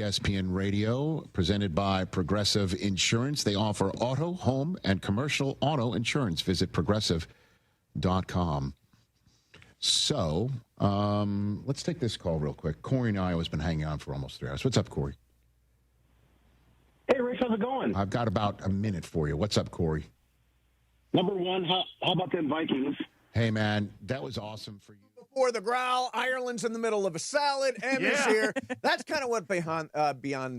ESPN Radio, presented by Progressive Insurance. They offer auto, home, and commercial auto insurance. Visit progressive.com. So, let's take this call real quick. Corey in Iowa has been hanging on for almost 3 hours. What's up, Corey? Hey, Rich, how's it going? I've got about a minute for you. What's up, Corey? Number one, how about them Vikings? Hey, man, that was awesome for you. Before the growl, Ireland's in the middle of a salad, Emmy's here. That's kind of what beyond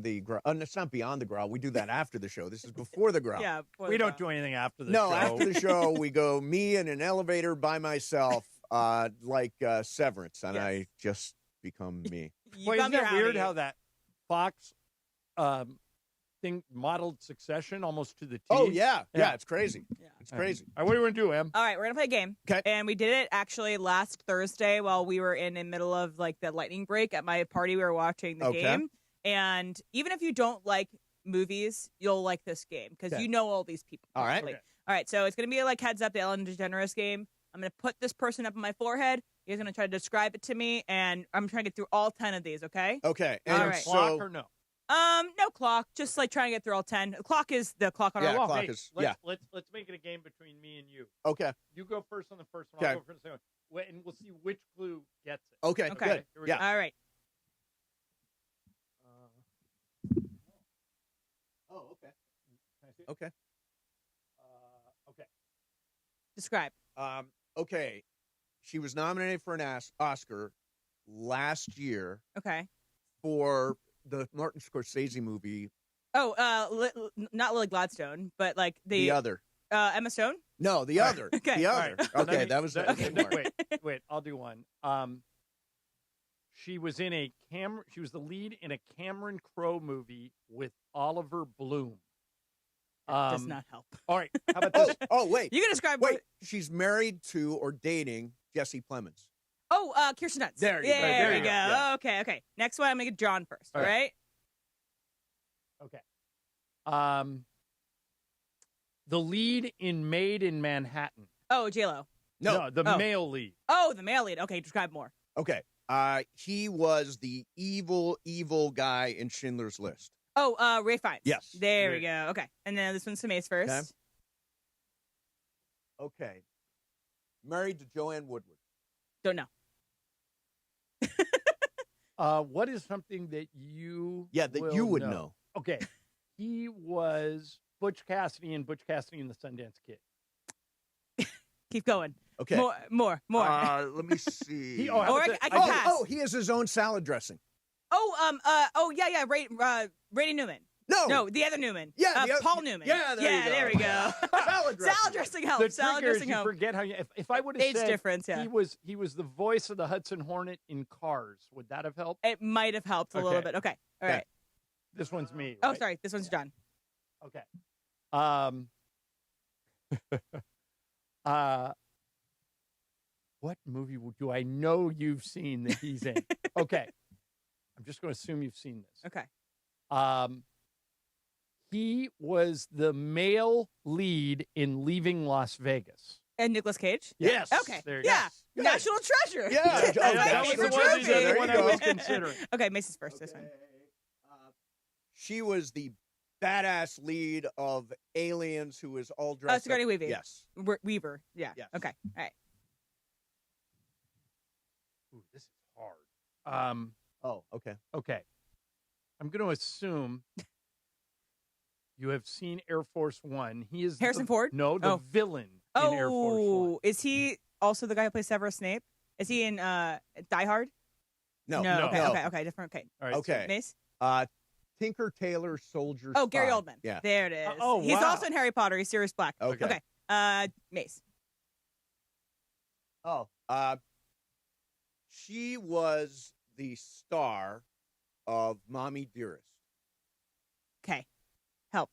the growl. It's not beyond the growl. We do that after the show. This is before the growl. Yeah, we don't do anything after the show. No, after the show, we go me in an elevator by myself, like Severance, and I just become me. Wait, isn't that weird how that Fox thing modeled Succession almost to the T? Oh, yeah, it's crazy. Yeah. It's crazy. All right, what do you want to do, Em? All right, we're going to play a game. Okay. And we did it actually last Thursday while we were in the middle of like the lightning break at my party. We were watching the game. And even if you don't like movies, you'll like this game because you know all these people. All right. Okay. All right, so it's going to be like heads up, the Ellen DeGeneres game. I'm going to put this person up on my forehead. You guys are going to try to describe it to me, and I'm trying to get through all 10 of these, okay? Okay. And all right. Clock or no? No clock. Just like trying to get through all 10. The clock is the clock on our wall. Clock Hey, is, let's make it a game between me and you. Okay. You go first on the first one. I'll go first on the second one. And we'll see which clue gets it. Okay. Okay. Good. Here we Yeah. go. All right. Oh, okay. Can I see it? Okay. Okay. Describe. Okay. She was nominated for an Oscar last year Okay. for the Martin Scorsese movie. Oh, not Lily Gladstone, but like The other. Emma Stone? No, the other. Okay. The All other. right. Okay, Let me- that was it. okay, Okay. wait. I'll do one. She was in a She was the lead in a Cameron Crowe movie with Oliver Bloom. Does not help. All right. How about this? Wait. You can describe. Wait. She's married to or dating Jesse Plemons. Oh, Kirsten Dunst. There you go. There we go. Yeah. Okay. Next one, I'm going to get John first. All right. Okay. The lead in Made in Manhattan. Oh, J-Lo. No. the male lead. Oh, the male lead. Okay, describe more. Okay. He was the evil guy in Schindler's List. Oh, Ray Fiennes. Yes. There we go. Okay. And then this one's to Mace first. Okay. Married to Joanne Woodward. Don't know. What is something that you you would know. Okay. He was Butch Cassidy and Butch Cassidy and the Sundance Kid. Keep going. Okay. More. Let me see. Or I can pass. He has his own salad dressing. Yeah. Brady Newman. No, the other Newman. Yeah, Paul Newman. Yeah, there we go. Salad dressing. Salad dressing helps. The Salad trigger is dressing you helps. forget how you. If I would have Age said difference, yeah. he was the voice of the Hudson Hornet in Cars, would that have helped? It might have helped a little bit. Okay. All right. This one's me. Oh, right? sorry. This one's John. Okay. What movie do I know you've seen that he's in? Okay. I'm just going to assume you've seen this. Okay. He was the male lead in Leaving Las Vegas. And Nicolas Cage? Yes. Okay. There you Yeah. go. National treasure. Yeah. That was Favorite the one I trophy. was considering. Okay, Mace's first. This one. She was the badass lead of Aliens who was all dressed Sigourney up. Weaver. Yes. Weaver. Yeah. Yes. Okay. All right. Ooh, this is hard. Okay. Okay. I'm going to assume you have seen Air Force One. He is Harrison Ford? No, the villain in Air Force One. Is he also the guy who plays Severus Snape? Is he in Die Hard? No. Okay. Different. Okay. All right. Okay. Mace? Tinker Tailor Soldier Oh, Gary Spy. Oldman. Yeah. There it is. Oh, He's wow. also in Harry Potter. He's Sirius Black. Okay. Mace. She was the star of Mommy Dearest. Okay. Help.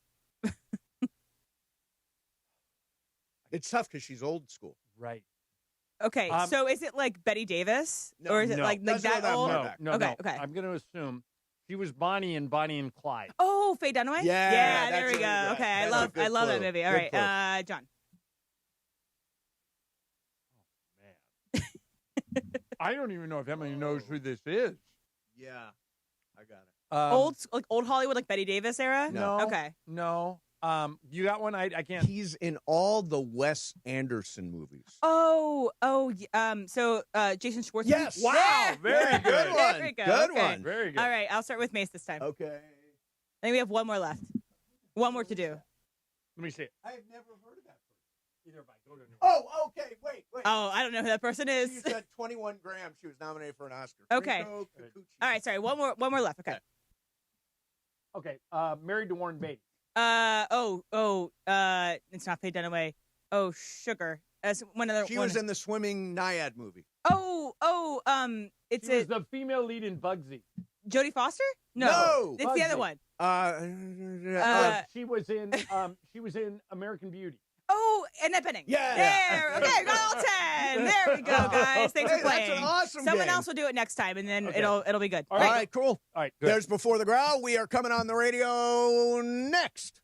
It's tough because she's old school. Right. Okay. So is it like Betty Davis? No, or is it no. like Doesn't go that that old? far back. No. Okay, okay. I'm going to assume she was Bonnie in Bonnie and Clyde. Oh, Faye Dunaway? Yeah, there we that's go. a- yeah, Okay, that's a I good love that clue. movie. All Good right, clue. John. Man. I don't even know if Emily knows who this is. Yeah, I got Old Hollywood, like Betty Davis era? No. Okay. No. You got one? I can't. He's in all the Wes Anderson movies. So Jason Schwartzman. Yes. Wow. Very good. Good one. There we go. Good Okay. one. Very good. All right, I'll start with Mace this time. Okay. I think we have one more left. One more to do. Let me see it. I have never heard of that person. Either by go to New Oh, okay. Wait. Oh, I don't know who that person is. She's at 21 grams. She was nominated for an Oscar. Okay. Rico Kikuchi. All right, sorry. One more left. Okay. Okay. Married to Warren Beatty. It's not Faye Dunaway. Oh, Sugar. One other. She was in the swimming Naiad movie. It's She was the female lead in Bugsy. Jodie Foster? No. It's the other one. She was in American Beauty. Oh, Annette Bening. Yeah. There. Okay, got all 10. There we go, guys. Thanks for playing. That's an awesome Someone game. else will do it next time, and then Okay. it'll be good. All right, cool. All right, good. There's Before the Growl. We are coming on the radio next.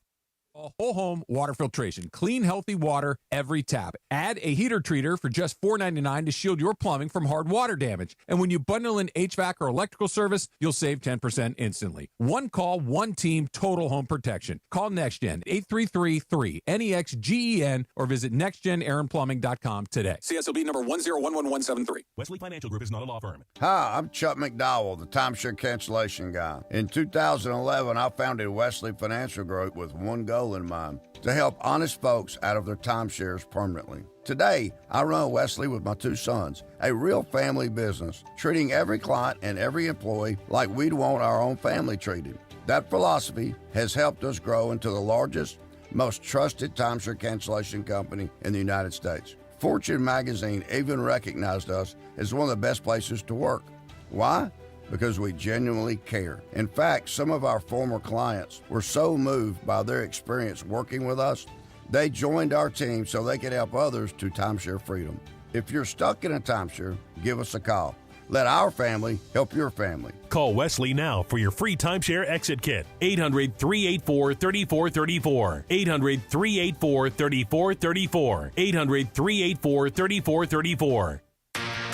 A whole home water filtration. Clean, healthy water every tap. Add a heater treater for just $4.99 to shield your plumbing from hard water damage. And when you bundle in HVAC or electrical service, you'll save 10% instantly. One call, one team, total home protection. Call NextGen 833-3-NEXGEN or visit nextgenaaronplumbing.com today. CSLB number 1011173. Wesley Financial Group is not a law firm. Hi, I'm Chuck McDowell, the timeshare cancellation guy. In 2011, I founded Wesley Financial Group with one goal in mind: to help honest folks out of their timeshares permanently. Today, I run Wesley with my two sons, a real family business, treating every client and every employee like we'd want our own family treated. That philosophy has helped us grow into the largest, most trusted timeshare cancellation company in the United States. Fortune magazine even recognized us as one of the best places to work. Why? Because we genuinely care. In fact, some of our former clients were so moved by their experience working with us, they joined our team so they could help others to timeshare freedom. If you're stuck in a timeshare, give us a call. Let our family help your family. Call Wesley now for your free timeshare exit kit. 800-384-3434. 800-384-3434. 800-384-3434.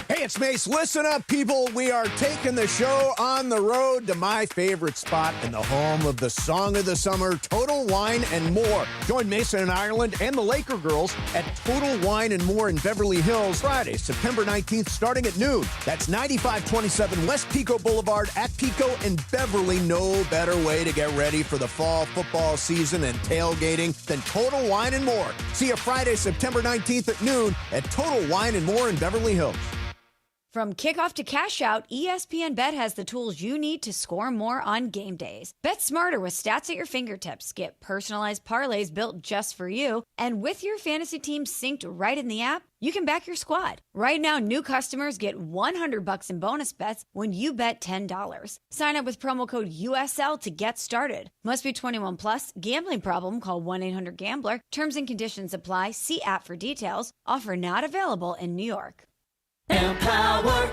Hey, it's Mace. Listen up, people. We are taking the show on the road to my favorite spot in the home of the song of the summer, Total Wine and More. Join Mason in Ireland and the Laker girls at Total Wine and More in Beverly Hills, Friday, September 19th, starting at noon. That's 9527 West Pico Boulevard at Pico and Beverly. No better way to get ready for the fall football season and tailgating than Total Wine and More. See you Friday, September 19th at noon at Total Wine and More in Beverly Hills. From kickoff to cash out, ESPN Bet has the tools you need to score more on game days. Bet smarter with stats at your fingertips. Get personalized parlays built just for you. And with your fantasy team synced right in the app, you can back your squad. Right now, new customers get $100 in bonus bets when you bet $10. Sign up with promo code USL to get started. Must be 21 plus. Gambling problem? Call 1-800-GAMBLER. Terms and conditions apply. See app for details. Offer not available in New York. Empower.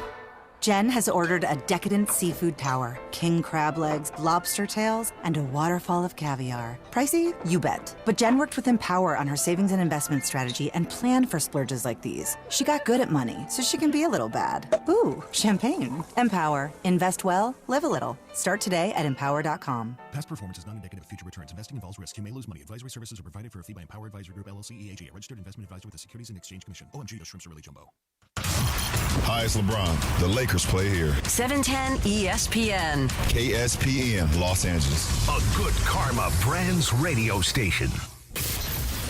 Jen has ordered a decadent seafood tower, king crab legs, lobster tails, and a waterfall of caviar. Pricey? You bet. But Jen worked with Empower on her savings and investment strategy and planned for splurges like these. She got good at money, so she can be a little bad. Ooh, champagne. Empower. Invest well, live a little. Start today at empower.com. Past performance is not indicative of future returns. Investing involves risk. You may lose money. Advisory services are provided for a fee by Empower Advisory Group, LLC, EAG, a registered investment advisor with the Securities and Exchange Commission. OMG, those shrimps are really jumbo. Hi, it's LeBron. The Lakers play here. 710 ESPN. KSPN, Los Angeles. A good karma brands radio station.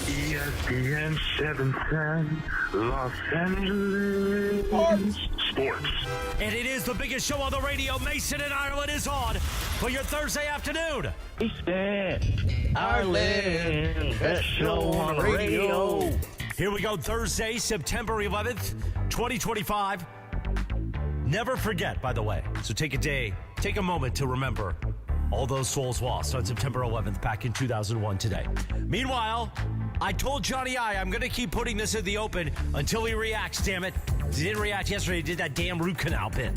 ESPN 710, Los Angeles. Sports. And it is the biggest show on the radio. Mason in Ireland is on for your Thursday afternoon. Ireland, best show on the radio. Here we go, Thursday, September 11th, 2025. Never forget, by the way. So take a moment to remember all those souls lost on September 11th back in 2001 today. Meanwhile, I told Johnny I'm going to keep putting this in the open until he reacts, damn it. He didn't react yesterday. He did that damn root canal bit.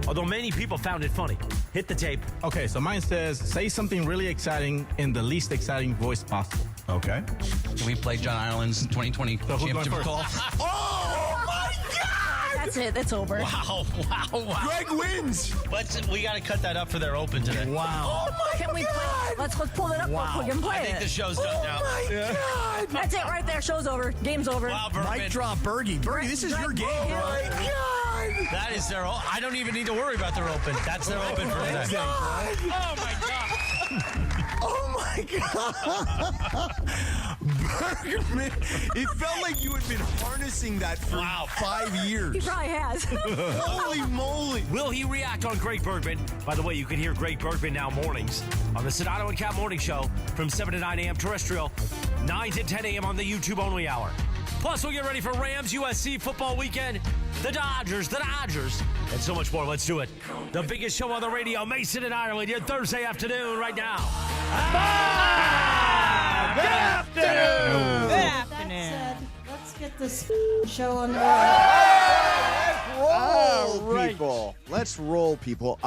Although many people found it funny. Hit the tape. Okay, so mine says, say something really exciting in the least exciting voice possible. Okay. Can we play John Ireland's 2020 championship call? Oh, my God! That's it. It's over. Wow. Greg wins. We got to cut that up for their open today. Wow. Oh, my Can we play? Let's pull it up real quick and play I think it. the show's done now. Oh, my God. That's it right there. Show's over. Game's over. Wow, Bergman. Mic drop, Bergie. Bergie, this is your game, bro. Oh, my God. That is their. I don't even need to worry about their open. That's their open for today. Oh my God. Oh my God. Bergman, it felt like you had been harnessing that for 5 years. He probably has. Holy moly. Will he react on Greg Bergman? By the way, you can hear Greg Bergman now mornings on the Sedano and Cat Morning Show from 7 to 9 a.m. terrestrial, 9 to 10 a.m. on the YouTube only hour. Plus, we'll get ready for Rams USC football weekend, the Dodgers, and so much more. Let's do it. The biggest show on the radio, Mason and Ireland, your Thursday afternoon right now. Good afternoon. Good afternoon. Let's get this show on the People. Let's roll, people.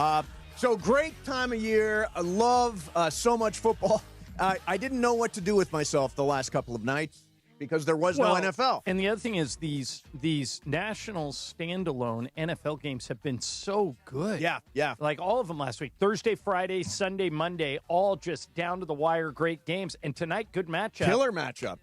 So great time of year. I love so much football. I didn't know what to do with myself the last couple of nights because there was no NFL. And the other thing is these national standalone NFL games have been so good. Yeah. Like all of them last week. Thursday, Friday, Sunday, Monday, all just down to the wire, great games. And tonight, good matchup. Killer matchup.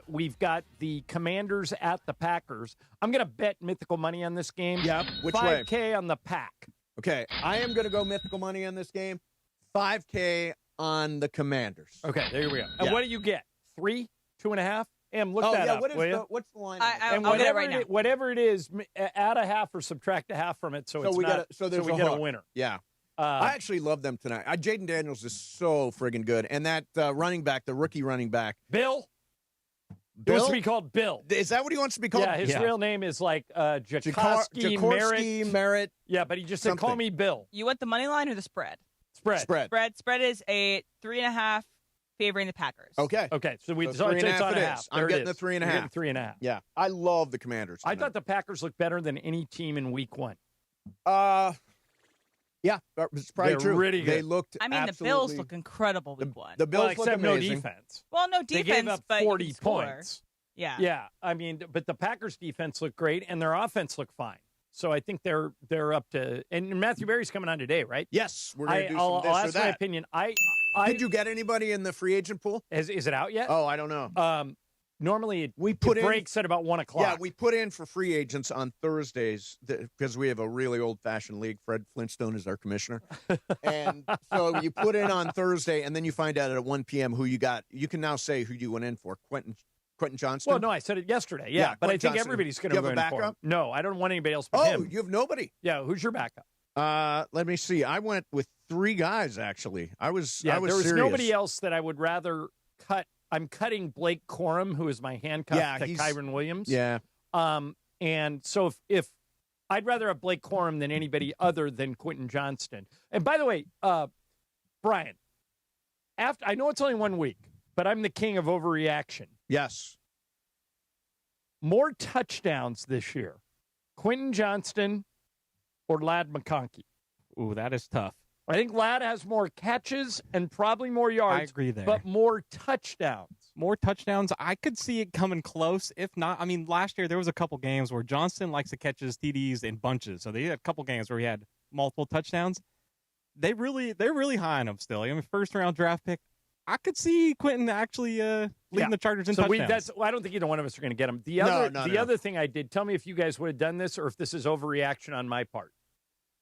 We've got the Commanders at the Packers. I'm going to bet mythical money on this game. Yep. Which way? $5K on the Pack. Okay, I am going to go mythical money on this game. $5K on the Commanders. Okay, there we go. And Yeah. what do you get? 3, 2.5? Look that up, what is will you? what's the line? And I'll get it right now. Whatever it is, add a half or subtract a half from it, so we get a winner. Yeah. I actually love them tonight. Jaden Daniels is so friggin' good. And that running back, the rookie running back. Bill? He wants to be called Bill. Is that what he wants to be called? Yeah, his real name is like Jakorski Merritt. Yeah, but he just said, call me Bill. You want the money line or the spread? Spread is a 3.5 favoring the Packers. Okay. So it's 3.5 on it a is. half. I'm getting the 3.5. You're getting 3.5. Yeah. I love the Commanders. I thought the Packers looked better than any team in week 1. Yeah, it's probably They're true. really good. They looked I mean, the Bills look incredible week 1. The Bills look except amazing. no defense. Well, no defense, They gave up but 40 you can score. points. Yeah. Yeah, I mean, but the Packers' defense looked great, and their offense looked fine. So I think they're up to. And Matthew Berry's coming on today, right? Yes, we're going to do some I'll this or ask my that. opinion. Did you get anybody in the free agent pool? Is it out yet? Oh, I don't know. Normally it breaks at about 1 o'clock. Yeah, we put in for free agents on Thursdays because we have a really old-fashioned league. Fred Flintstone is our commissioner. And so you put in on Thursday, and then you find out at 1 p.m. who you got. You can now say who you went in for. Quentin Johnston? Well, no, I said it yesterday. Yeah, but I think Johnston. everybody's going Do to you have a go in for him. backup? No, I don't want anybody else but him. Oh, you have nobody? Yeah, who's your backup? Let me see. I went with 3 guys, actually. I was there was serious. nobody else that I would rather cut. I'm cutting Blake Corum, who is my handcuff to Kyron Williams. Yeah. And so if I'd rather have Blake Corum than anybody other than Quentin Johnston. And by the way, Brian, I know it's only 1 week, but I'm the king of overreaction. Yes. More touchdowns this year, Quentin Johnston or Ladd McConkey? Ooh, that is tough. I think Ladd has more catches and probably more yards. I agree there. But more touchdowns. More touchdowns. I could see it coming close. If not, I mean, last year there was a couple games where Johnston likes to catch his TDs in bunches. So they had a couple games where he had multiple touchdowns. They're really high on him still. I mean, first-round draft pick. I could see Quentin actually leading the Chargers in touchdowns. I don't think either one of us are going to get him. The other thing I did, tell me if you guys would have done this or if this is overreaction on my part.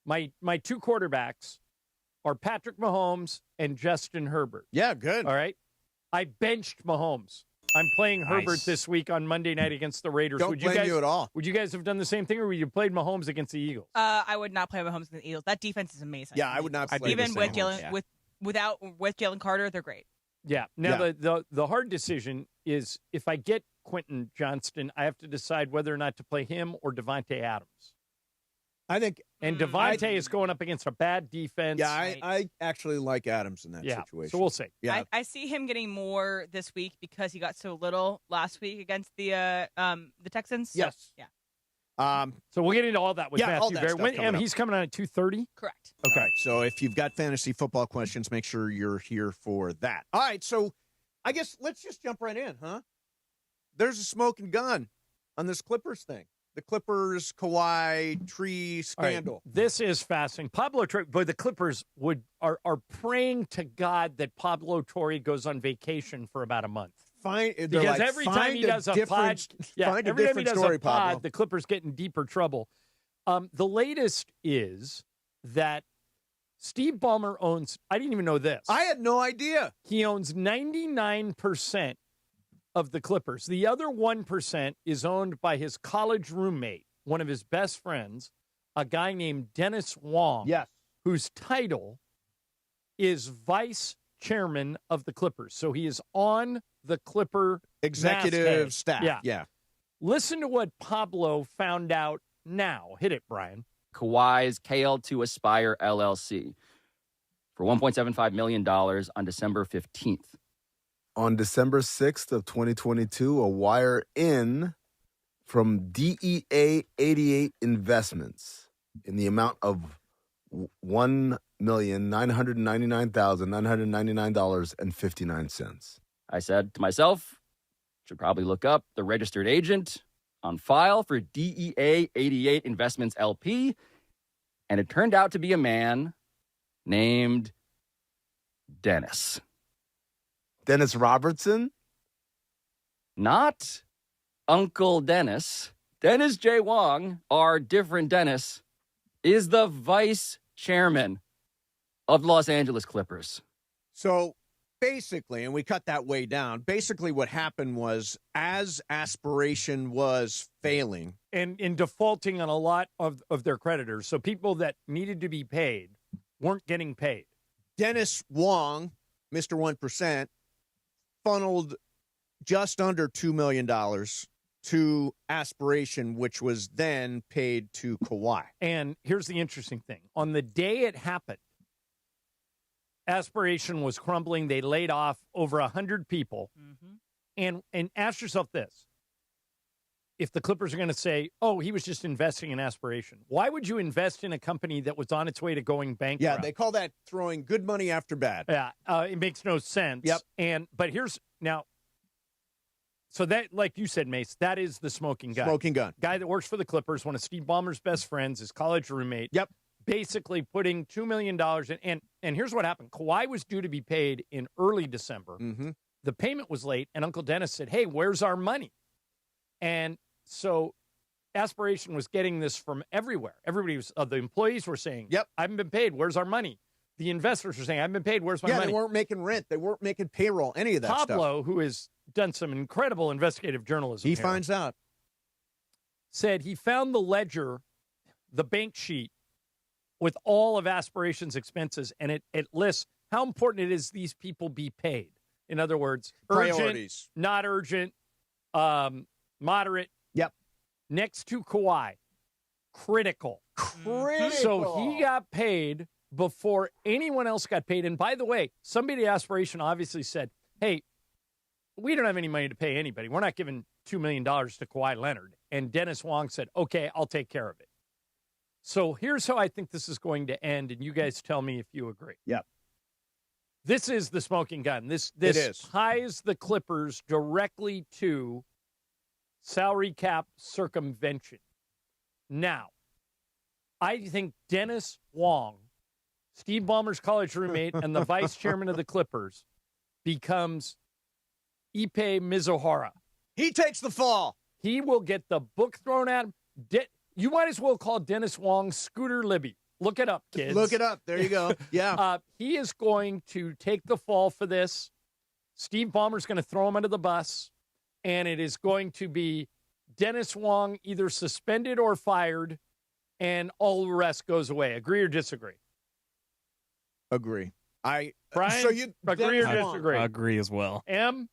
My 2 quarterbacks are Patrick Mahomes and Justin Herbert. Yeah, good. All right. I benched Mahomes. I'm playing Herbert this week on Monday night against the Raiders. Don't blame you at all. Would you guys have done the same thing, or would you played Mahomes against the Eagles? I would not play Mahomes against the Eagles. That defense is amazing. Yeah, I would not play even the with same Jalen with Jalen Carter, they're great. Yeah. Now the hard decision is if I get Quentin Johnston, I have to decide whether or not to play him or Devontae Adams. I think, and Devontae is going up against a bad defense. Yeah, I actually like Adams in that situation. So we'll see. Yeah, I see him getting more this week because he got so little last week against the Texans. So, yes. Yeah. So we'll get into all that with Matthew Berry. He's coming on at 2:30. Correct. Okay. Right, so if you've got fantasy football questions, make sure you're here for that. All right. So I guess let's just jump right in, huh? There's a smoking gun on this Clippers thing. The Clippers, Kawhi, tree scandal. Right. This is fascinating. But the Clippers are praying to God that Pablo Torre goes on vacation for about a month. Because every time he does a pod, the Clippers get in deeper trouble. The latest is that Steve Ballmer owns, I didn't even know this. I had no idea. He owns 99% of the Clippers. The other 1% is owned by his college roommate, one of his best friends, a guy named Dennis Wong, whose title is vice chairman of the Clippers. So he is on the Clipper executive staff. Yeah. Listen to what Pablo found out now. Hit it, Brian. Kawhi's KL2 Aspire LLC for $1.75 million on December 15th. On December 6th of 2022, a wire in from DEA 88 Investments in the amount of $1,999,999.59. I said to myself, should probably look up the registered agent on file for DEA 88 Investments LP, and it turned out to be a man named Dennis. Dennis Robertson? Not Uncle Dennis. Dennis J. Wong, our different Dennis, is the vice chairman of the Los Angeles Clippers. So basically, and we cut that way down, basically what happened was as Aspiration was failing. And in defaulting on a lot of their creditors, so people that needed to be paid weren't getting paid. Dennis Wong, Mr. 1%, funneled just under $2 million to Aspiration, which was then paid to Kawhi. And here's the interesting thing. On the day it happened, Aspiration was crumbling. They laid off over 100 people. And ask yourself this. If the Clippers are going to say, oh, he was just investing in Aspiration, why would you invest in a company that was on its way to going bankrupt? Yeah, they call that throwing good money after bad. Yeah, it makes no sense. Yep. But here's now. So that, like you said, Mace, that is the smoking gun. Smoking gun. Guy that works for the Clippers, one of Steve Ballmer's best friends, his college roommate. Yep. Basically putting $2 million in. And here's what happened. Kawhi was due to be paid in early December. The payment was late, and Uncle Dennis said, hey, where's our money? And so Aspiration was getting this from everywhere. Everybody was, the employees were saying, yep, I haven't been paid. Where's our money? The investors were saying, I haven't been paid. Where's my money? Yeah, they weren't making rent. They weren't making payroll, any of that stuff. Pablo, who has done some incredible investigative journalism, he finds out, said he found the ledger, the bank sheet, with all of Aspiration's expenses, and it lists how important it is these people be paid. In other words, priorities, urgent, not urgent, moderate. Yep. Next to Kawhi, critical. So he got paid before anyone else got paid. And by the way, somebody at Aspiration obviously said, hey, we don't have any money to pay anybody. We're not giving $2 million to Kawhi Leonard. And Dennis Wong said, okay, I'll take care of it. So here's how I think this is going to end, and you guys tell me if you agree. Yep. This is the smoking gun. This ties the Clippers directly to salary cap circumvention. Now, I think Dennis Wong, Steve Ballmer's college roommate and the vice chairman of the Clippers, becomes Ipe Mizuhara. He takes the fall. He will get the book thrown at him. You might as well call Dennis Wong Scooter Libby. Look it up, kids. Look it up. There you go. Yeah. He is going to take the fall for this. Steve Ballmer's going to throw him under the bus, and it is going to be Dennis Wong either suspended or fired, and all the rest goes away. Agree or disagree? Agree. Brian, so you agree or disagree? I agree as well. M?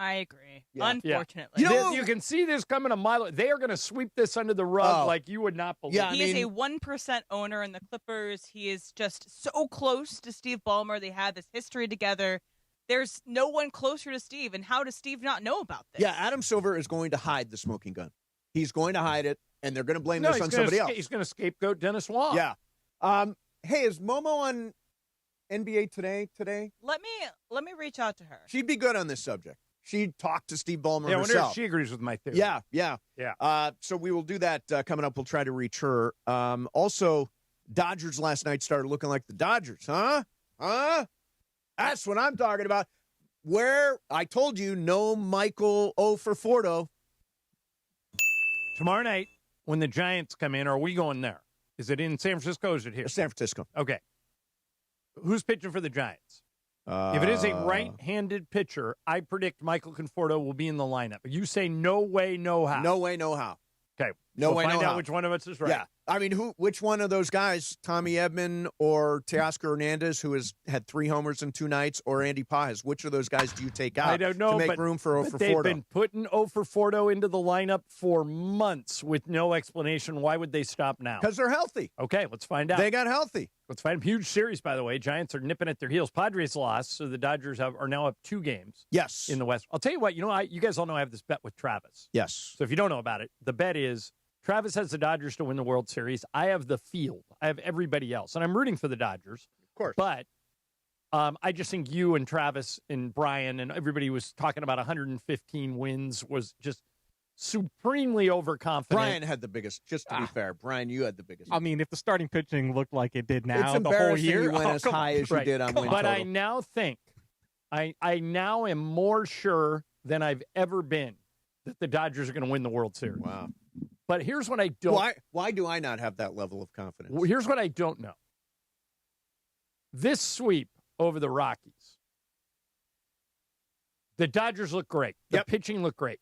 I agree. Yeah. Unfortunately. You can see this coming a mile. They are going to sweep this under the rug like you would not believe. Yeah, he is a 1% owner in the Clippers. He is just so close to Steve Ballmer. They had this history together. There's no one closer to Steve. And how does Steve not know about this? Yeah, Adam Silver is going to hide the smoking gun. He's going to hide it, and they're going to blame this on somebody else. He's going to scapegoat Dennis Wong. Yeah. Hey, is Momo on NBA Today? Let me reach out to her. She'd be good on this subject. She talked to Steve Ballmer I wonder herself. if she agrees with my theory. Yeah. So we will do that coming up. We'll try to reach her. Also, Dodgers last night started looking like the Dodgers, huh? That's what I'm talking about. Where I told you, no Michael Offerfordo. Tomorrow night, when the Giants come in, are we going there? Is it in San Francisco or is it here? San Francisco. Okay. Who's pitching for the Giants? If it is a right-handed pitcher, I predict Michael Conforto will be in the lineup. You say no way, no how. No way, no how. Okay. No way, no find out how. which one of us is right. Yeah. I mean, which one of those guys, Tommy Edman or Teoscar Hernandez, who has had 3 homers in 2 nights, or Andy Pajes, which of those guys do you take out I don't know, to make room for Offerfordo? They've been putting Offerfordo into the lineup for months with no explanation. Why would they stop now? Because they're healthy. Okay, let's find out. They got healthy. Let's find a huge series, by the way. Giants are nipping at their heels. Padres lost, so the Dodgers are now up 2 games. Yes. In the West. I'll tell you what, you guys all know I have this bet with Travis. Yes. So if you don't know about it, the bet is Travis has the Dodgers to win the World Series. I have the field. I have everybody else. And I'm rooting for the Dodgers. Of course. But I just think you and Travis and Brian and everybody was talking about 115 wins was just supremely overconfident. Brian had the biggest, just to be fair. Brian, you had the biggest. I mean, if the starting pitching looked like it did now it's the whole embarrassing year, you went as high as you did on win But total. I now think, I now am more sure than I've ever been that the Dodgers are going to win the World Series. Wow. But here's what I don't. Why do I not have that level of confidence? Well, here's what I don't know. This sweep over the Rockies, the Dodgers look great. The pitching looked great.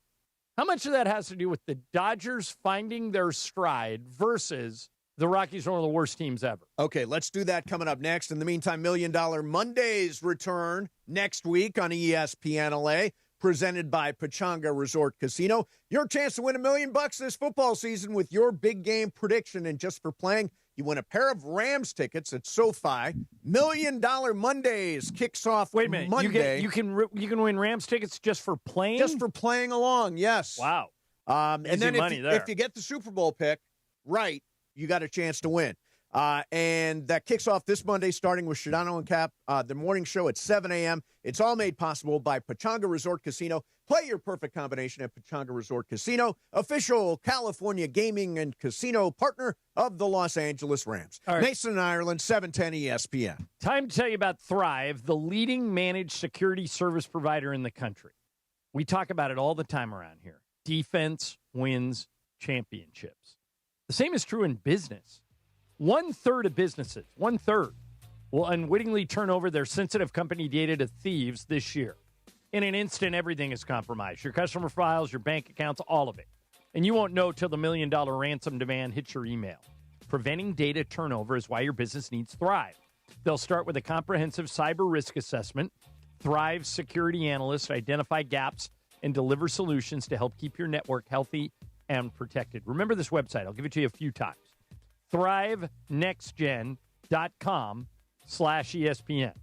How much of that has to do with the Dodgers finding their stride versus the Rockies are one of the worst teams ever? Okay, let's do that coming up next. In the meantime, $1 Million Mondays return next week on ESPN LA, presented by Pechanga Resort Casino. Your chance to win $1 million this football season with your big game prediction. And just for playing, you win a pair of Rams tickets at SoFi. $1 Million Mondays kicks off Wait a minute. Monday. You can win Rams tickets just for playing? Just for playing along, yes. Wow. And then money there. if you get the Super Bowl pick right, you got a chance to win. And that kicks off this Monday, starting with Shadano and Cap, the morning show at 7 a.m. It's all made possible by Pechanga Resort Casino. Play your perfect combination at Pechanga Resort Casino, official California gaming and casino partner of the Los Angeles Rams. All right. Mason and Ireland, 710 ESPN. Time to tell you about Thrive, the leading managed security service provider in the country. We talk about it all the time around here. Defense wins championships. The same is true in business. 1/3 of businesses, 1/3, will unwittingly turn over their sensitive company data to thieves this year. In an instant, everything is compromised. Your customer files, your bank accounts, all of it. And you won't know till the $1 million ransom demand hits your email. Preventing data turnover is why your business needs Thrive. They'll start with a comprehensive cyber risk assessment. Thrive's security analysts identify gaps and deliver solutions to help keep your network healthy and protected. Remember this website. I'll give it to you a few times. ThriveNextGen.com/ESPN.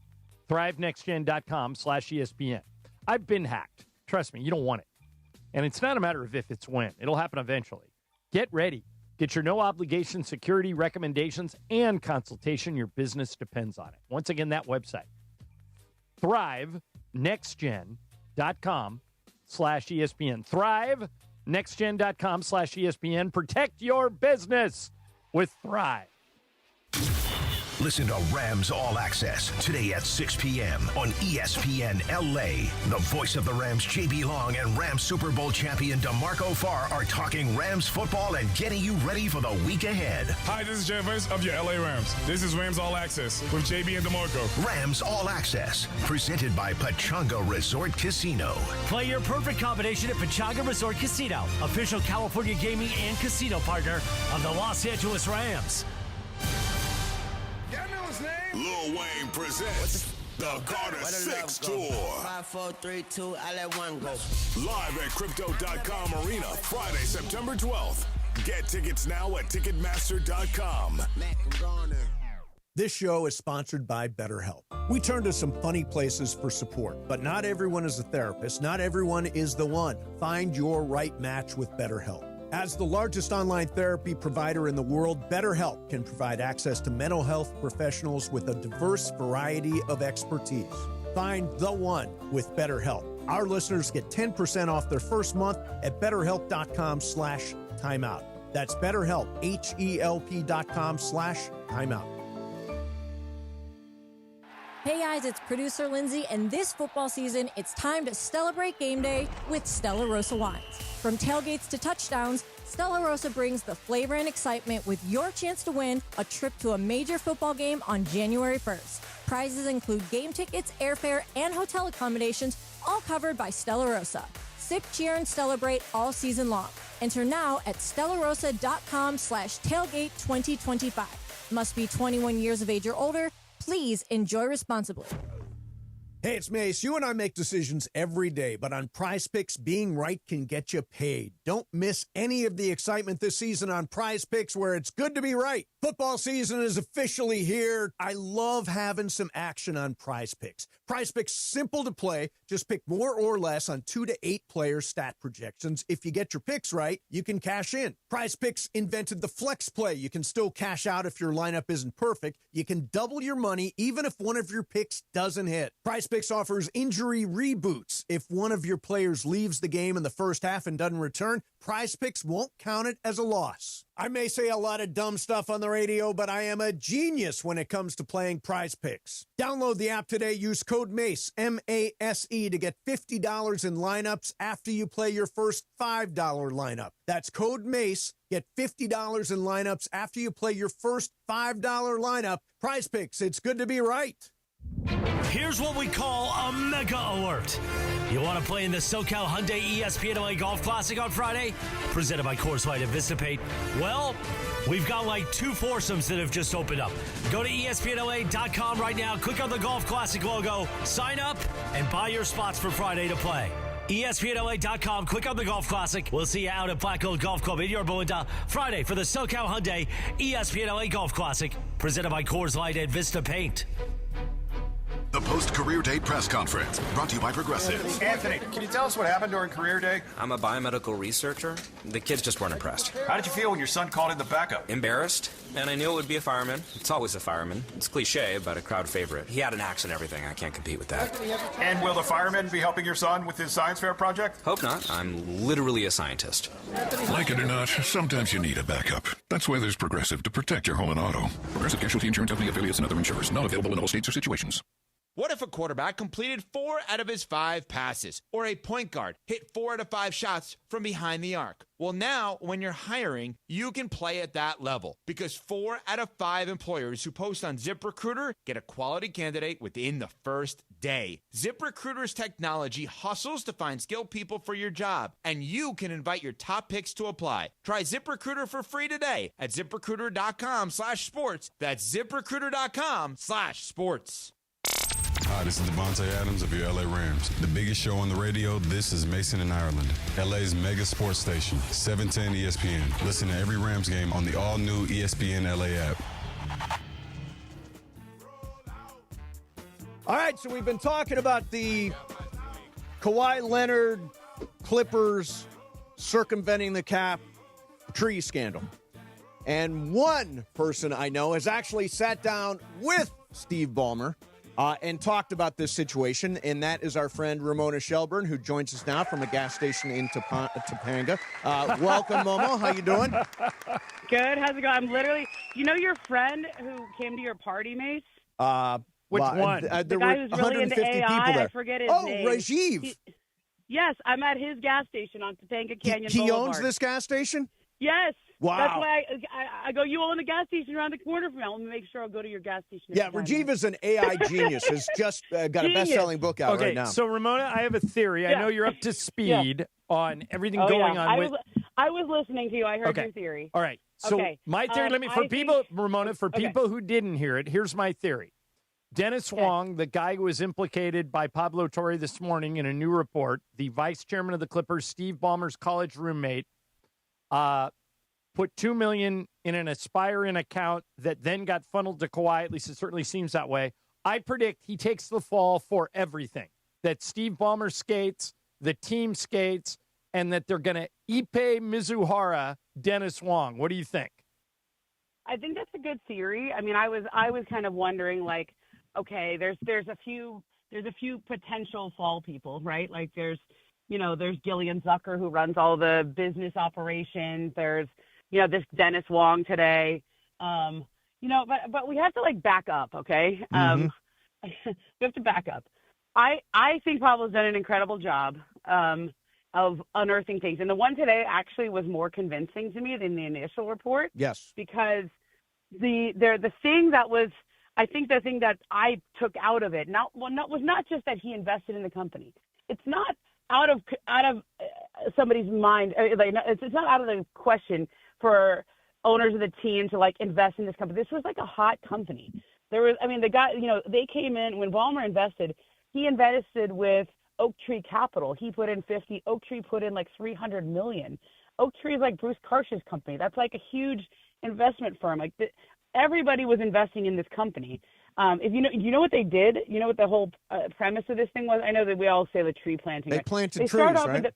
ThriveNextGen.com/ESPN. I've been hacked. Trust me, you don't want it. And it's not a matter of if, it's when. It'll happen eventually. Get ready. Get your no-obligation security recommendations and consultation. Your business depends on it. Once again, that website. ThriveNextGen.com/ESPN. ThriveNextGen.com/ESPN. Protect your business with Thrive. Listen to Rams All Access today at 6 p.m. on ESPN LA. The voice of the Rams, JB Long, and Rams Super Bowl champion DeMarco Farr are talking Rams football and getting you ready for the week ahead. Hi, this is Jeff Vance of your LA Rams. This is Rams All Access with JB and DeMarco. Rams All Access, presented by Pechanga Resort Casino. Play your perfect combination at Pechanga Resort Casino, official California gaming and casino partner of the Los Angeles Rams. Lil Wayne presents the Carter 6 Tour. 5, 4, 3, 2, I let one go. Live at Crypto.com Arena, Friday, September 12th. Get tickets now at Ticketmaster.com. This show is sponsored by BetterHelp. We turn to some funny places for support, but not everyone is a therapist. Not everyone is the one. Find your right match with BetterHelp. As the largest online therapy provider in the world, BetterHelp can provide access to mental health professionals with a diverse variety of expertise. Find the one with BetterHelp. Our listeners get 10% off their first month at BetterHelp.com/timeout. That's BetterHelp, HELP.com/timeout. Hey guys, it's producer Lindsay, and this football season, it's time to celebrate game day with Stella Rosa wines. From tailgates to touchdowns, Stella Rosa brings the flavor and excitement with your chance to win a trip to a major football game on January 1st. Prizes include game tickets, airfare, and hotel accommodations, all covered by Stella Rosa. Sip, cheer, and celebrate all season long. Enter now at stellarosa.com/tailgate2025. Must be 21 years of age or older. Please enjoy responsibly. Hey, it's Mace. You and I make decisions every day, but on Prize Picks, being right can get you paid. Don't miss any of the excitement this season on Prize Picks, where it's good to be right. Football season is officially here. I love having some action on Prize Picks. Prize Picks, simple to play. Just pick more or less on 2 to 8 player stat projections. If you get your picks right, you can cash in. Prize Picks invented the flex play. You can still cash out if your lineup isn't perfect. You can double your money even if one of your picks doesn't hit. Prize Picks offers injury reboots. If one of your players leaves the game in the first half and doesn't return, Prize Picks won't count it as a loss. I may say a lot of dumb stuff on the radio, but I am a genius when it comes to playing Prize Picks. Download the app today. Use code MACE, M-A-S-E, to get $50 in lineups after you play your first $5 lineup. That's code MACE. Get $50 in lineups after you play your first $5 lineup. Prize Picks, it's good to be right. Here's what we call a mega alert. You want to play in the SoCal Hyundai ESPN LA Golf Classic on Friday? Presented by Coors Light and Vistapate. Well, we've got like 2 foursomes that have just opened up. Go to ESPNLA.com right now, click on the Golf Classic logo, sign up, and buy your spots for Friday to play. ESPNLA.com, click on the Golf Classic. We'll see you out at Black Gold Golf Club in Yorba Linda Friday for the SoCal Hyundai ESPN LA Golf Classic. Presented by Coors Light and Vista Paint. The post-career day press conference, brought to you by Progressive. Anthony, can you tell us what happened during career day? I'm a biomedical researcher. The kids just weren't impressed. How did you feel when your son called in the backup? Embarrassed, and I knew it would be a fireman. It's always a fireman. It's cliche, but a crowd favorite. He had an axe and everything. I can't compete with that. And will the fireman be helping your son with his science fair project? Hope not. I'm literally a scientist. Like it or not, sometimes you need a backup. That's why there's Progressive to protect your home and auto. Progressive Casualty Insurance Company affiliates and other insurers. Not available in all states or situations. What if a quarterback completed 4 out of his 5 passes? Or a point guard hit 4 out of 5 shots from behind the arc? Well, now, when you're hiring, you can play at that level. Because 4 out of 5 employers who post on ZipRecruiter get a quality candidate within the first day. ZipRecruiter's technology hustles to find skilled people for your job. And you can invite your top picks to apply. Try ZipRecruiter for free today at ZipRecruiter.com/sports. That's ZipRecruiter.com/sports. Hi, this is Devontae Adams of your LA Rams. The biggest show on the radio, this is Mason in Ireland. LA's mega sports station, 710 ESPN. Listen to every Rams game on the all-new ESPN LA app. All right, so we've been talking about the Kawhi Leonard Clippers circumventing the cap tree scandal. And one person I know has actually sat down with Steve Ballmer and talked about this situation, and that is our friend Ramona Shelburne, who joins us now from a gas station in Topanga. Welcome, Momo. How you doing? Good. How's it going? I'm literally, you know your friend who came to your party, Mace? Which one? The there guy were who's really into 150 AI. people there. I forget his name. Oh, Rajiv. Yes, I'm at his gas station on Topanga Canyon He Boulevard. owns this gas station? Yes. Wow. That's why I go, you own the gas station around the corner from me. Let me make sure I'll go to your gas station. Yeah, Rajiv is an AI genius. Has just got a best-selling book out right now. Okay, so Ramona, I have a theory. I know you're up to speed on everything going on. I was listening to you. I heard your theory. All right. So my theory, Ramona, for people who didn't hear it, here's my theory. Dennis Wong, the guy who was implicated by Pablo Torre this morning in a new report, the vice chairman of the Clippers, Steve Ballmer's college roommate, put $2 million in an Aspire-In account that then got funneled to Kawhi. At least it certainly seems that way. I predict he takes the fall for everything. That Steve Ballmer skates, the team skates, and that they're going to Ipe Mizuhara Dennis Wong. What do you think? I think that's a good theory. I mean, I was kind of wondering, like, okay, there's a few there's a few potential fall people, right? Like there's Gillian Zucker who runs all the business operations. There's, this Dennis Wong today. But we have to like back up, okay? We have to back up. I think Pablo's done an incredible job of unearthing things. And the one today actually was more convincing to me than the initial report. Yes. Because the thing that I took out of it was not just that he invested in the company. It's not out of somebody's mind. It's not out of the question for owners of the team to like invest in this company. This was like a hot company. The guy, they came in when Ballmer invested. He invested with Oak Tree Capital. He put in 50. Oak Tree put in like 300 million. Oak Tree is like Bruce Karsh's company. That's like a huge investment firm. Like everybody was investing in this company. If you know what they did, you know what the whole premise of this thing was. I know that we all say the tree planting. They planted trees, right?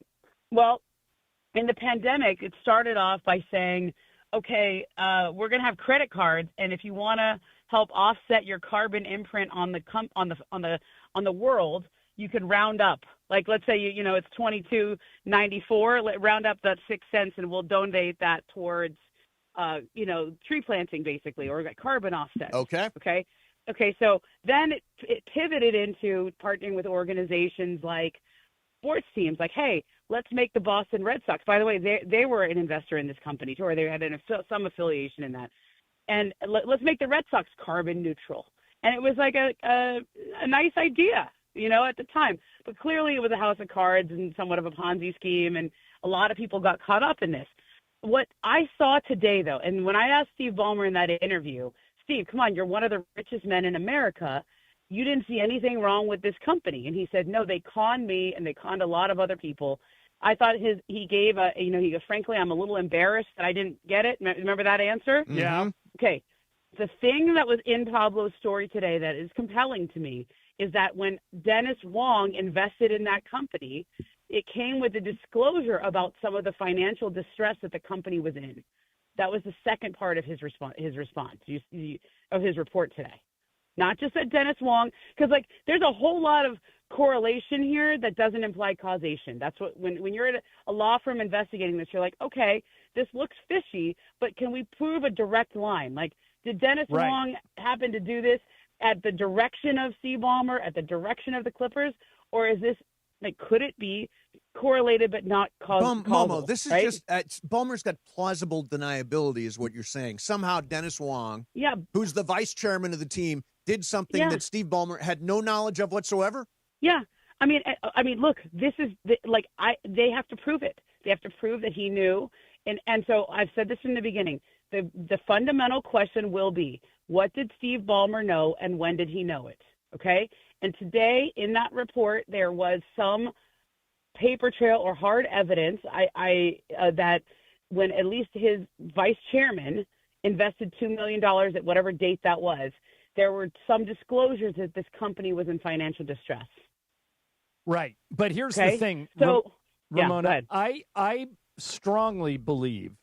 In the pandemic, it started off by saying, okay, we're going to have credit cards, and if you want to help offset your carbon imprint on the world, you could round up. Like, let's say it's $22.94. Round up that 6 cents, and we'll donate that towards tree planting, basically, or carbon offset. Okay. So then it pivoted into partnering with organizations like sports teams. Like, hey, let's make the Boston Red Sox. By the way, they were an investor in this company too, or they had some affiliation in that. And let's make the Red Sox carbon neutral. And it was like a nice idea, at the time. But clearly it was a house of cards and somewhat of a Ponzi scheme, and a lot of people got caught up in this. What I saw today, though, and when I asked Steve Ballmer in that interview, Steve, come on, you're one of the richest men in America. You didn't see anything wrong with this company. And he said, no, they conned me and they conned a lot of other people. I thought he gave frankly, I'm a little embarrassed that I didn't get it. Remember that answer? Yeah. Okay. The thing that was in Pablo's story today that is compelling to me is that when Dennis Wong invested in that company, it came with a disclosure about some of the financial distress that the company was in. That was the second part of his response of his report today. Not just that Dennis Wong, because there's a whole lot of correlation here that doesn't imply causation. That's what when you're at a law firm investigating this, you're like, okay, this looks fishy, but can we prove a direct line? Like, did Dennis Wong happen to do this at the direction of Steve Ballmer, at the direction of the Clippers, or is this could it be correlated but not causal? Momo, this is right? just Ballmer's got plausible deniability, is what you're saying. Somehow Dennis Wong, who's the vice chairman of the team, did something that Steve Ballmer had no knowledge of whatsoever. Yeah, I mean, look, this is they have to prove it. They have to prove that he knew, and so I've said this from the beginning. The fundamental question will be, what did Steve Ballmer know, and when did he know it? Okay. And today in that report, there was some paper trail or hard evidence that when at least his vice chairman invested $2 million at whatever date that was, there were some disclosures that this company was in financial distress. Right. But here's the thing. So, Ramona, I strongly believe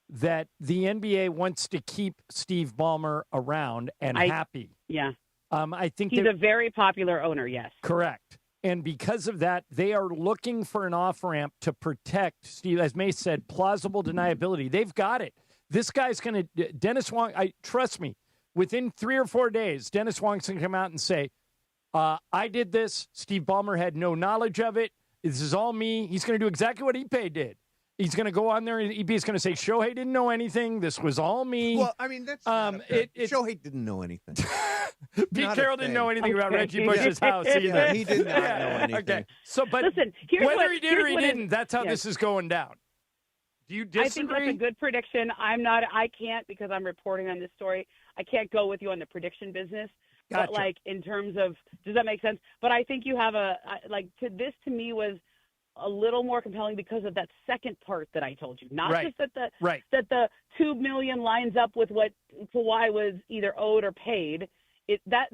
that the NBA wants to keep Steve Ballmer around and happy. Yeah. I think he's a very popular owner, yes. Correct. And because of that, they are looking for an off-ramp to protect Steve, as May said, plausible deniability. They've got it. This guy's going to, Dennis Wong, trust me, within 3 or 4 days, Dennis Wong's going to come out and say, I did this. Steve Ballmer had no knowledge of it. This is all me. He's going to do exactly what Ipe did. He's going to go on there and Ipe is going to say, Shohei didn't know anything. This was all me. Well, I mean, that's Shohei didn't know anything. Pete Carroll didn't know anything about Reggie Bush's house either. Yeah, he did not know anything. Okay. So, but listen, whether he did or he didn't, that's how this is going down. Do you disagree? I think that's a good prediction. I can't, because I'm reporting on this story. I can't go with you on the prediction business. Gotcha. But in terms of, does that make sense? But I think you have this to me was a little more compelling because of that second part that I told you. Not just that the $2 million lines up with what Kawhi was either owed or paid. That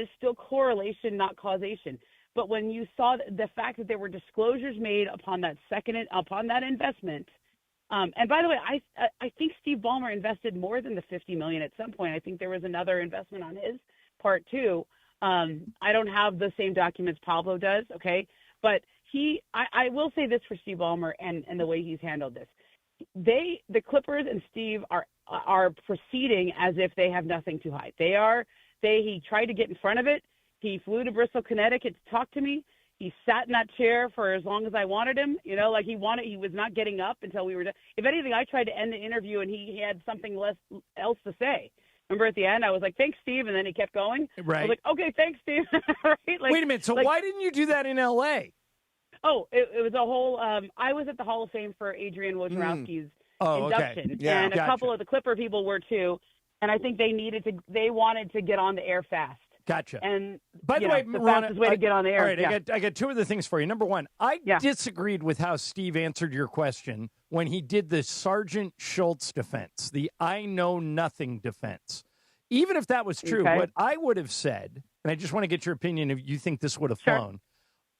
is still correlation, not causation. But when you saw the fact that there were disclosures made upon that investment, and by the way, I think Steve Ballmer invested more than the $50 million at some point. I think there was another investment on his part too. I don't have the same documents Pablo does, okay? But I will say this for Steve Ballmer and the way he's handled this. The Clippers and Steve are proceeding as if they have nothing to hide. He tried to get in front of it. He flew to Bristol, Connecticut to talk to me. He sat in that chair for as long as I wanted him. He was not getting up until we were done. If anything, I tried to end the interview and he had something else to say. Remember at the end, I was like, thanks, Steve. And then he kept going. Right. I was like, okay, thanks, Steve. Right? Wait a minute. So why didn't you do that in L.A.? Oh, it was a whole I was at the Hall of Fame for Adrian Wojnarowski's induction. Okay. Yeah, and a couple of the Clipper people were too. And I think they wanted to get on the air fast. Gotcha. And by the way, the Ramona, fastest way to get on the air. All right, yeah. I got two other things for you. Number one, I disagreed with how Steve answered your question when he did the Sergeant Schultz defense, the I know nothing defense. Even if that was true, what I would have said, and I just want to get your opinion if you think this would have flown,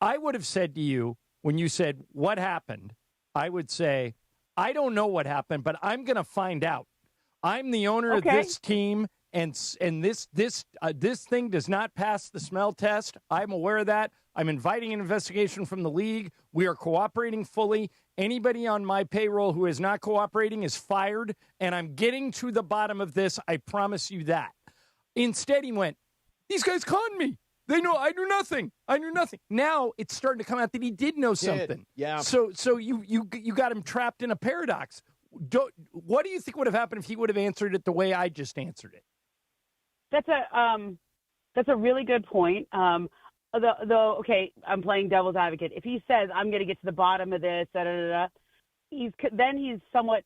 I would have said to you when you said, what happened? I would say, I don't know what happened, but I'm going to find out. I'm the owner of this team, and this thing does not pass the smell test. I'm aware of that. I'm inviting an investigation from the league. We are cooperating fully. Anybody on my payroll who is not cooperating is fired, and I'm getting to the bottom of this. I promise you that. Instead, he went, these guys conned me. They know I knew nothing. I knew nothing. Now it's starting to come out that he did know something. Yeah. So you got him trapped in a paradox. What do you think would have happened if he would have answered it the way I just answered it? That's a really good point. Okay, I'm playing devil's advocate. If he says I'm going to get to the bottom of this, he's somewhat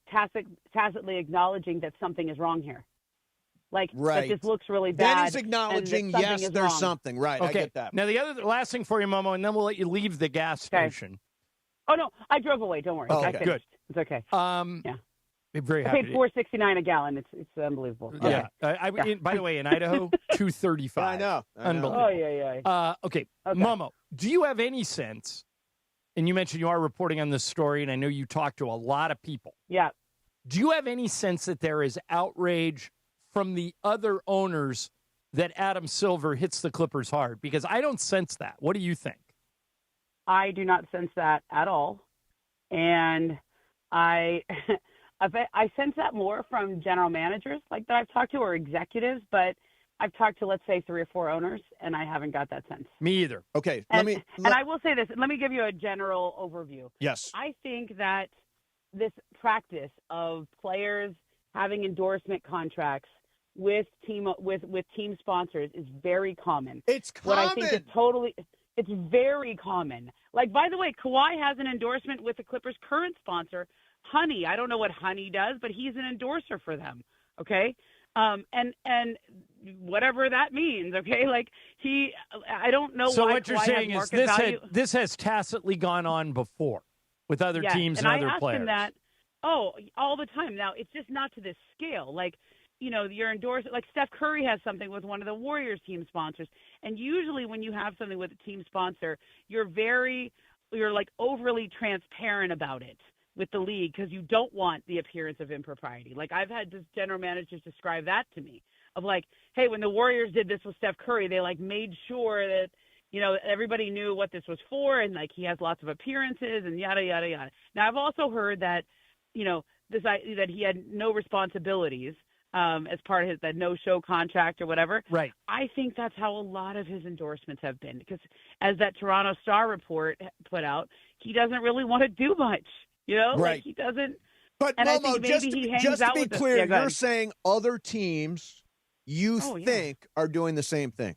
tacitly acknowledging that something is wrong here. That this looks really bad. Then he's acknowledging, yes, there's wrong. something. Right, Okay. I get that. Now, the last thing for you, Momo, and then we'll let you leave the gas station. Oh, no, I drove away. Don't worry. Oh, I finished. good. It's okay. Yeah. I'm very I happy. paid $4.69 a gallon. It's unbelievable. Yeah. By the way, in Idaho, $2.35. I know. Unbelievable. Oh, yeah. Okay, Momo, do you have any sense, and you mentioned you are reporting on this story, and I know you talk to a lot of people. Yeah. Do you have any sense that there is outrage from the other owners that Adam Silver hits the Clippers hard? Because I don't sense that. What do you think? I do not sense that at all. And I sense that more from general managers that I've talked to or executives, but I've talked to, let's say, 3 or 4 owners, and I haven't got that sense. Me either. Okay. And I will say this. Let me give you a general overview. Yes. I think that this practice of players having endorsement contracts with team sponsors is very common. It's common. What I think is it's very common. By the way, Kawhi has an endorsement with the Clippers' current sponsor, Honey. I don't know what Honey does, but he's an endorser for them. Okay. And whatever that means. Okay. I don't know so why. What you're Kawhi saying has is this has tacitly gone on before with other teams and other I asked players. him that. Oh, all the time. Now, it's just not to this scale. You're endorsed. Steph Curry has something with one of the Warriors team sponsors. And usually when you have something with a team sponsor, you're overly transparent about it with the league because you don't want the appearance of impropriety. I've had general managers describe that to me of hey, when the Warriors did this with Steph Curry, they made sure that, everybody knew what this was for and he has lots of appearances and yada, yada, yada. Now, I've also heard that, that he had no responsibilities as part of that no-show contract or whatever. Right. I think that's how a lot of his endorsements have been because as that Toronto Star report put out, he doesn't really want to do much, Right. he doesn't. But and Momo, I think maybe he hangs out be with clear, you're saying other teams you think are doing the same thing.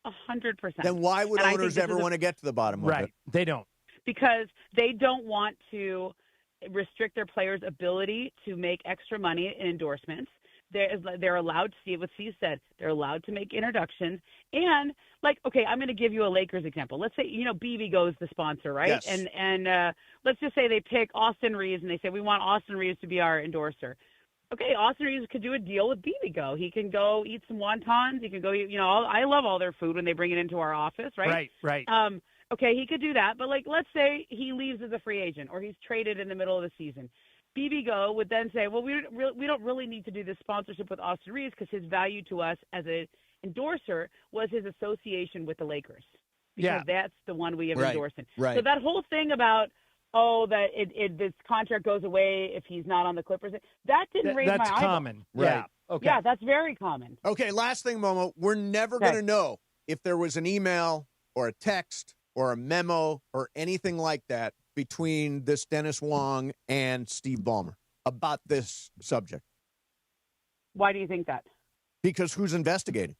100%. Then why would owners ever want to get to the bottom of it? Right. They don't. Because they don't want to restrict their players' ability to make extra money in endorsements. They're allowed to see what Steve said. They're allowed to make introductions. And, okay, I'm going to give you a Lakers example. Let's say, BB is the sponsor, right? Yes. And let's just say they pick Austin Reeves and they say, we want Austin Reeves to be our endorser. Okay, Austin Reeves could do a deal with BB. He can go eat some wontons. He can go, I love all their food when they bring it into our office, right? Right. Okay, he could do that. But, let's say he leaves as a free agent or he's traded in the middle of the season. BB would then say, well, we don't really need to do this sponsorship with Austin Reeves because his value to us as a endorser was his association with the Lakers. Because that's the one we have endorsed. Right. So that whole thing about, this contract goes away if he's not on the Clippers, that didn't raise my eyebrows. That's common. Right. Yeah. Okay. Yeah, that's very common. Okay, last thing, Momo. We're never going to know if there was an email or a text or a memo or anything like that between this Dennis Wong and Steve Ballmer about this subject. Why do you think that? Because who's investigating?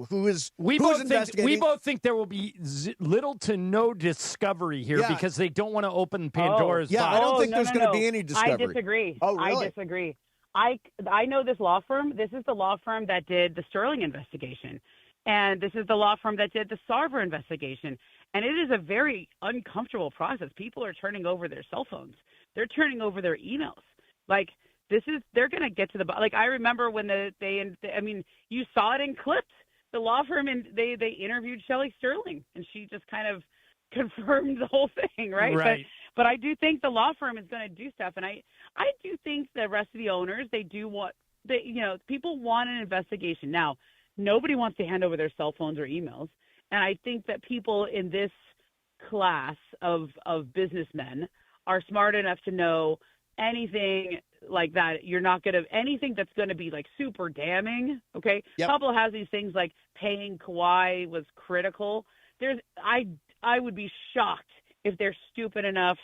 Who's We investigating? both think there will be little to no discovery here because they don't want to open Pandora's box. I don't think there's going to be any discovery. I disagree. Oh, really? I disagree. I know this law firm. This is the law firm that did the Sterling investigation. And this is the law firm that did the Sarver investigation. And it is a very uncomfortable process. People are turning over their cell phones. They're turning over their emails. They're going to get to the bottom. I remember when you saw it in clips. The law firm, and they interviewed Shelley Sterling, and she just kind of confirmed the whole thing, right? Right. But I do think the law firm is going to do stuff, and I do think the rest of the owners, people want an investigation. Now, nobody wants to hand over their cell phones or emails, and I think that people in this class of businessmen are smart enough to know anything like that. You're not going to anything that's going to be super damning. Okay. Yep. Pablo has these things like paying Kawhi was critical. I would be shocked if they're stupid enough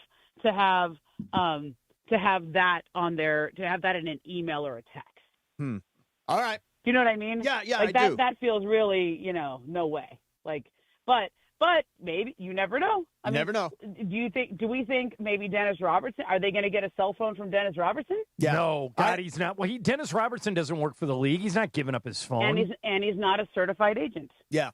to have that on there, to have that in an email or a text. All right. Do you know what I mean? Yeah, I do. That feels really, no way. But maybe you never know. I never know. Do we think maybe Dennis Robertson? Are they going to get a cell phone from Dennis Robertson? Yeah. No, God, he's not. Well, Dennis Robertson doesn't work for the league. He's not giving up his phone. And he's not a certified agent. Yeah.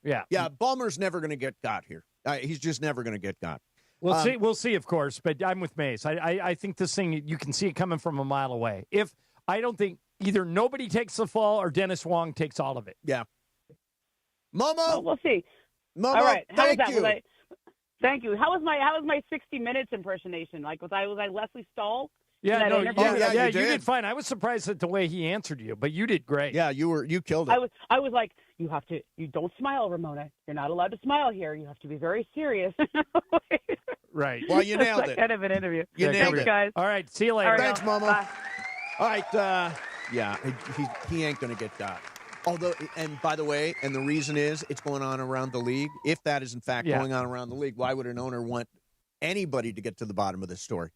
Ballmer's never going to get got here. He's just never going to get got. We'll see, of course. But I'm with Mace. I think this thing, you can see it coming from a mile away. I don't think either nobody takes the fall or Dennis Wong takes all of it. Yeah. Momo. Well, we'll see. Momo, all right. How was thank that? you. Thank you. How was my 60 Minutes impersonation? Was I Leslie Stahl? Yeah, you did fine. I was surprised at the way he answered you, but you did great. Yeah, you killed it. I was like, you don't smile, Ramona. You're not allowed to smile here. You have to be very serious. Right. Well, you nailed it. Kind of an interview. You nailed it, guys. All right. See you later. All right, Thanks, Momo. Bye. All right. He ain't going to get got. Although, and by the way, and the reason is it's going on around the league. If that is in fact going on around the league, why would an owner want anybody to get to the bottom of this story?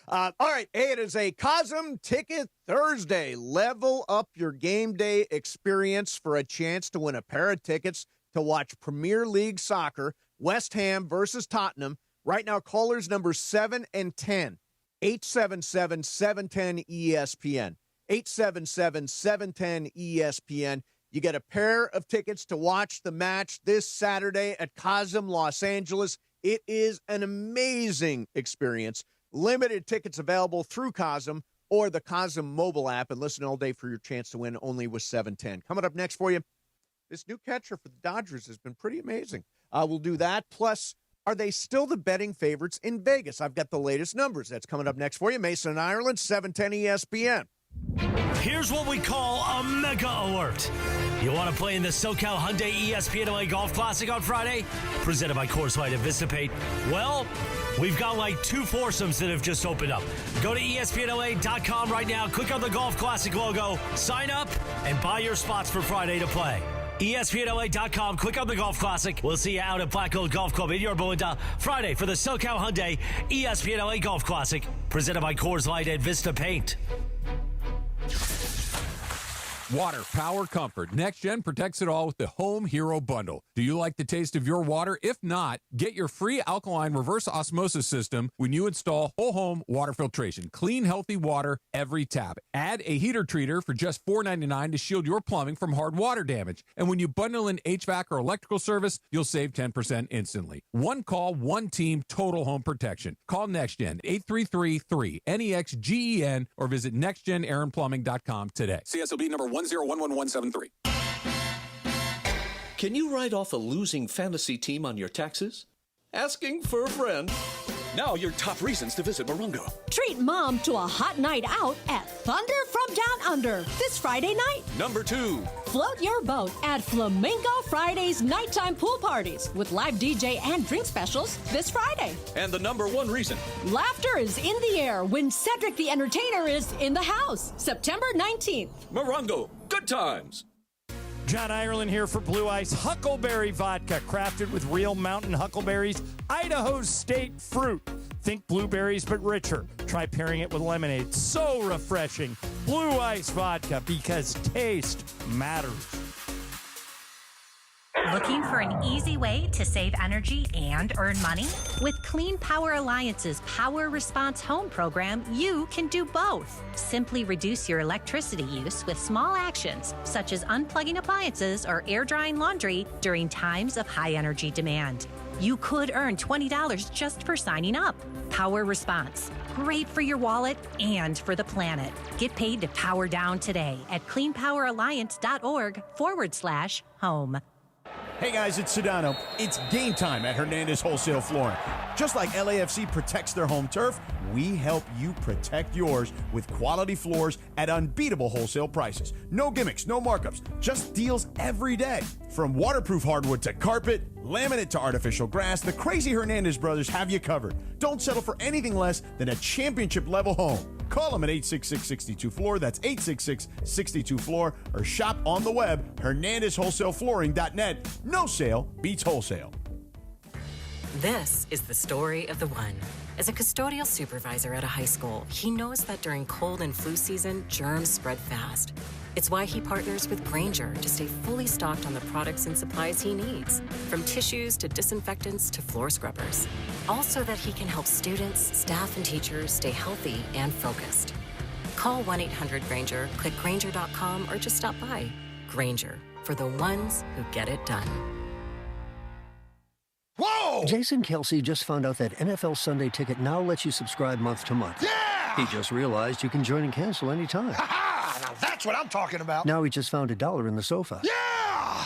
All right. Hey, it is a Cosm Ticket Thursday. Level up your game day experience for a chance to win a pair of tickets to watch Premier League soccer, West Ham versus Tottenham. Right now, callers number 7 and 10, 877-710-ESPN. 877-710-ESPN. You get a pair of tickets to watch the match this Saturday at Cosm, Los Angeles. It is an amazing experience. Limited tickets available through Cosm or the Cosm mobile app, and listen all day for your chance to win only with 710. Coming up next for you, this new catcher for the Dodgers has been pretty amazing. We'll do that. Plus, are they still the betting favorites in Vegas? I've got the latest numbers. That's coming up next for you. Mason and Ireland, 710 ESPN. Here's what we call a mega alert. You want to play in the SoCal Hyundai ESPN LA Golf Classic on Friday? Presented by Coors Light and Vistapate. Well, we've got 2 foursomes that have just opened up. Go to ESPNLA.com right now, click on the Golf Classic logo, sign up, and buy your spots for Friday to play. ESPNLA.com, click on the Golf Classic. We'll see you out at Black Gold Golf Club in Yorba Linda Friday for the SoCal Hyundai ESPN LA Golf Classic. Presented by Coors Light and Vista Paint. Water, power, comfort. NextGen protects it all with the Home Hero Bundle. Do you like the taste of your water? If not, get your free alkaline reverse osmosis system when you install whole home water filtration. Clean, healthy water every tap. Add a heater treater for just $4.99 to shield your plumbing from hard water damage. And when you bundle in HVAC or electrical service, you'll save 10% instantly. One call, one team, total home protection. Call NextGen 833-3-NEXGEN or visit nextgenaironplumbing.com today. CSLB number 1011173. Can you write off a losing fantasy team on your taxes? Asking for a friend. Now your top reasons to visit Morongo. Treat mom to a hot night out at Thunder from Love Down Under this Friday night. Number 2. Float your boat at Flamingo Friday's nighttime pool parties with live DJ and drink specials this Friday. And the number 1 reason. Laughter is in the air when Cedric the Entertainer is in the house, September 19th. Morongo, good times. John Ireland here for Blue Ice Huckleberry Vodka, crafted with real mountain huckleberries, Idaho state fruit. Think blueberries, but richer. Try pairing it with lemonade. So refreshing. Blue Ice Vodka, because taste matters. Looking for an easy way to save energy and earn money? With Clean Power Alliance's Power Response Home program, you can do both. Simply reduce your electricity use with small actions, such as unplugging appliances or air drying laundry during times of high energy demand. You could earn $20 just for signing up. Power Response. Great for your wallet and for the planet. Get paid to power down today at cleanpoweralliance.org/home. Hey guys, it's Sedano. It's game time at Hernandez Wholesale Flooring. Just like LAFC protects their home turf, we help you protect yours with quality floors at unbeatable wholesale prices. No gimmicks, no markups, just deals every day. From waterproof hardwood to carpet, laminate to artificial grass, the crazy Hernandez brothers have you covered. Don't settle for anything less than a championship-level home. Call them at 866-62-FLOOR. That's 866-62-FLOOR. Or shop on the web, HernandezWholesaleFlooring.net. No sale beats wholesale. This is the story of the one. As a custodial supervisor at a high school, he knows that during cold and flu season, germs spread fast. It's why he partners with Grainger to stay fully stocked on the products and supplies he needs, from tissues to disinfectants to floor scrubbers. All so that he can help students, staff, and teachers stay healthy and focused. Call 1-800-GRAINGER, click Grainger.com, or just stop by. Grainger, for the ones who get it done. Whoa! Jason Kelsey just found out that NFL Sunday Ticket now lets you subscribe month to month. Yeah! He just realized you can join and cancel anytime. Ha-ha! Now that's what I'm talking about. Now he just found $1 in the sofa. Yeah!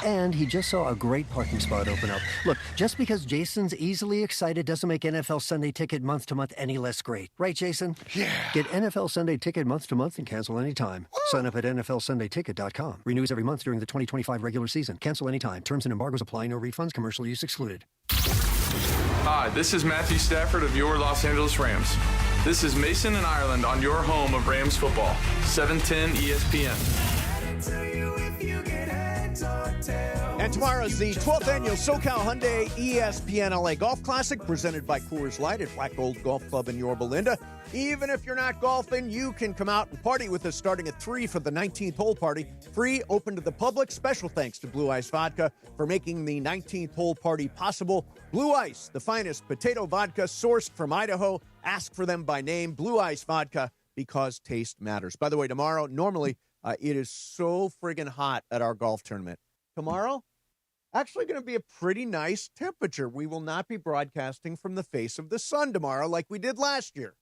And he just saw a great parking spot open up. Look, just because Jason's easily excited doesn't make NFL Sunday Ticket month to month any less great. Right, Jason? Yeah. Get NFL Sunday Ticket month to month and cancel anytime. Sign up at NFLSundayTicket.com. Renews every month during the 2025 regular season. Cancel anytime. Terms and embargoes apply. No refunds. Commercial use excluded. Hi, this is Matthew Stafford of your Los Angeles Rams. This is Mason and Ireland on your home of Rams football, 710 ESPN. And tomorrow's the 12th annual SoCal Hyundai ESPN LA Golf Classic, presented by Coors Light at Black Gold Golf Club in Yorba Linda. Even if you're not golfing, you can come out and party with us starting at 3 for the 19th hole party. Free, open to the public. Special thanks to Blue Ice Vodka for making the 19th hole party possible. Blue Ice, the finest potato vodka sourced from Idaho. Ask for them by name. Blue Ice Vodka, because taste matters. By the way, tomorrow, normally it is so friggin' hot at our golf tournament. Tomorrow, actually going to be a pretty nice temperature. We will not be broadcasting from the face of the sun tomorrow like we did last year.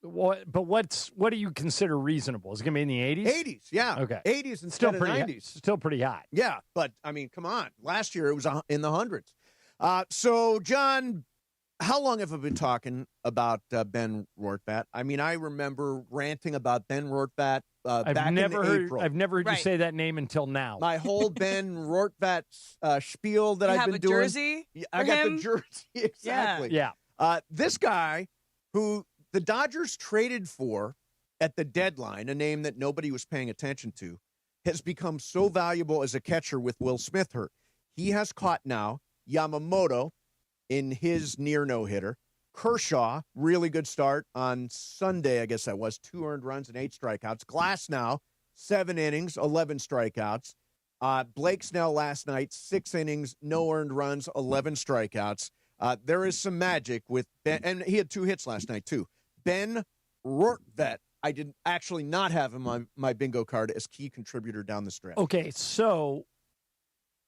What do you consider reasonable? Is it going to be in the 80s? 80s, yeah. Okay. 80s instead of 90s. Still pretty hot. Yeah, but, I mean, come on. Last year it was in the hundreds. So, John, how long have I been talking about Ben Rortbat? I mean, I remember ranting about Ben Rortbat back in April. I've never heard you say that name until now. My whole Ben Rortbat spiel that I've been doing. Jersey? I got the jersey, exactly. Yeah. This guy who the Dodgers traded for at the deadline, a name that nobody was paying attention to, has become so valuable as a catcher with Will Smith hurt. He has caught now Yamamoto in his near no-hitter. Kershaw, really good start on Sunday, I guess that was, 2 earned runs and 8 strikeouts. Glass now, 7 innings, 11 strikeouts. Blake Snell last night, 6 innings, no earned runs, 11 strikeouts. There is some magic with Ben, and he had 2 hits last night, too. Ben Rortbat, I did actually not have him on my bingo card as key contributor down the stretch. Okay, so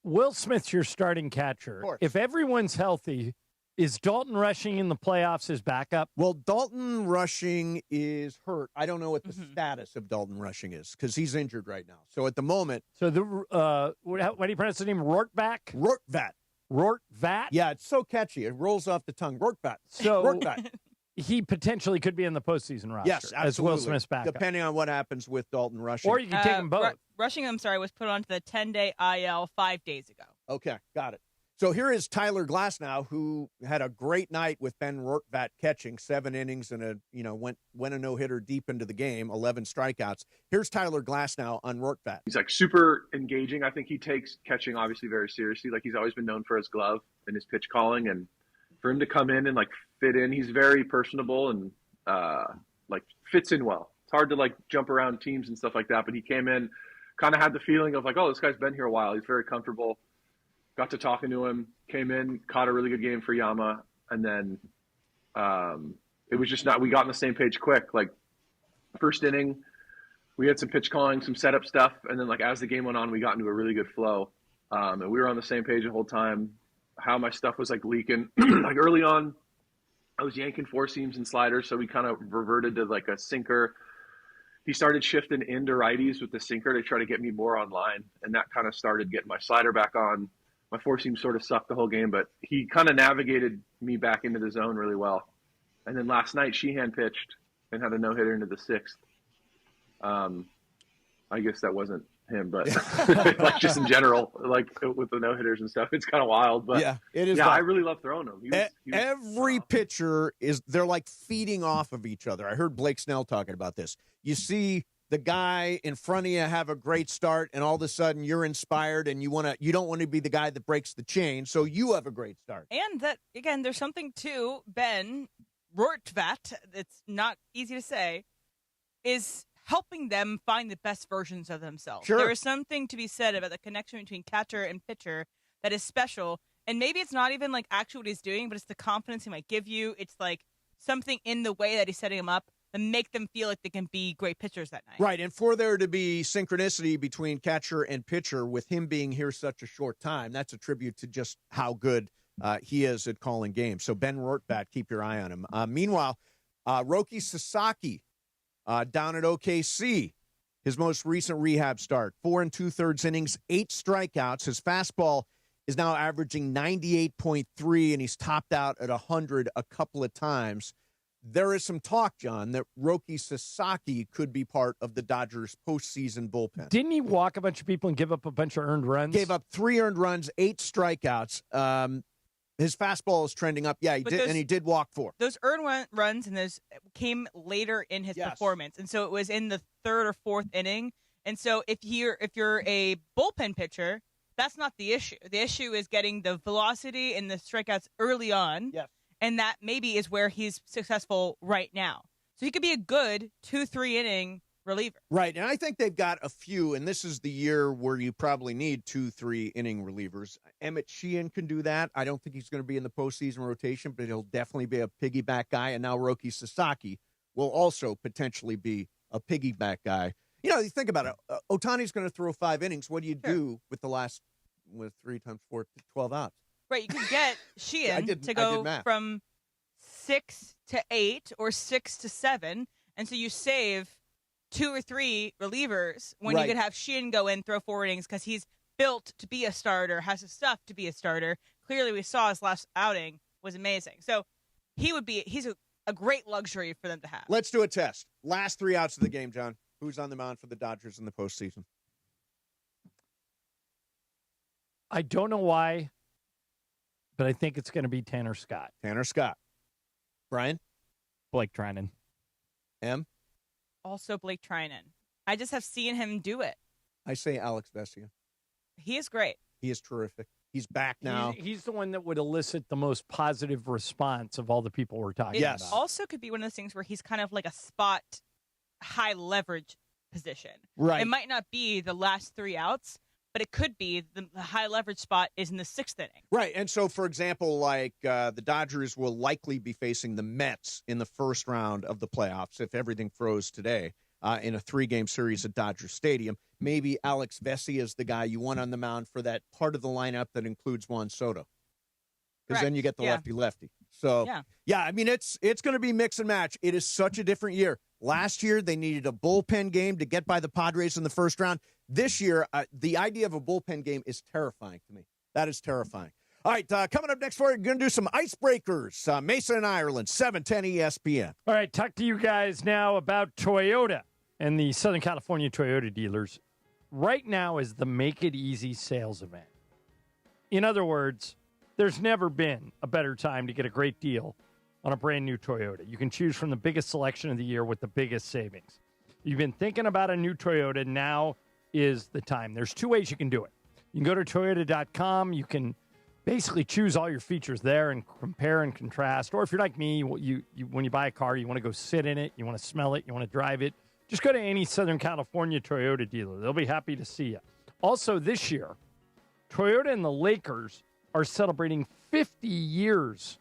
Will Smith's your starting catcher. If everyone's healthy, is Dalton Rushing in the playoffs his backup? Well, Dalton Rushing is hurt. I don't know what the status of Dalton Rushing is because he's injured right now. So at the moment. So what do you pronounce the name? Rortbat? Rortbat. Rortbat? Yeah, it's so catchy. It rolls off the tongue. Rortbat. So Rortbat. he potentially could be in the postseason roster. Yes, absolutely. As Will Smith's backup. Depending on what happens with Dalton Rushing. Or you can take them both. Rushing, I'm sorry, was put onto the 10-day IL 5 days ago. Okay, got it. So here is Tyler Glasnow, who had a great night with Ben Rortvat catching 7 innings and went a no-hitter deep into the game, 11 strikeouts. Here's Tyler Glasnow on Rortvat. He's like super engaging. I think he takes catching obviously very seriously. Like he's always been known for his glove and his pitch calling, and for him to come in and like fit in, he's very personable and like fits in well. It's hard to like jump around teams and stuff like that, but he came in, kind of had the feeling of like, oh, this guy's been here a while. He's very comfortable. Got to talking to him, came in, caught a really good game for Yama, and then it was just we got on the same page quick. Like first inning, we had some pitch calling, some setup stuff, and then like as the game went on, we got into a really good flow, and we were on the same page the whole time. How my stuff was like leaking, like early on, I was yanking 4 seams and sliders, so we kind of reverted to like a sinker. He started shifting into righties with the sinker to try to get me more online, and that kind of started getting my slider back on. My 4 seam sort of sucked the whole game, but he kind of navigated me back into the zone really well. And then last night, Sheehan pitched and had a no-hitter into the 6th. I guess that wasn't him, but like just in general, like with the no-hitters and stuff, it's kind of wild. But yeah, it is. Yeah, wild. I really love throwing him. Every pitcher they're like feeding off of each other. I heard Blake Snell talking about this. You see the guy in front of you have a great start, and all of a sudden you're inspired, and you don't want to be the guy that breaks the chain, so you have a great start. And that again, there's something to Ben Rortvat. It's not easy to say. Is helping them find the best versions of themselves. Sure. There is something to be said about the connection between catcher and pitcher that is special. And maybe it's not even like actually what he's doing, but it's the confidence he might give you. It's like something in the way that he's setting them up that make them feel like they can be great pitchers that night. Right, and for there to be synchronicity between catcher and pitcher with him being here such a short time, that's a tribute to just how good he is at calling games. So Ben Rortvat, keep your eye on him. Meanwhile, Roki Sasaki down at OKC, his most recent rehab start, 4 2/3 innings, 8 strikeouts. His fastball is now averaging 98.3, and he's topped out at 100 a couple of times. There is some talk, John, that Roki Sasaki could be part of the Dodgers' postseason bullpen. Didn't he walk a bunch of people and give up a bunch of earned runs? Gave up 3 earned runs, 8 strikeouts. His fastball is trending up. Yeah, he did walk 4. Those earned runs and those came later in his performance, and so it was in the 3rd or 4th inning. And so if you're a bullpen pitcher, that's not the issue. The issue is getting the velocity and the strikeouts early on. Yes. And that maybe is where he's successful right now. So he could be a good 2-3 inning reliever. Right, and I think they've got a few, and this is the year where you probably need 2-3 inning relievers. Emmett Sheehan can do that. I don't think he's going to be in the postseason rotation, but he'll definitely be a piggyback guy. And now Roki Sasaki will also potentially be a piggyback guy. You know, you think about it. Ohtani's going to throw 5 innings. What do you do with the last 3 times 4, 12 outs? Right, you can get Sheehan to go from 6 to 8 or 6 to 7, and so you save 2 or 3 relievers when you could have Sheehan go in, throw 4 innings because he's built to be a starter, has the stuff to be a starter. Clearly, we saw his last outing was amazing. So he's a great luxury for them to have. Let's do a test. Last 3 outs of the game, John. Who's on the mound for the Dodgers in the postseason? I don't know why, but I think it's going to be Tanner Scott. Tanner Scott. Brian? Blake Trinan. M? Also Blake Trinan. I just have seen him do it. I say Alex Vesia. He is great. He is terrific. He's back now. He's the one that would elicit the most positive response of all the people we're talking about. It also could be one of those things where he's kind of like a spot high leverage position. Right. It might not be the last 3 outs, but it could be the high leverage spot is in the 6th inning. Right. And so, for example, like the Dodgers will likely be facing the Mets in the first round of the playoffs if everything froze today in a 3-game series at Dodger Stadium. Maybe Alex Vesia is the guy you want on the mound for that part of the lineup that includes Juan Soto. Because then you get the lefty-lefty. So, I mean, it's going to be mix and match. It is such a different year. Last year, they needed a bullpen game to get by the Padres in the first round. This year, the idea of a bullpen game is terrifying to me. That is terrifying. All right, coming up next, we're going to do some icebreakers. Mason and Ireland, 710 ESPN. All right, talk to you guys now about Toyota and the Southern California Toyota dealers. Right now is the Make It Easy sales event. In other words, there's never been a better time to get a great deal on a brand new Toyota. You can choose from the biggest selection of the year with the biggest savings. You've been thinking about a new Toyota. Now is the time. There's two ways you can do it. You can go to Toyota.com. You can basically choose all your features there and compare and contrast. Or if you're like me, when you buy a car, you want to go sit in it, you want to smell it, you want to drive it. Just go to any Southern California Toyota dealer. They'll be happy to see you. Also, this year, Toyota and the Lakers are celebrating 50 years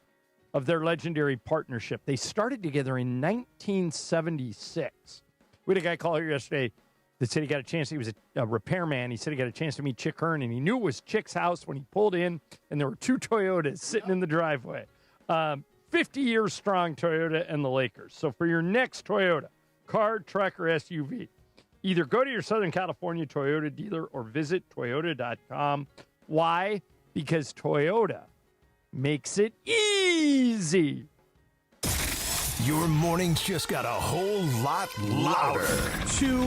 of their legendary partnership. They started together in 1976. We had a guy call here yesterday that said he got a chance. He was a repairman. He said he got a chance to meet Chick Hearn, and he knew it was Chick's house when he pulled in, and there were two Toyotas sitting in the driveway. 50 years strong, Toyota and the Lakers. So for your next Toyota, car, truck, or SUV, either go to your Southern California Toyota dealer or visit Toyota.com. Why? Because Toyota makes it easy. Your morning just got a whole lot louder. Two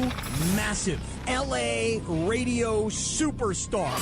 massive LA radio superstars.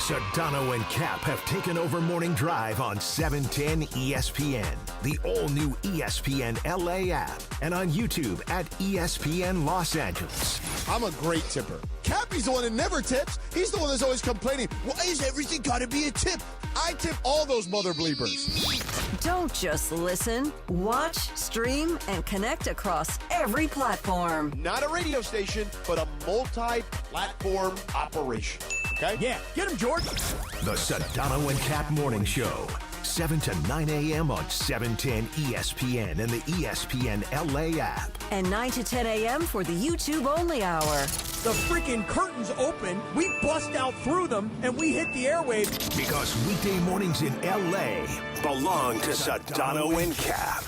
Sedano and Cap have taken over Morning Drive on 710 ESPN, the all-new ESPN LA app, and on YouTube at ESPN Los Angeles. I'm a great tipper. Cappy's the one that never tips. He's the one that's always complaining. Why is everything got to be a tip? I tip all those mother bleepers. Don't just listen. Watch, stream, and connect across every platform. Not a radio station, but a multi-platform operation. Okay? Yeah, get him, George. The Sedano and Cap Morning Show, 7 to 9 a.m. on 710 ESPN and the ESPN LA app. And 9 to 10 a.m. for the YouTube-only hour. The freaking curtains open, we bust out through them, and we hit the airwaves. Because weekday mornings in LA belong to Sedano and Cap.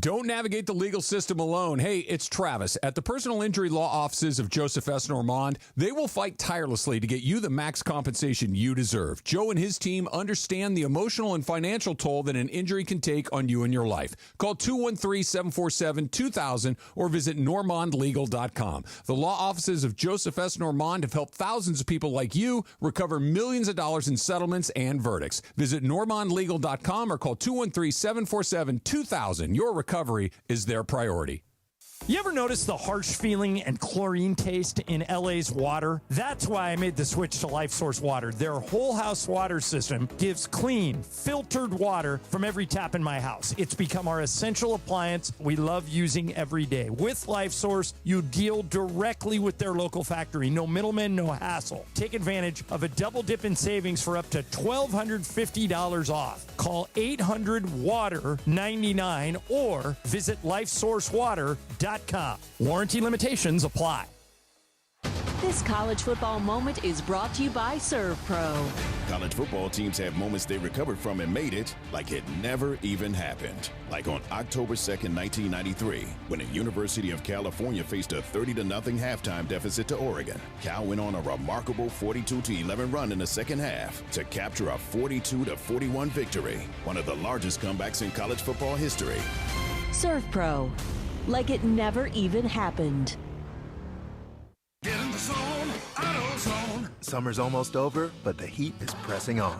Don't navigate the legal system alone. Hey, it's Travis. At the personal injury law offices of Joseph S. Normand, they will fight tirelessly to get you the max compensation you deserve. Joe and his team understand the emotional and financial toll that an injury can take on you and your life. Call 213-747-2000 or visit normandlegal.com. The law offices of Joseph S. Normand have helped thousands of people like you recover millions of dollars in settlements and verdicts. Visit normandlegal.com or call 213-747-2000. Your recovery is their priority. You ever notice the harsh feeling and chlorine taste in LA's water? That's why I made the switch to Life Source Water. Their whole house water system gives clean, filtered water from every tap in my house. It's become our essential appliance we love using every day. With Life Source, you deal directly with their local factory. No middlemen, no hassle. Take advantage of a double dip in savings for up to $1,250 off. Call 800-WATER-99 or visit lifesourcewater.com. Warranty limitations apply. This college football moment is brought to you by ServPro. College football teams have moments they recovered from and made it like it never even happened. Like on October 2nd, 1993, when the University of California faced a 30-0 halftime deficit to Oregon. Cal went on a remarkable 42-11 run in the second half to capture a 42-41 victory, one of the largest comebacks in college football history. ServPro. Like it never even happened. Get in the zone, AutoZone. Summer's almost over, but the heat is pressing on.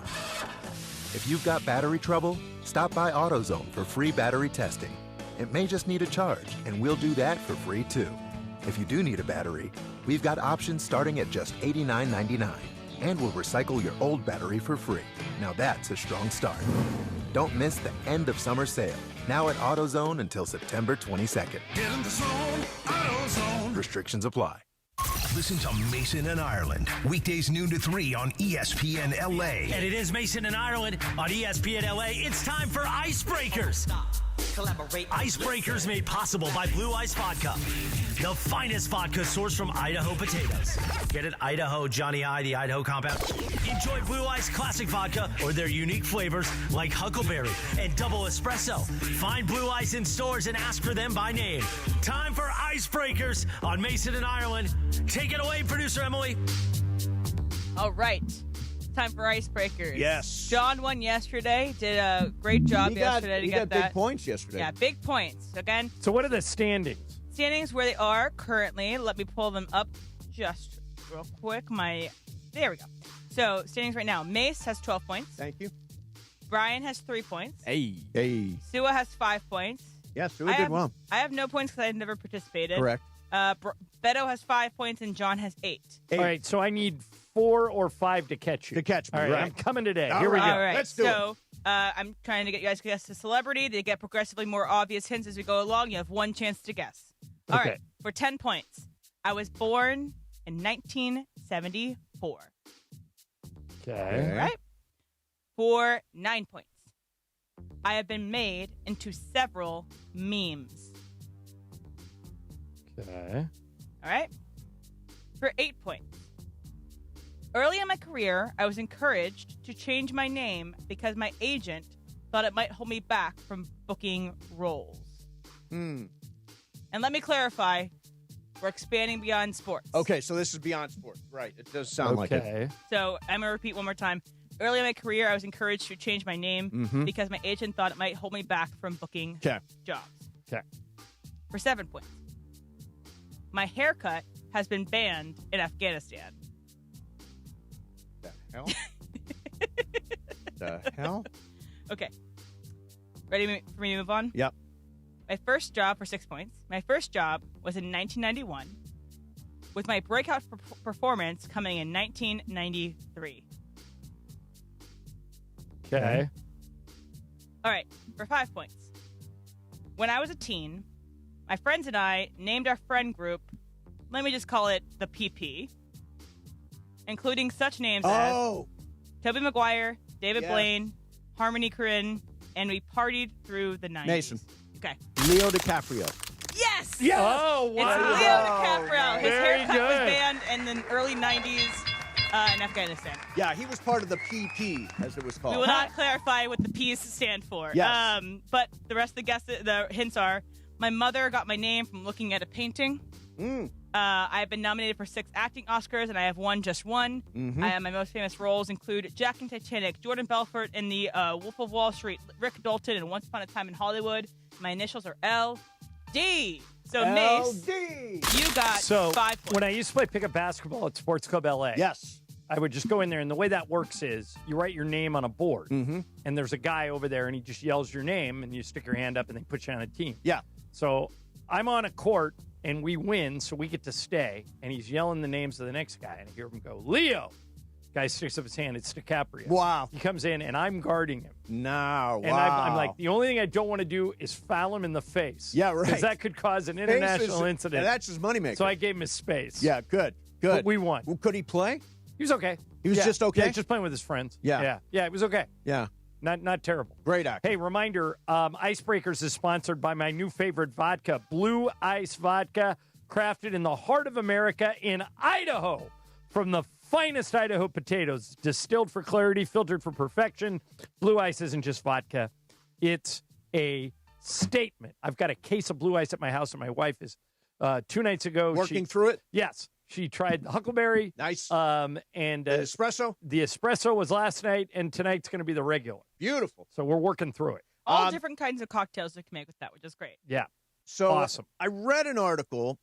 If you've got battery trouble, stop by AutoZone for free battery testing. It may just need a charge, and we'll do that for free too. If you do need a battery, we've got options starting at just $89.99, and we'll recycle your old battery for free. Now that's a strong start. Don't miss the end of summer sale, now at AutoZone until September 22nd. Get in the zone, AutoZone. Restrictions apply. Listen to Mason and Ireland, weekdays noon to 3 on ESPN LA. And it is Mason and Ireland on ESPN LA. It's time for Icebreakers. Icebreakers made possible by Blue Ice Vodka, the finest vodka sourced from Idaho potatoes. Get it? Idaho, Johnny I, the Idaho compound. Enjoy Blue Ice Classic Vodka or their unique flavors like Huckleberry and Double Espresso. Find Blue Ice in stores and ask for them by name. Time for Icebreakers on Mason and Ireland. Take it away, producer Emily. All right. Time for icebreakers. Yes. John won yesterday. Did a great job yesterday to he get got that. big points yesterday. Yeah, big points. Again. So what are the standings? Standings where they are currently. Let me pull them up just real quick. There we go. So standings right now. Mace has 12 points. Thank you. Brian has 3 points. Hey. Sua has 5 points. Yeah, Sua did well. I have no points because I've never participated. Correct. Beto has 5 points and John has 8. All right, so I need 4 or 5 to catch you. To catch me, All right, right. I'm coming today. All Here we go. All right, Let's do it. so I'm trying to get you guys to guess the celebrity. They get progressively more obvious hints as we go along. You have 1 chance to guess. All right, for 10 points. I was born in 1974. Okay. All right. For 9 points. I have been made into several memes. Okay. All right. For 8 points. Early in my career, I was encouraged to change my name because my agent thought it might hold me back from booking roles. And let me clarify, we're expanding beyond sports. Okay, so this is beyond sports. Right. It does sound like it. So I'm going to repeat one more time. Early in my career, I was encouraged to change my name because my agent thought it might hold me back from booking jobs. Okay. For 7 points. My haircut has been banned in Afghanistan. The hell? The hell? Okay. Ready for me to move on? Yep. My first job for 6 points. My first job was in 1991, with my breakout performance coming in 1993. Okay. All right, for 5 points. When I was a teen, my friends and I named our friend group, let me just call it the PP, including such names as Tobey Maguire, David Blaine, Harmony Korine, and we partied through the 90s. Mason. Okay. Leo DiCaprio. Yes! Yeah. Oh, wow. It's Leo DiCaprio. His Very haircut was good. banned in the early 90s in Afghanistan. Yeah, he was part of the PP, as it was called. We will not clarify what the P's stand for. Yes. But the rest of the hints are, my mother got my name from looking at a painting. I have been nominated for 6 acting Oscars, and I have won just one. My most famous roles include Jack in Titanic, Jordan Belfort in the Wolf of Wall Street, Rick Dalton in Once Upon a Time in Hollywood. My initials are LD. So, Mace, you got 5 points. When I used to play pickup basketball at Sports Club LA, I would just go in there, and the way that works is you write your name on a board, and there's a guy over there, and he just yells your name, and you stick your hand up, and they put you on a team. Yeah. So I'm on a court, and we win, so we get to stay, and he's yelling the names of the next guy, and I hear him go, Leo. Guy sticks up his hand. It's DiCaprio. Wow. He comes in, and I'm guarding him. No, And I'm like, the only thing I don't want to do is foul him in the face. Yeah, right. Because that could cause an international incident. Yeah, that's his moneymaker. So I gave him his space. Yeah, good. But we won. Well, could he play? He was okay. He was just okay? Yeah, just playing with his friends. Yeah. Yeah, it was okay. Yeah. Not terrible. Great actor. Hey, reminder, Icebreakers is sponsored by my new favorite vodka, Blue Ice Vodka, crafted in the heart of America in Idaho from the finest Idaho potatoes, distilled for clarity, filtered for perfection. Blue Ice isn't just vodka. It's a statement. I've got a case of Blue Ice at my house, and my wife is 2 nights ago. Working through it? Yes. She tried the Huckleberry. Nice. And the espresso? The espresso was last night, and tonight's going to be the regular. Beautiful. So we're working through it. All different kinds of cocktails you can make with that, which is great. Yeah. So awesome. I read an article.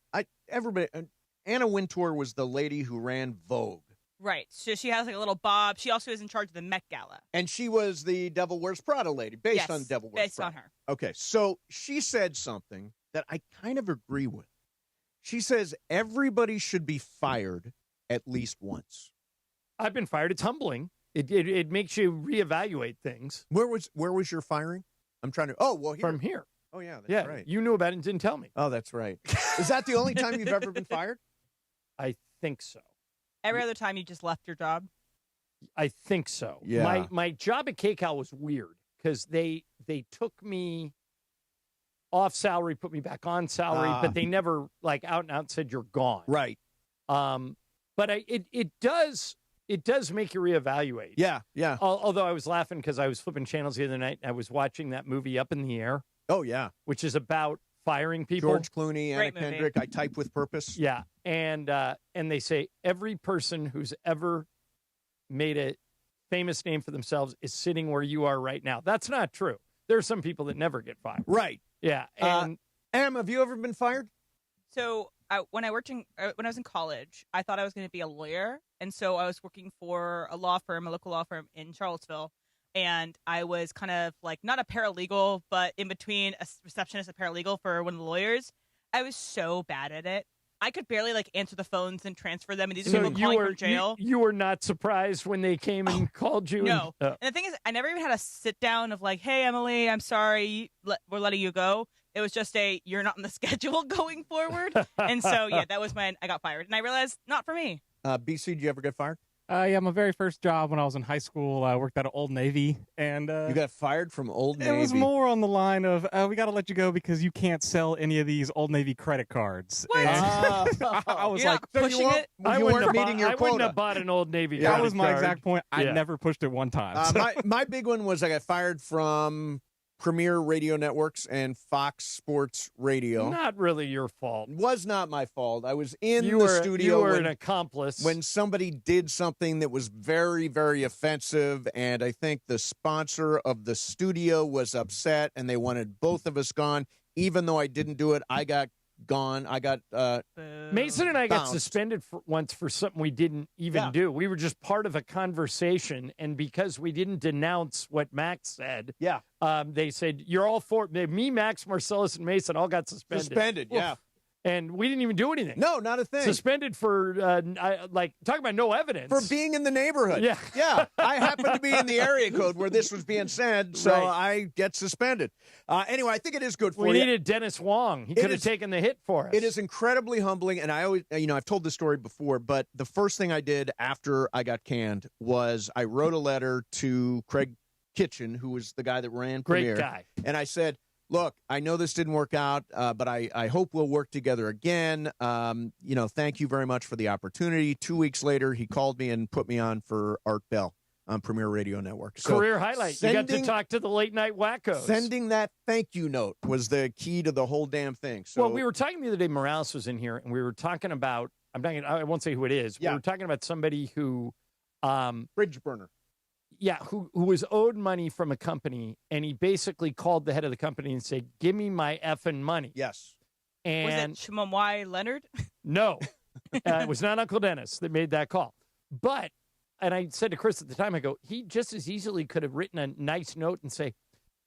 Anna Wintour was the lady who ran Vogue. Right. So she has like a little bob. She also is in charge of the Met Gala. And she was the Devil Wears Prada lady, based on Devil Wears based Prada. on her. Okay, so she said something that I kind of agree with. She says everybody should be fired at least once. I've been fired. It's humbling. It makes you reevaluate things. Where was your firing? I'm trying to. Oh, well, here. From here. Oh, yeah, that's right. You knew about it and didn't tell me. Oh, that's right. Is that the only time you've ever been fired? I think so. Every other time you just left your job? I think so. Yeah. My job at KCAL was weird because they took me off salary, put me back on salary, but they never like out and out said you're gone. Right. But it does make you reevaluate. Yeah, yeah. Although I was laughing because I was flipping channels the other night and I was watching that movie Up in the Air. Oh, yeah. Which is about firing people. George Clooney, Anna Great movie. Kendrick, I Type with Purpose. Yeah. And they say every person who's ever made famous name for themselves is sitting where you are right now. That's not true. There are some people that never get fired. Right. Yeah. And Em, have you ever been fired? So when I was in college, I thought I was going to be a lawyer, and so I was working for a local law firm in Charlottesville, and I was kind of like not a paralegal, but in between a receptionist and paralegal for one of the lawyers. I was so bad at it. I could barely answer the phones and transfer them, and these are people calling from jail. You were not surprised when they came and called you? No. And the thing is, I never even had a sit down of hey, Emily, I'm sorry, we're letting you go. It was just you're not on the schedule going forward. And so, yeah, that was when I got fired. And I realized, not for me. BC, did you ever get fired? Yeah, my very first job when I was in high school, I worked at Old Navy. And you got fired from Old Navy? It was more on the line of, we got to let you go because you can't sell any of these Old Navy credit cards. What? I was like, pushing it? You weren't meeting your quota. I wouldn't have bought an Old Navy credit card. That was my exact point. I never pushed it one time. My big one was I got fired from Premier Radio Networks and Fox Sports Radio. Not really your fault. Was not my fault. I was in the studio. You were an accomplice. When somebody did something that was very, very offensive, and I think the sponsor of the studio was upset, and they wanted both of us gone. Even though I didn't do it, I got gone. I got Mason and I got bounced. suspended once for something we didn't even do. We were just part of a conversation, and because we didn't denounce what Max said, they said, you're all for me, Max, Marcellus, and Mason all got suspended. Yeah. And we didn't even do anything. No, not a thing. Suspended for, talking about no evidence. For being in the neighborhood. Yeah. Yeah. I happened to be in the area code where this was being said, so I get suspended. Anyway, I think it is good for you. We needed Dennis Wong. He could have taken the hit for us. It is incredibly humbling, and I always, I've told this story before, but the first thing I did after I got canned was I wrote a letter to Craig Kitchen, who was the guy that ran Premier. Great guy. And I said, look, I know this didn't work out, but I hope we'll work together again. Thank you very much for the opportunity. 2 weeks later, he called me and put me on for Art Bell on Premier Radio Network. So career highlight. You got to talk to the late night wackos. Sending that thank you note was the key to the whole damn thing. So, well, we were talking the other day, Morales was in here, and we were talking about, I won't say who it is. Yeah. We were talking about somebody who bridge burner. Yeah, who was owed money from a company, and he basically called the head of the company and said, give me my effing money. Yes. And was it Shimon Leonard? No. It was not Uncle Dennis that made that call. But, and I said to Chris at the time, I go, he just as easily could have written a nice note and say,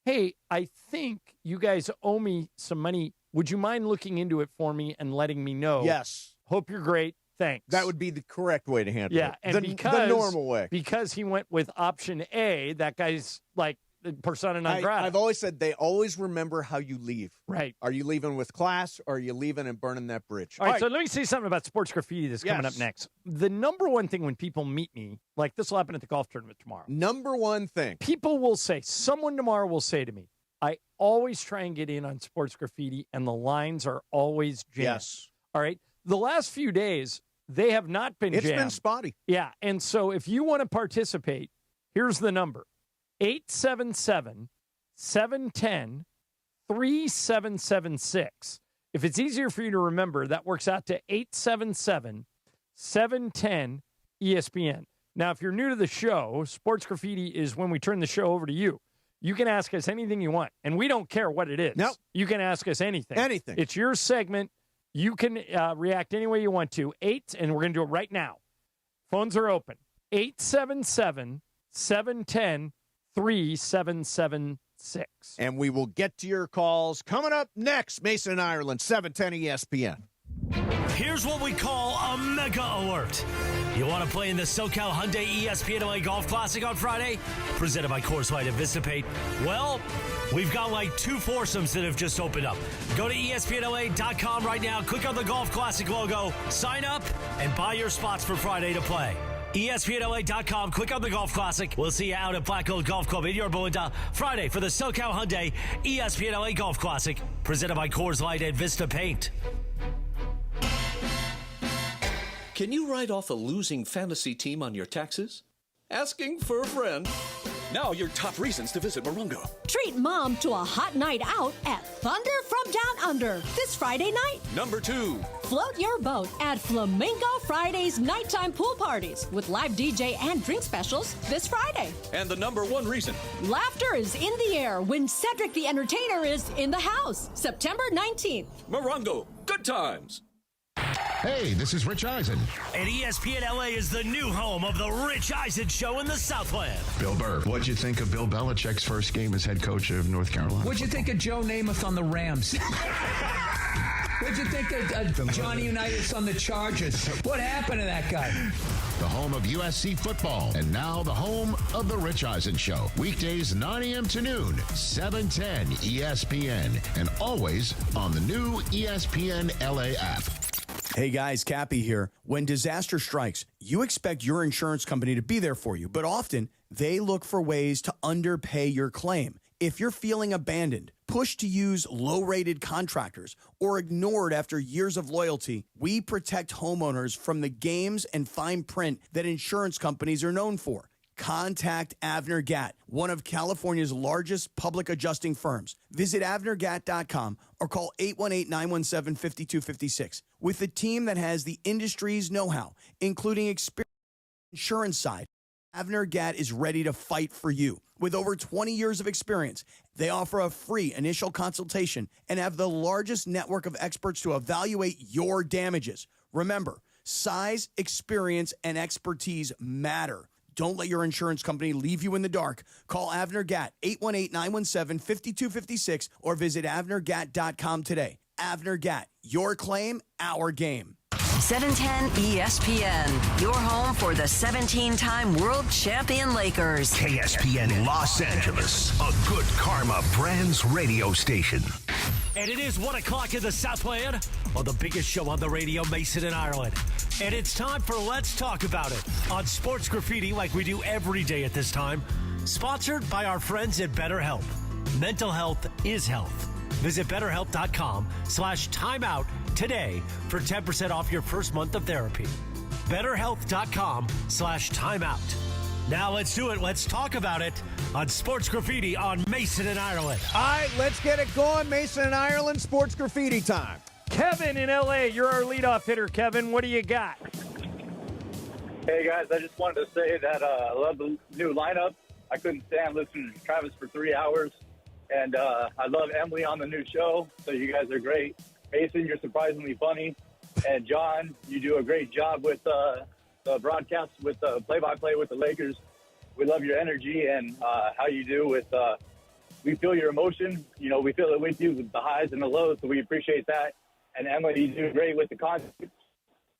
hey, I think you guys owe me some money. Would you mind looking into it for me and letting me know? Yes. Hope you're great. Thanks. That would be the correct way to handle it. Yeah, and the normal way. Because he went with option A, that guy's like persona non grata. I've always said they always remember how you leave. Right. Are you leaving with class, or are you leaving and burning that bridge? All right, so let me say something about sports graffiti that's coming up next. The number one thing when people meet me, like this will happen at the golf tournament tomorrow. Number one thing. People will say, someone tomorrow will say to me, I always try and get in on sports graffiti, and the lines are always jammed. Yes. All right. The last few days, they have not been jammed. It's been spotty. Yeah. And so if you want to participate, here's the number. 877-710-3776. If it's easier for you to remember, that works out to 877-710-ESPN. Now, if you're new to the show, Sports Graffiti is when we turn the show over to you. You can ask us anything you want, and we don't care what it is. Nope. You can ask us anything. Anything. It's your segment. You can react any way you want to. And we're going to do it right now. Phones are open. 877-710-3776. And we will get to your calls coming up next. Mason and Ireland, 710 ESPN. Here's what we call a mega alert. You want to play in the SoCal Hyundai ESPN LA Golf Classic on Friday? Presented by Coors Light and Vistapaint. Well, we've got like 2 foursomes that have just opened up. Go to ESPNLA.com right now, click on the Golf Classic logo, sign up, and buy your spots for Friday to play. ESPNLA.com, click on the Golf Classic. We'll see you out at Black Gold Golf Club in Yorba Linda Friday for the SoCal Hyundai ESPN LA Golf Classic. Presented by Coors Light and Vistapaint. Can you write off a losing fantasy team on your taxes? Asking for a friend. Now your top reasons to visit Morongo. Treat mom to a hot night out at Thunder from Down Under this Friday night. Number 2. Float your boat at Flamenco Friday's nighttime pool parties with live DJ and drink specials this Friday. And the number 1 reason. Laughter is in the air when Cedric the Entertainer is in the house, September 19th. Morongo, good times. Hey, this is Rich Eisen. And ESPN LA is the new home of the Rich Eisen Show in the Southland. Bill Burr. What'd you think of Bill Belichick's first game as head coach of North Carolina? What'd you think of Joe Namath on the Rams? What'd you think of Johnny Unitas on the Chargers? What happened to that guy? The home of USC football, and now the home of the Rich Eisen Show. Weekdays 9 a.m. to noon, 710 ESPN, and always on the new ESPN LA app. Hey guys, Cappy here. When disaster strikes, you expect your insurance company to be there for you, but often they look for ways to underpay your claim. If you're feeling abandoned, pushed to use low-rated contractors, or ignored after years of loyalty, we protect homeowners from the games and fine print that insurance companies are known for. Contact Avner Gatt, one of California's largest public adjusting firms. Visit avnergatt.com or call 818-917-5256. With a team that has the industry's know-how, including experience on the insurance side, Avner Gatt is ready to fight for you. With over 20 years of experience, they offer a free initial consultation and have the largest network of experts to evaluate your damages. Remember, size, experience, and expertise matter. Don't let your insurance company leave you in the dark. Call Avner Gatt, 818-917-5256, or visit avnergatt.com today. Avner Gatt, your claim, our game. 710 ESPN, your home for the 17-time world champion Lakers. KSPN Los Angeles, a good karma brands radio station. And it is 1 o'clock in the Southland on the biggest show on the radio, Mason and Ireland. And it's time for Let's Talk About It on Sports Graffiti, like we do every day at this time. Sponsored by our friends at BetterHelp. Mental health is health. Visit BetterHelp.com/timeout today for 10% off your first month of therapy. BetterHelp.com/timeout. Now let's do it. Let's talk about it on Sports Graffiti on Mason and Ireland. All right, let's get it going. Mason and Ireland, Sports Graffiti time. Kevin in L.A., you're our leadoff hitter. Kevin, what do you got? Hey, guys, I just wanted to say that I love the new lineup. I couldn't stand listening to Travis for 3 hours. And I love Emily on the new show, so you guys are great. Mason, you're surprisingly funny. And John, you do a great job with the broadcast, with the play-by-play with the Lakers. We love your energy and how you do with we feel your emotion. You know, we feel it with you with the highs and the lows, so we appreciate that. And Emily, you do great with the content.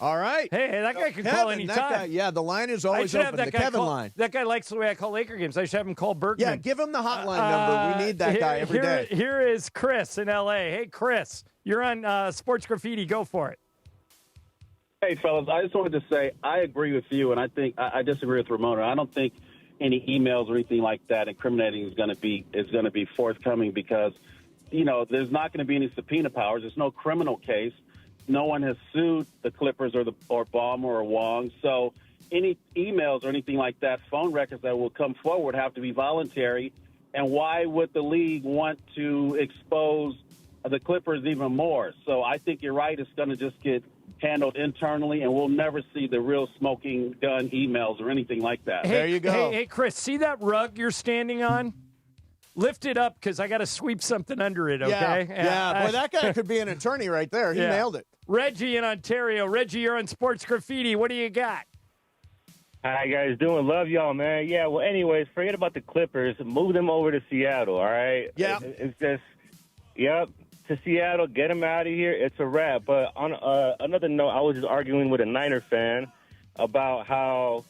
All right. Hey, that guy can call anytime. Yeah, the line is always open. The Kevin line. That guy likes the way I call Laker games. I should have him call Bergman. Yeah, give him the hotline number. We need that guy every day. Here is Chris in L.A. Hey, Chris, you're on Sports Graffiti. Go for it. Hey, fellas, I just wanted to say I agree with you, and I think I disagree with Ramona. I don't think any emails or anything like that incriminating is going to be forthcoming because, you know, there's not going to be any subpoena powers. There's no criminal case. No one has sued the Clippers or Ballmer or Wong. So any emails or anything like that, phone records that will come forward have to be voluntary. And why would the league want to expose the Clippers even more? So I think you're right. It's going to just get handled internally, and we'll never see the real smoking gun emails or anything like that. There you go. Hey, Chris, see that rug you're standing on? Lift it up because I got to sweep something under it, okay? Yeah. Boy, that guy could be an attorney right there. He nailed it. Reggie in Ontario. Reggie, you're on Sports Graffiti. What do you got? How you guys doing? Love y'all, man. Yeah, well, anyways, forget about the Clippers. Move them over to Seattle, all right? Yeah. It's just, to Seattle, get them out of here. It's a wrap. But on another note, I was just arguing with a Niner fan about how,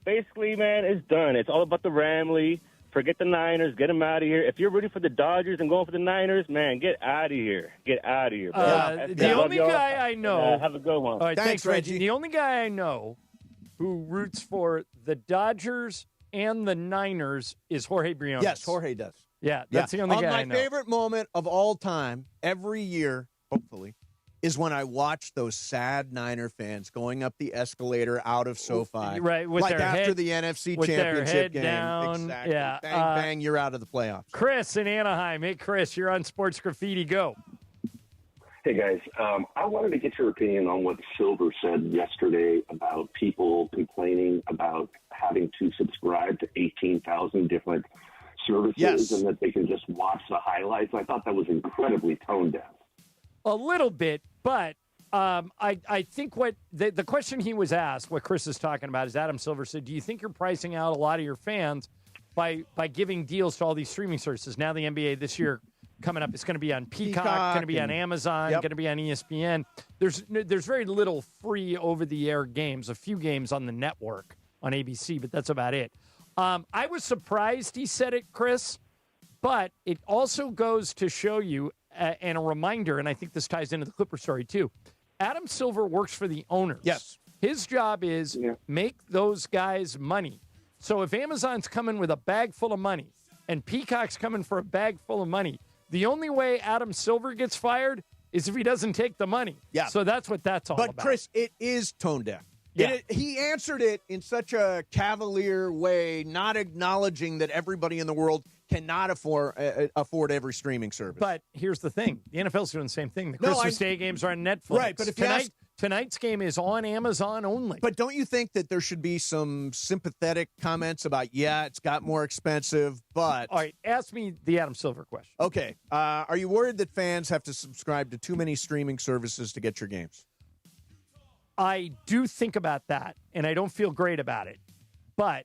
basically, man, it's done. It's all about the Ramley. Forget the Niners. Get them out of here. If you're rooting for the Dodgers and going for the Niners, man, get out of here. Get out of here. The only guy I know. Have a good one. All right, thanks, Reggie. The only guy I know who roots for the Dodgers and the Niners is Jorge Briones. Yes, Jorge does. Yeah, that's the only guy I know. My favorite moment of all time, every year, hopefully, is when I watch those sad Niner fans going up the escalator out of SoFi. Right, with like their after head, the NFC with their Championship head game. down. Exactly. Yeah. Bang, bang, you're out of the playoffs. Chris in Anaheim. Hey, Chris, you're on Sports Graffiti. Go. Hey, guys. I wanted to get your opinion on what Silver said yesterday about people complaining about having to subscribe to 18,000 different services and that they can just watch the highlights. I thought that was incredibly tone deaf. A little bit, but I think what the question he was asked, what Chris is talking about, is Adam Silver said, do you think you're pricing out a lot of your fans by giving deals to all these streaming services? Now the NBA this year coming up, it's going to be on Peacock, going to be on Amazon, going to be on ESPN. There's very little free over-the-air games, a few games on the network on ABC, but that's about it. I was surprised he said it, Chris, but it also goes to show you, and a reminder, and I think this ties into the Clipper story too, Adam Silver works for the owners. Yes. His job is make those guys money. So if Amazon's coming with a bag full of money and Peacock's coming for a bag full of money, the only way Adam Silver gets fired is if he doesn't take the money. Yeah. So that's what that's all about. But, Chris, it is tone deaf. Yeah. He answered it in such a cavalier way, not acknowledging that everybody in the world cannot afford every streaming service. But here's the thing. The NFL's doing the same thing. The Christmas Day games are on Netflix. Right, but if tonight's game is on Amazon only. But don't you think that there should be some sympathetic comments about, it's got more expensive, but... All right, ask me the Adam Silver question. Okay. Are you worried that fans have to subscribe to too many streaming services to get your games? I do think about that, and I don't feel great about it. But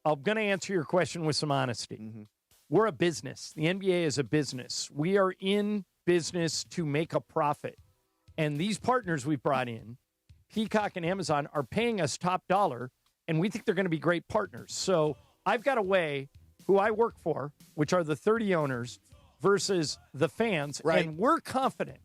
I'm going to answer your question with some honesty. Mm-hmm. We're a business. The NBA is a business. We are in business to make a profit. And these partners we've brought in, Peacock and Amazon, are paying us top dollar, and we think they're going to be great partners. So I've got to weigh who I work for, which are the 30 owners, versus the fans. Right. And we're confident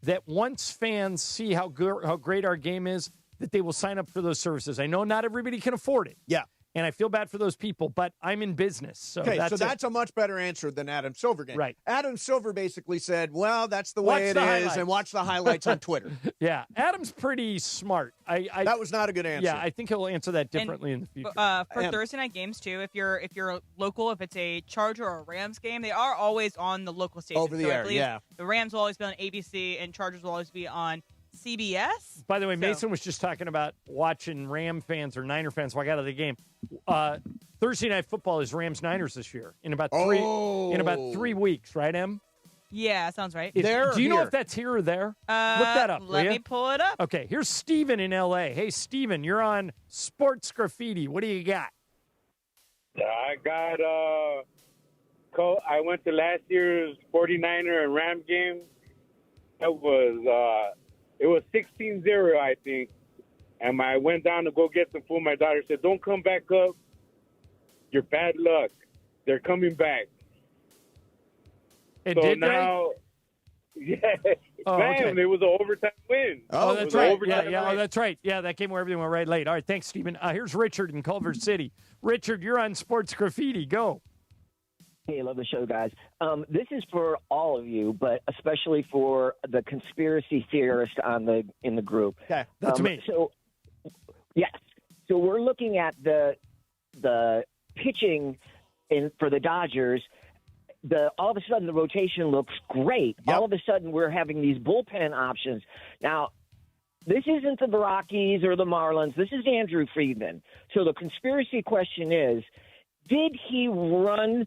that once fans see how great our game is, that they will sign up for those services. I know not everybody can afford it. Yeah. And I feel bad for those people, but I'm in business. So that's a much better answer than Adam Silver gave. Right. Adam Silver basically said, well, that's the way it is, and watch the highlights on Twitter. Yeah. Adam's pretty smart. That was not a good answer. Yeah, I think he'll answer that differently in the future. For Thursday night games, too, if you're local, if it's a Charger or a Rams game, they are always on the local station. Over the air, yeah. The Rams will always be on ABC, and Chargers will always be on CBS. By the way, Mason was just talking about watching Ram fans or Niner fans walk out of the game. Thursday night football is Rams-Niners this year in about 3 weeks, right, Em? Yeah, sounds right. Do you know if that's here or there? Look that up. Let me pull it up. Okay, here's Steven in L.A. Hey, Steven, you're on Sports Graffiti. What do you got? I got I went to last year's 49er and Rams game. It was 16-0, I think. And I went down to go get some food. My daughter said, don't come back up. You're bad luck. They're coming back. And so did now, they? It was an overtime win. Oh, that's right. Yeah, that's right. Yeah, that game where everything went right late. All right, thanks, Stephen. Here's Richard in Culver City. Richard, you're on Sports Graffiti. Go. Hey, love the show, guys. This is for all of you, but especially for the conspiracy theorist in the group. Okay, that's me. So, yes. So we're looking at the pitching for the Dodgers. All of a sudden, the rotation looks great. Yep. All of a sudden, we're having these bullpen options. Now, this isn't the Rockies or the Marlins. This is Andrew Friedman. So the conspiracy question is, did he run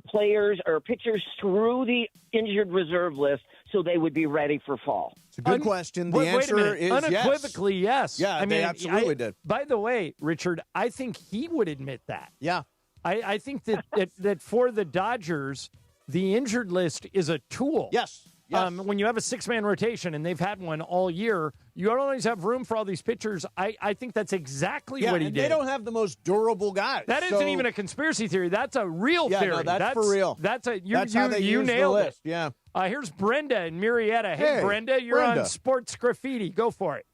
players or pitchers through the injured reserve list so they would be ready for fall? It's a good question. The Wait a answer minute. is unequivocally yes. Yeah, they absolutely did. By the way, Richard, I think he would admit that. Yeah. I think that for the Dodgers, the injured list is a tool. Yes. When you have a six-man rotation, and they've had one all year, you don't always have room for all these pitchers. I think that's exactly what he did. They don't have the most durable guys. That isn't even a conspiracy theory. That's a real theory. No, that's for real. That's how they use nailed the list. it. Yeah. Here's Brenda in Marietta. Hey, Brenda, you're on Sports Graffiti. Go for it.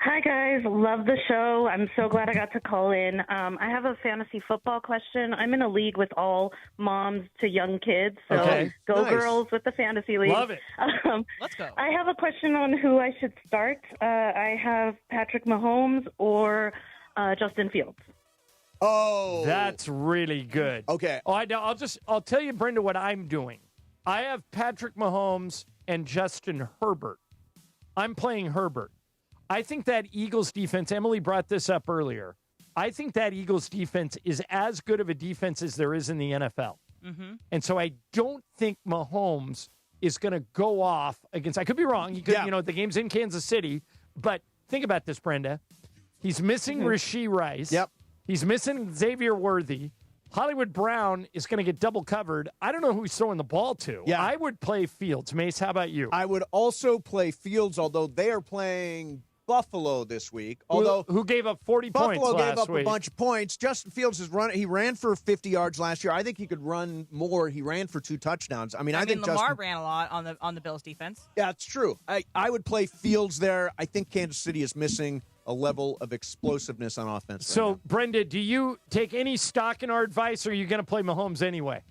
Hi, guys. Love the show. I'm so glad I got to call in. I have a fantasy football question. I'm in a league with all moms to young kids, so go Nice. girls with the fantasy league. Love it. Let's go. I have a question on who I should start. I have Patrick Mahomes or Justin Fields. Oh, That's really good. Okay. Oh, I'll tell you, Brenda, what I'm doing. I have Patrick Mahomes and Justin Herbert. I'm playing Herbert. I think that Eagles defense, Emily brought this up earlier. I think that Eagles defense is as good of a defense as there is in the NFL. Mm-hmm. And so I don't think Mahomes is going to go off against, I could be wrong. He could, the game's in Kansas City, but think about this, Brenda. He's missing Rashee Rice. Yep. He's missing Xavier Worthy. Hollywood Brown is going to get double covered. I don't know who he's throwing the ball to. Yeah. I would play Fields. Mace, how about you? I would also play Fields, although they are playing Buffalo this week. Although who gave up 40 Buffalo points gave last up week. a bunch of points. Justin Fields he ran for 50 yards last year. I think he could run more. He ran for 2 touchdowns. I think Lamar ran a lot on the Bills defense. Yeah, it's true. I would play Fields there. I think Kansas City is missing a level of explosiveness on offense. So, Brenda, do you take any stock in our advice, or are you going to play Mahomes anyway?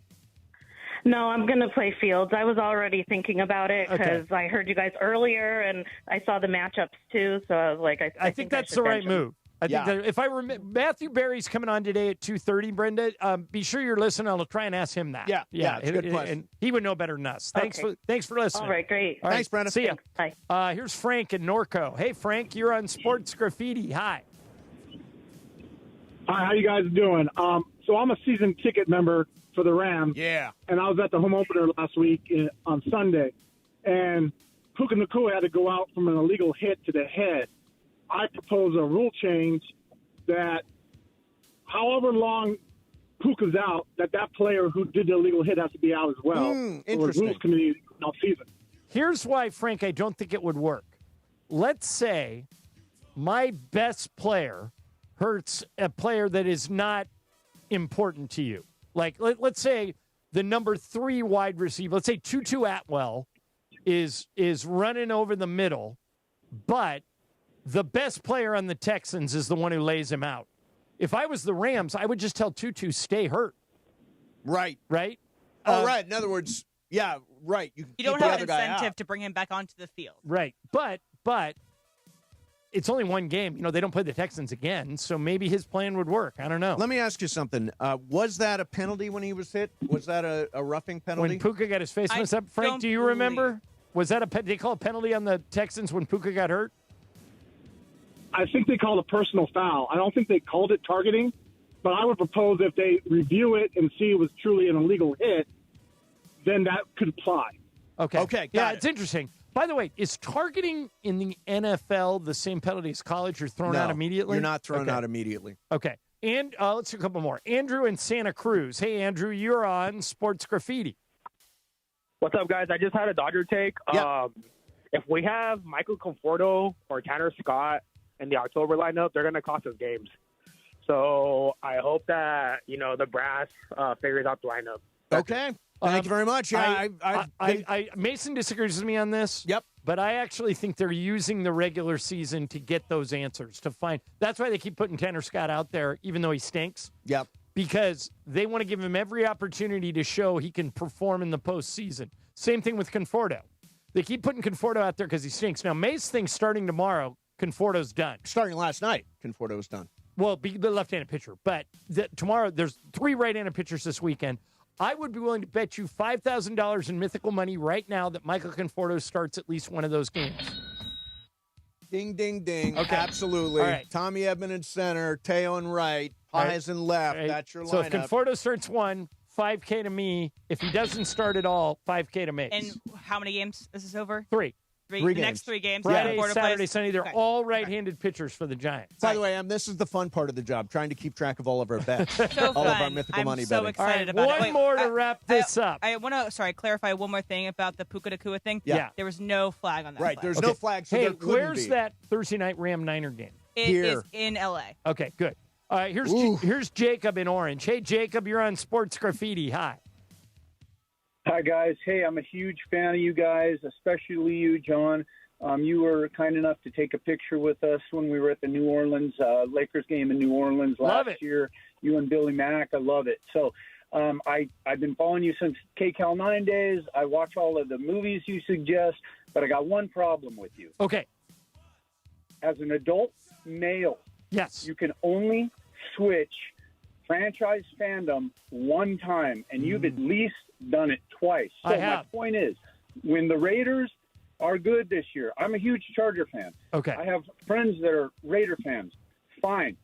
No, I'm going to play Fields. I was already thinking about it because I heard you guys earlier, and I saw the matchups too. So I was like, I think that's the right move. I think that if I remember, Matthew Berry's coming on today at 2:30. Brenda, be sure you're listening. I'll try and ask him that. Yeah, it's a good question. And he would know better than us. Thanks for listening. All right, great. All right, Thanks, Brenda. See ya. Bye. Here's Frank in Norco. Hey, Frank, you're on Sports Graffiti. Hi. Hi, how you guys doing? So I'm a season ticket member for the Rams. Yeah. And I was at the home opener last week on Sunday, and Puka Nacua had to go out from an illegal hit to the head. I propose a rule change that however long Puka's out, that player who did the illegal hit has to be out as well. Interesting. So the rules committee all season. Here's why, Frank, I don't think it would work. Let's say my best player hurts a player that is not important to you. Like, let's say the number 3 wide receiver, let's say Tutu Atwell is running over the middle, but the best player on the Texans is the one who lays him out. If I was the Rams, I would just tell Tutu, stay hurt. Right. Right? Right. In other words, yeah, right. You don't have an incentive to bring him back onto the field. Right. But it's only one game. They don't play the Texans again, so maybe his plan would work. I don't know. Let me ask you something. Was that a penalty when he was hit? Was that a roughing penalty? When Puka got his face messed up? Frank, do you remember? Was that did they call a penalty on the Texans when Puka got hurt? I think they called a personal foul. I don't think they called it targeting, but I would propose if they review it and see it was truly an illegal hit, then that could apply. Okay. It's interesting. By the way, is targeting in the NFL the same penalty as college? You're thrown out immediately? You're not thrown out immediately. Okay. And let's do a couple more. Andrew in Santa Cruz. Hey, Andrew, you're on Sports Graffiti. What's up, guys? I just had a Dodger take. Yep. If we have Michael Conforto or Tanner Scott in the October lineup, they're going to cost us games. So I hope that, the brass figures out the lineup. Okay. Thank you very much. Yeah, Mason disagrees with me on this. Yep. But I actually think they're using the regular season to get those answers, to find. That's why they keep putting Tanner Scott out there, even though he stinks. Yep. Because they want to give him every opportunity to show he can perform in the postseason. Same thing with Conforto. They keep putting Conforto out there because he stinks. Now, Mace thinks starting tomorrow, Conforto's done. Starting last night, Conforto was done. Well, the left-handed pitcher. But tomorrow, there's 3 right-handed pitchers this weekend. I would be willing to bet you $5,000 in mythical money right now that Michael Conforto starts at least one of those games. Ding, ding, ding. Okay. Absolutely. All right. Tommy Edman in center, Teo in right, Pies in left. Right. That's your lineup. So if Conforto starts one, $5K to me. If he doesn't start at all, $5K to Mace. And how many games is this over? 3. The games. next 3 games. Friday, Conforto Saturday, plays? Sunday. They're Okay. all right-handed pitchers for the Giants. By the way, this is the fun part of the job, trying to keep track of all of our bets. So all of our fun. mythical I'm money so betting. excited All right, about it. one more to wrap this up. I want to, clarify one more thing about the Puka Nacua thing. Yeah. There was no flag on that. Right, play. there's no flag, so hey, there couldn't where's be. that Thursday night Ram-Niner game? It is in L.A. Okay, good. All right, here's Jacob in Orange. Hey, Jacob, you're on Sports Graffiti. Hi. Hi, guys. Hey, I'm a huge fan of you guys, especially you, John. You were kind enough to take a picture with us when we were at the New Orleans Lakers game in New Orleans last year. You and Billy Mack, I love it. So I've been following you since KCAL 9 days. I watch all of the movies you suggest, but I got one problem with you. Okay. As an adult male, yes, you can only switch franchise fandom one time, and you've at least done it twice. So my point is, when the Raiders are good this year, I'm a huge Charger fan. Okay. I have friends that are Raider fans. Fine.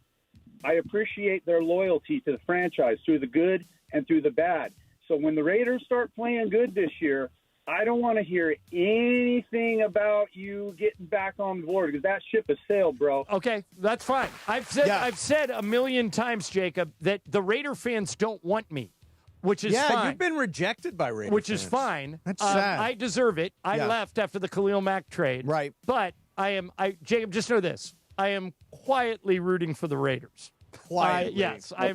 I appreciate their loyalty to the franchise through the good and through the bad. So when the Raiders start playing good this year, I don't want to hear anything about you getting back on board because that ship has sailed, bro. Okay, that's fine. I've said a million times, Jacob, that the Raider fans don't want me, which is fine. You've been rejected by Raider Which fans. is fine. That's sad. I deserve it. I left after the Khalil Mack trade. Right. But Jacob, just know this. I am quietly rooting for the Raiders. Quietly. Yes. I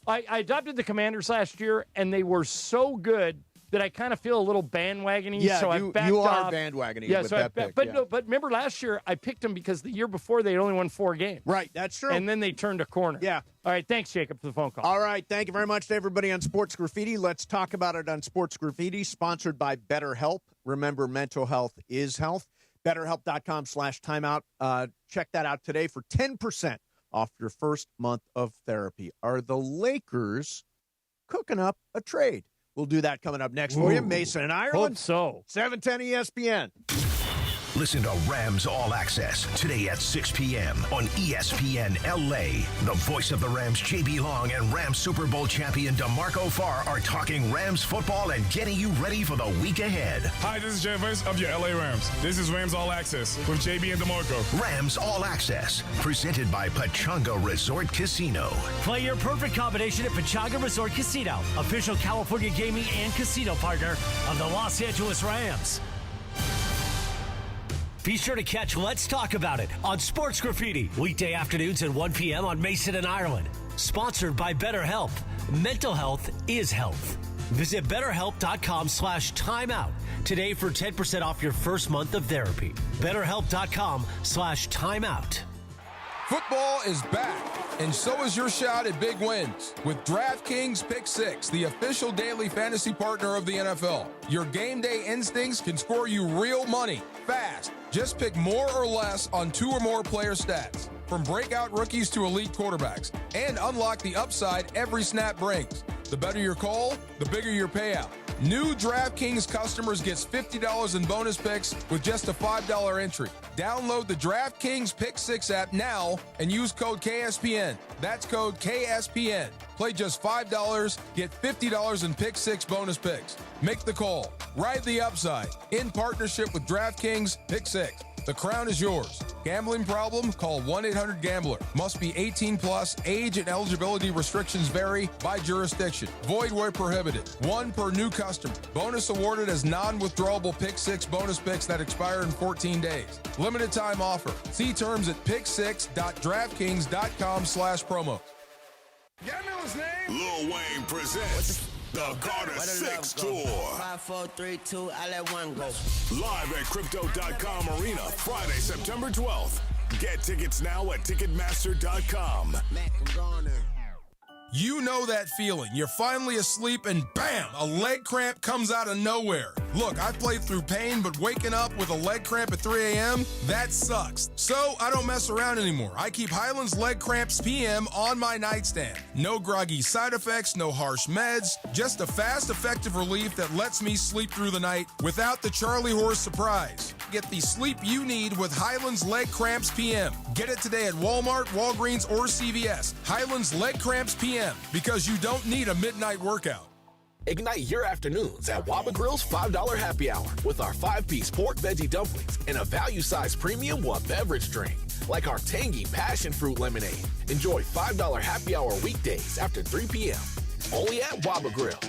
adopted the Commanders last year, and they were so good that I kind of feel a little bandwagony. Yeah, so you I are bandwagoning with that pick. But remember last year I picked them because the year before they only won 4 games. Right, that's true. And then they turned a corner. Yeah. All right, thanks, Jacob, for the phone call. All right, thank you very much to everybody on Sports Graffiti. Let's talk about it on Sports Graffiti, sponsored by BetterHelp. Remember, mental health is health. BetterHelp.com/timeout. Check that out today for 10% off your first month of therapy. Are the Lakers cooking up a trade? We'll do that coming up next for you. Mason and Ireland. Hope so. 710 ESPN. Listen to Rams All Access today at 6 p.m. on ESPN LA. The voice of the Rams, JB Long, and Rams Super Bowl champion DeMarco Farr are talking Rams football and getting you ready for the week ahead. Hi, this is Jeff Vance of your LA Rams. This is Rams All Access with JB and DeMarco. Rams All Access, presented by Pechanga Resort Casino. Play your perfect combination at Pechanga Resort Casino, official California gaming and casino partner of the Los Angeles Rams. Be sure to catch Let's Talk About It on Sports Graffiti, weekday afternoons at 1 p.m. on Mason and Ireland. Sponsored by BetterHelp. Mental health is health. Visit BetterHelp.com/timeout today for 10% off your first month of therapy. BetterHelp.com/timeout. Football is back, and so is your shot at big wins with DraftKings Pick 6, the official daily fantasy partner of the NFL. Your game day instincts can score you real money fast. Just pick more or less on 2 or more player stats, from breakout rookies to elite quarterbacks, and unlock the upside every snap brings. The better your call, the bigger your payout. New DraftKings customers gets $50 in bonus picks with just a $5 entry. Download the DraftKings Pick 6 app now and use code KSPN. That's code KSPN. Play just $5, get $50 in Pick 6 bonus picks. Make the call. Ride the upside. In partnership with DraftKings Pick 6. The crown is yours. Gambling problem? Call 1-800-GAMBLER. Must be 18 plus. Age and eligibility restrictions vary by jurisdiction. Void where prohibited. 1 per new customer. Bonus awarded as non-withdrawable Pick 6 bonus picks that expire in 14 days. Limited time offer. See terms at pick6.draftkings.com/promo. Lil Wayne presents the Carter 6 Tour. 5, 4, 3, 2, I let one go. Live at Crypto.com Arena, Friday, September 12th. Get tickets now at Ticketmaster.com. You know that feeling. You're finally asleep and bam, a leg cramp comes out of nowhere. Look, I played through pain, but waking up with a leg cramp at 3 a.m., that sucks. So I don't mess around anymore. I keep Highland's Leg Cramps PM on my nightstand. No groggy side effects, no harsh meds, just a fast, effective relief that lets me sleep through the night without the Charlie horse surprise. Get the sleep you need with Highland's Leg Cramps PM. Get it today at Walmart, Walgreens, or CVS. Highland's Leg Cramps PM, because you don't need a midnight workout. Ignite your afternoons at Waba Grill's $5 happy hour with our 5-piece pork veggie dumplings and a value-sized premium one beverage drink, like our tangy passion fruit lemonade. Enjoy $5 happy hour weekdays after 3 p.m. Only at Waba Grill.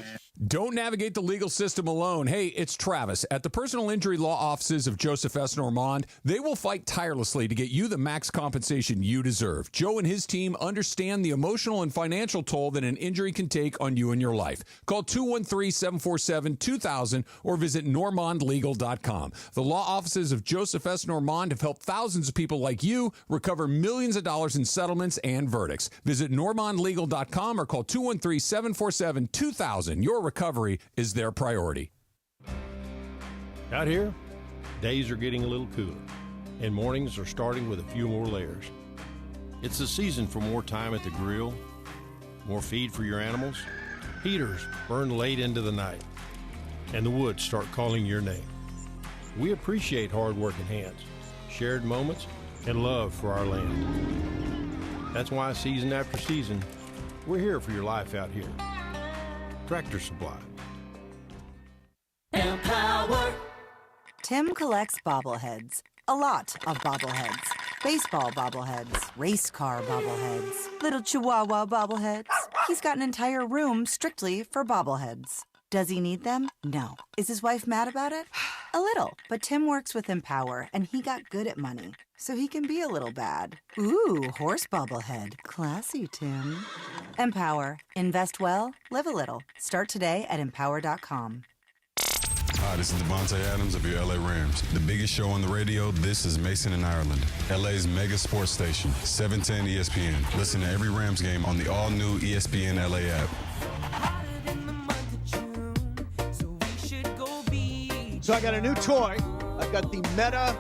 Don't navigate the legal system alone. Hey, it's Travis. At the personal injury law offices of Joseph S. Normand, they will fight tirelessly to get you the max compensation you deserve. Joe and his team understand the emotional and financial toll that an injury can take on you and your life. Call 213-747-2000 or visit normandlegal.com. The law offices of Joseph S. Normand have helped thousands of people like you recover millions of dollars in settlements and verdicts. Visit normandlegal.com or call 213-747-2000. Your recovery is their priority. Out here, days are getting a little cooler, and mornings are starting with a few more layers. It's the season for more time at the grill, more feed for your animals. Heaters burn late into the night, and the woods start calling your name. We appreciate hard-working hands, shared moments, and love for our land. That's why season after season, we're here for your life out here. Tractor Supply. Empower. Tim collects bobbleheads. A lot of bobbleheads. Baseball bobbleheads. Race car bobbleheads. Little Chihuahua bobbleheads. He's got an entire room strictly for bobbleheads. Does he need them? No. Is his wife mad about it? A little. But Tim works with Empower, and he got good at money, so he can be a little bad. Ooh, horse bobblehead. Classy, Tim. Empower. Invest well, live a little. Start today at empower.com. Hi, this is Devontae Adams of your LA Rams. The biggest show on the radio, this is Mason in Ireland. LA's mega sports station, 710 ESPN. Listen to every Rams game on the all-new ESPN LA app. So I got a new toy. I've got the Meta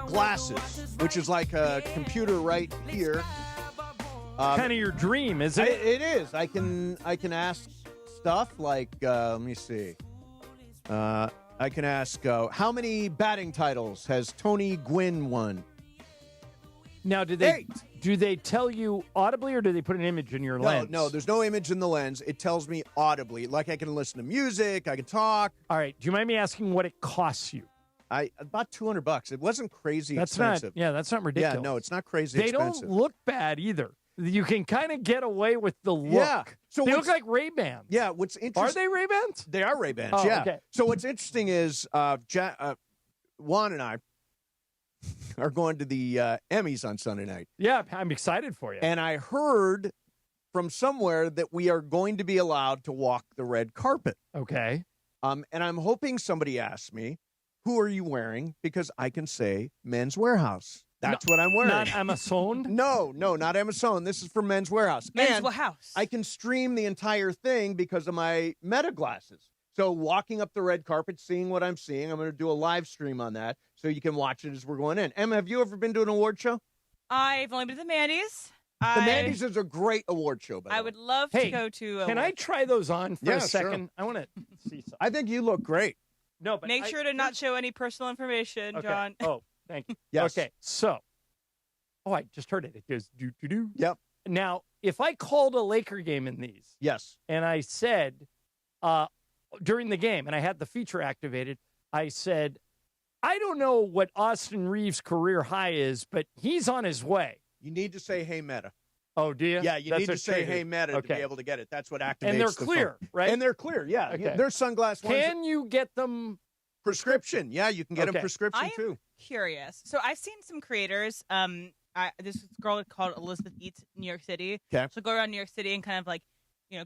glasses, which is like a computer right here. Kind of your dream, isn't it? It is. I can ask stuff like, let me see. I can ask, how many batting titles has Tony Gwynn won? Now, do they tell you audibly, or do they put an image in your lens? No, there's no image in the lens. It tells me audibly. Like I can listen to music, I can talk. All right. Do you mind me asking what it costs you? About $200. It wasn't crazy expensive. That's not ridiculous. Yeah, no, it's not crazy expensive. They don't look bad either. You can kind of get away with the look. Yeah. So they look like Ray-Bans. Yeah, what's interesting... Are they Ray-Bans? They are Ray-Bans, oh, yeah. Okay. So what's interesting is Juan and I are going to the Emmys on Sunday night. Yeah, I'm excited for you. And I heard from somewhere that we are going to be allowed to walk the red carpet. Okay. And I'm hoping somebody asks me, who are you wearing? Because I can say Men's Warehouse. That's what I'm wearing. Not Amazon? No, not Amazon. This is from Men's Warehouse. Men's Warehouse. I can stream the entire thing because of my Meta glasses. So walking up the red carpet, seeing what I'm seeing, I'm going to do a live stream on that so you can watch it as we're going in. Emma, have you ever been to an award show? I've only been to the Mandy's. The Mandy's is a great award show, by the way. I would love to go to Can I try those on for a second? Sure. I want to see something. I think you look great. No, but Make sure to not show any personal information, okay. John. Oh, thank you. Yes. Okay, so. Oh, I just heard it. It goes do-do-do. Yep. Now, if I called a Laker game in these. Yes. And I said, during the game, and I had the feature activated, I said, I don't know what Austin Reeves' career high is, but he's on his way. You need to say, hey, Meta. Oh, do you? Yeah, you That's need to what say, you hey, do. Meta, Okay. to be able to get it. That's what activates And they're the clear, phone. right? And they're clear, yeah. Okay. They're sunglass ones. Can you get them? Prescription. Yeah, you can get them Okay. prescription, I too. am curious. So I've seen some creators. This girl called Elizabeth Eats New York City. Okay. She'll go around New York City and kind of like,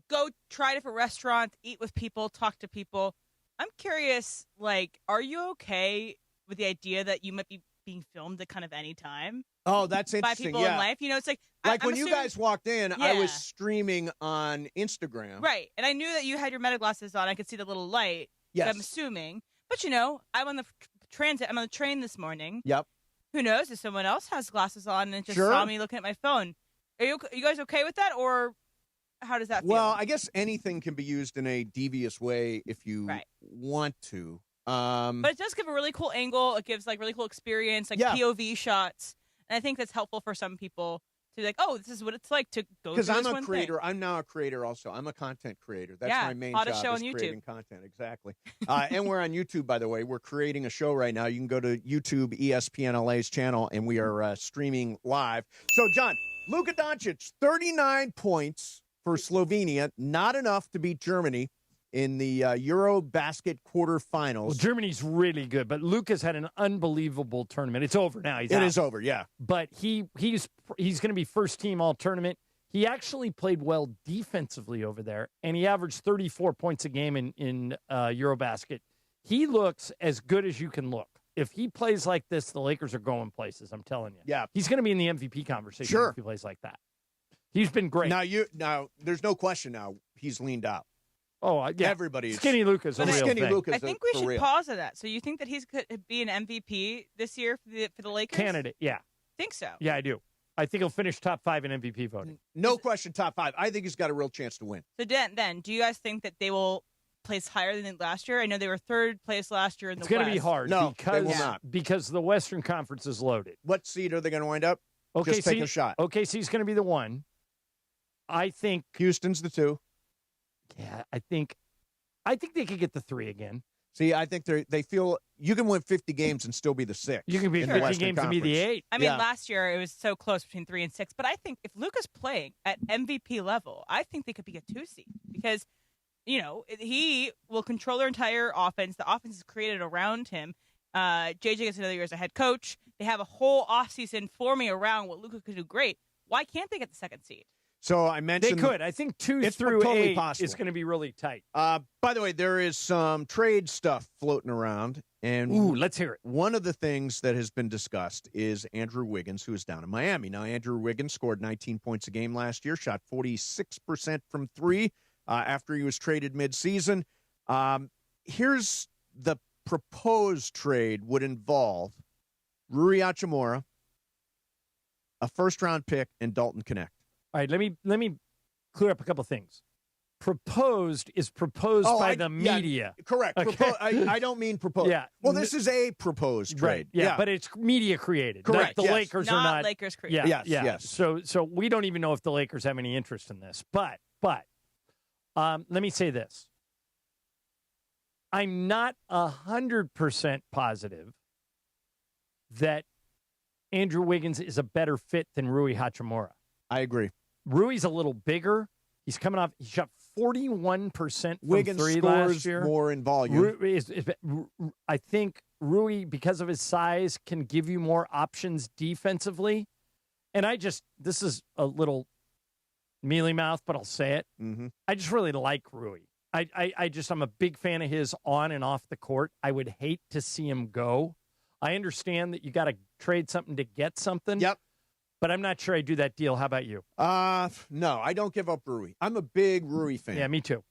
go try different restaurants, eat with people, talk to people. I'm curious, like, are you okay with the idea that you might be being filmed at kind of any time? Oh, that's interesting. By people yeah. in life. It's like Like I'm when you assuming- guys walked in, I was Yeah. streaming on Instagram. Right. And I knew that you had your Meta glasses on. I could see the little light. Yes. I'm assuming. But, I'm on the transit. I'm on the train this morning. Yep. Who knows if someone else has glasses on and just Sure. saw me looking at my phone. Are you guys okay with that, or how does that feel? Well, I guess anything can be used in a devious way if you Right. want to. But it does give a really cool angle. It gives like really cool experience, like Yeah. POV shots. And I think that's helpful for some people to be like, oh, this is what it's like to go through Because this I'm a one creator. thing. I'm now a creator also. I'm a content creator. That's Yeah, my main auto job show is on YouTube. creating content. Exactly. And we're on YouTube, by the way. We're creating a show right now. You can go to YouTube, ESPN LA's channel, and we are streaming live. So, John, Luka Doncic, 39 points for Slovenia. Not enough to beat Germany. in the Eurobasket quarterfinals. Well, Germany's really good, but Luka's had an unbelievable tournament. It's over now. It is over, yeah. But he's going to be first team all tournament. He actually played well defensively over there, and he averaged 34 points a game in Eurobasket. He looks as good as you can look. If he plays like this, the Lakers are going places, I'm telling you. Yeah. He's going to be in the MVP conversation if he plays like that. He's been great. Now there's no question now he's leaned out. Oh, yeah. Everybody's Skinny Luka's a real Skinny thing. Luka's I think we should pause on that. So you think that he's could be an MVP this year for the Lakers? Candidate, yeah. Think so? Yeah, I do. I think he'll finish top 5 in MVP voting. No question, top 5. I think he's got a real chance to win. So then, do you guys think that they will place higher than last year? I know they were third place last year in the West. It's going to be hard. No, because, they will not. Because the Western Conference is loaded. What seed are they going to wind up? Okay, Just take a shot. OKC's going to be the 1. I think Houston's the 2. Yeah, I think they could get the 3 again. See, I think they feel you can win 50 games and still be the 6. You can be 50 games and be the 8. I mean, last year it was so close between 3 and 6. But I think if Luka's playing at MVP level, I think they could be a 2 seed because, he will control their entire offense. The offense is created around him. JJ gets another year as a head coach. They have a whole offseason forming around what Luka could do great. Why can't they get the 2nd seed? So I mentioned they could. I think 2 through totally 8 possible. is going to be really tight. By the way, there is some trade stuff floating around, and let's hear it. One of the things that has been discussed is Andrew Wiggins, who is down in Miami. Now, Andrew Wiggins scored 19 points a game last year, shot 46% from 3 after he was traded midseason. Here's the proposed trade would involve Rui Hachimura, a first-round pick, and Dalton Connect. All right, let me clear up a couple things. Proposed is proposed by the media. Yeah, correct. Okay. I don't mean proposed. Yeah. Well, this is a proposed trade. Right. Yeah, but it's media created. Correct. The Lakers are not Lakers created. Yeah, Yes. So we don't even know if the Lakers have any interest in this. But let me say this. I'm not 100% positive that Andrew Wiggins is a better fit than Rui Hachimura. I agree. Rui's a little bigger. He's coming off. He shot 41% from Wiggins 3 scores last year. more in volume. I think Rui, because of his size, can give you more options defensively. And this is a little mealy mouth, but I'll say it. Mm-hmm. I just really like Rui. I'm a big fan of his on and off the court. I would hate to see him go. I understand that you got to trade something to get something. Yep. But I'm not sure I do that deal. How about you? No, I don't give up Rui. I'm a big Rui fan. Yeah, me too.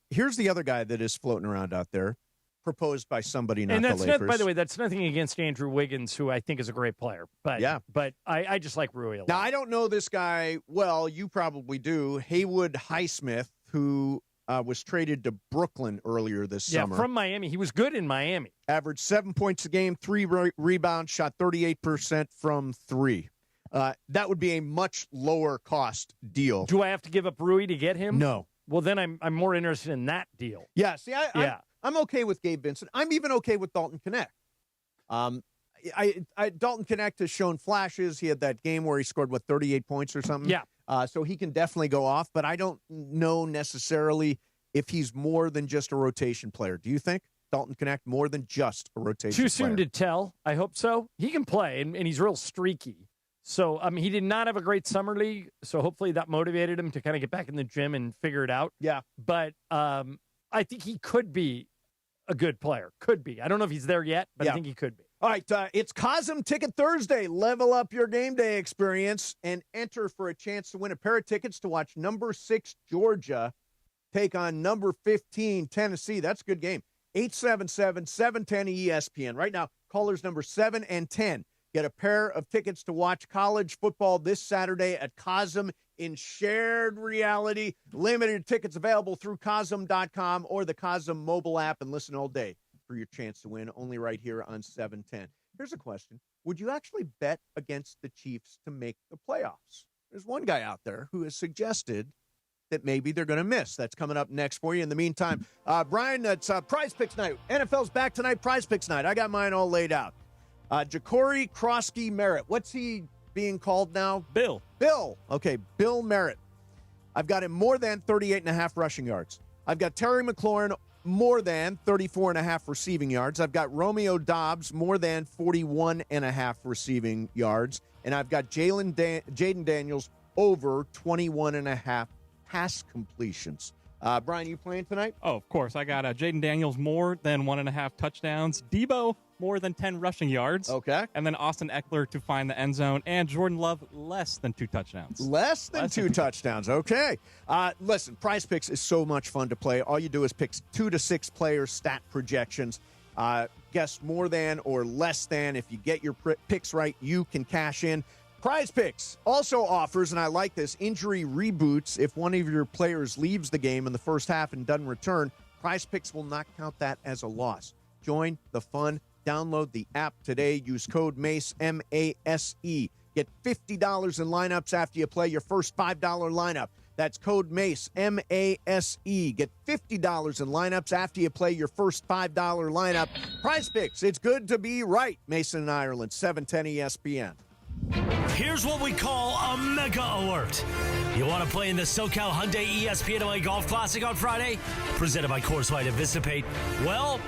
Here's the other guy that is floating around out there, proposed by somebody, not and that's the Lakers. By the way, that's nothing against Andrew Wiggins, who I think is a great player. But but I just like Rui a lot. Now, I don't know this guy well. You probably do. Haywood Highsmith, who was traded to Brooklyn earlier this summer. Yeah, from Miami. He was good in Miami. Averaged 7 points a game, 3 rebounds, shot 38% from 3. That would be a much lower cost deal. Do I have to give up Rui to get him? No. Well, then I'm more interested in that deal. Yeah. See, I'm okay with Gabe Vincent. I'm even okay with Dalton Connect. Dalton Connect has shown flashes. He had that game where he scored 38 points or something. Yeah. So he can definitely go off, but I don't know necessarily if he's more than just a rotation player. Do you think Dalton Connect more than just a rotation player? Too soon to tell. I hope so. He can play, and he's real streaky. So, he did not have a great summer league, so hopefully that motivated him to kind of get back in the gym and figure it out. Yeah. But I think he could be a good player. Could be. I don't know if he's there yet, but I think he could be. All right, it's Cosm Ticket Thursday. Level up your game day experience and enter for a chance to win a pair of tickets to watch number 6 Georgia take on number 15 Tennessee. That's a good game. 877-710-ESPN. Right now, callers number 7 and 10 get a pair of tickets to watch college football this Saturday at Cosm in shared reality. Limited tickets available through Cosm.com or the Cosm mobile app, and listen all day for your chance to win, only right here on 710. Here's a question. Would you actually bet against the Chiefs to make the playoffs? There's one guy out there who has suggested that maybe they're going to miss. That's coming up next for you. In the meantime, Brian, it's Prize Picks night. NFL's back tonight, Prize Picks night. I got mine all laid out. Ja'Cory Krosky Merritt. What's he being called now? Bill. Okay, Bill Merritt. I've got him more than 38.5 rushing yards. I've got Terry McLaurin more than 34.5 receiving yards. I've got Romeo Doubs more than 41.5 receiving yards. And I've got Jaden Daniels over 21.5 pass completions. Brian, you playing tonight? Oh, of course. I got Jaden Daniels more than 1.5 touchdowns. Debo more than 10 rushing yards. Okay. And then Austin Eckler to find the end zone. And Jordan Love less than 2 touchdowns. Less than two touchdowns. Okay. Listen, Prize Picks is so much fun to play. All you do is pick 2 to 6 players, stat projections. Guess more than or less than. If you get your picks right, you can cash in. Prize Picks also offers, and I like this, injury reboots. If one of your players leaves the game in the first half and doesn't return, Prize Picks will not count that as a loss. Join the fun. Download the app today. Use code MACE, M-A-S-E. Get $50 in lineups after you play your first $5 lineup. That's code MACE, M-A-S-E. Get $50 in lineups after you play your first $5 lineup. Prize Picks, it's good to be right. Mason and Ireland, 710 ESPN. Here's what we call a mega alert. You want to play in the SoCal Hyundai ESPN LA Golf Classic on Friday? Presented by Coors Light and Vistapaint. Well,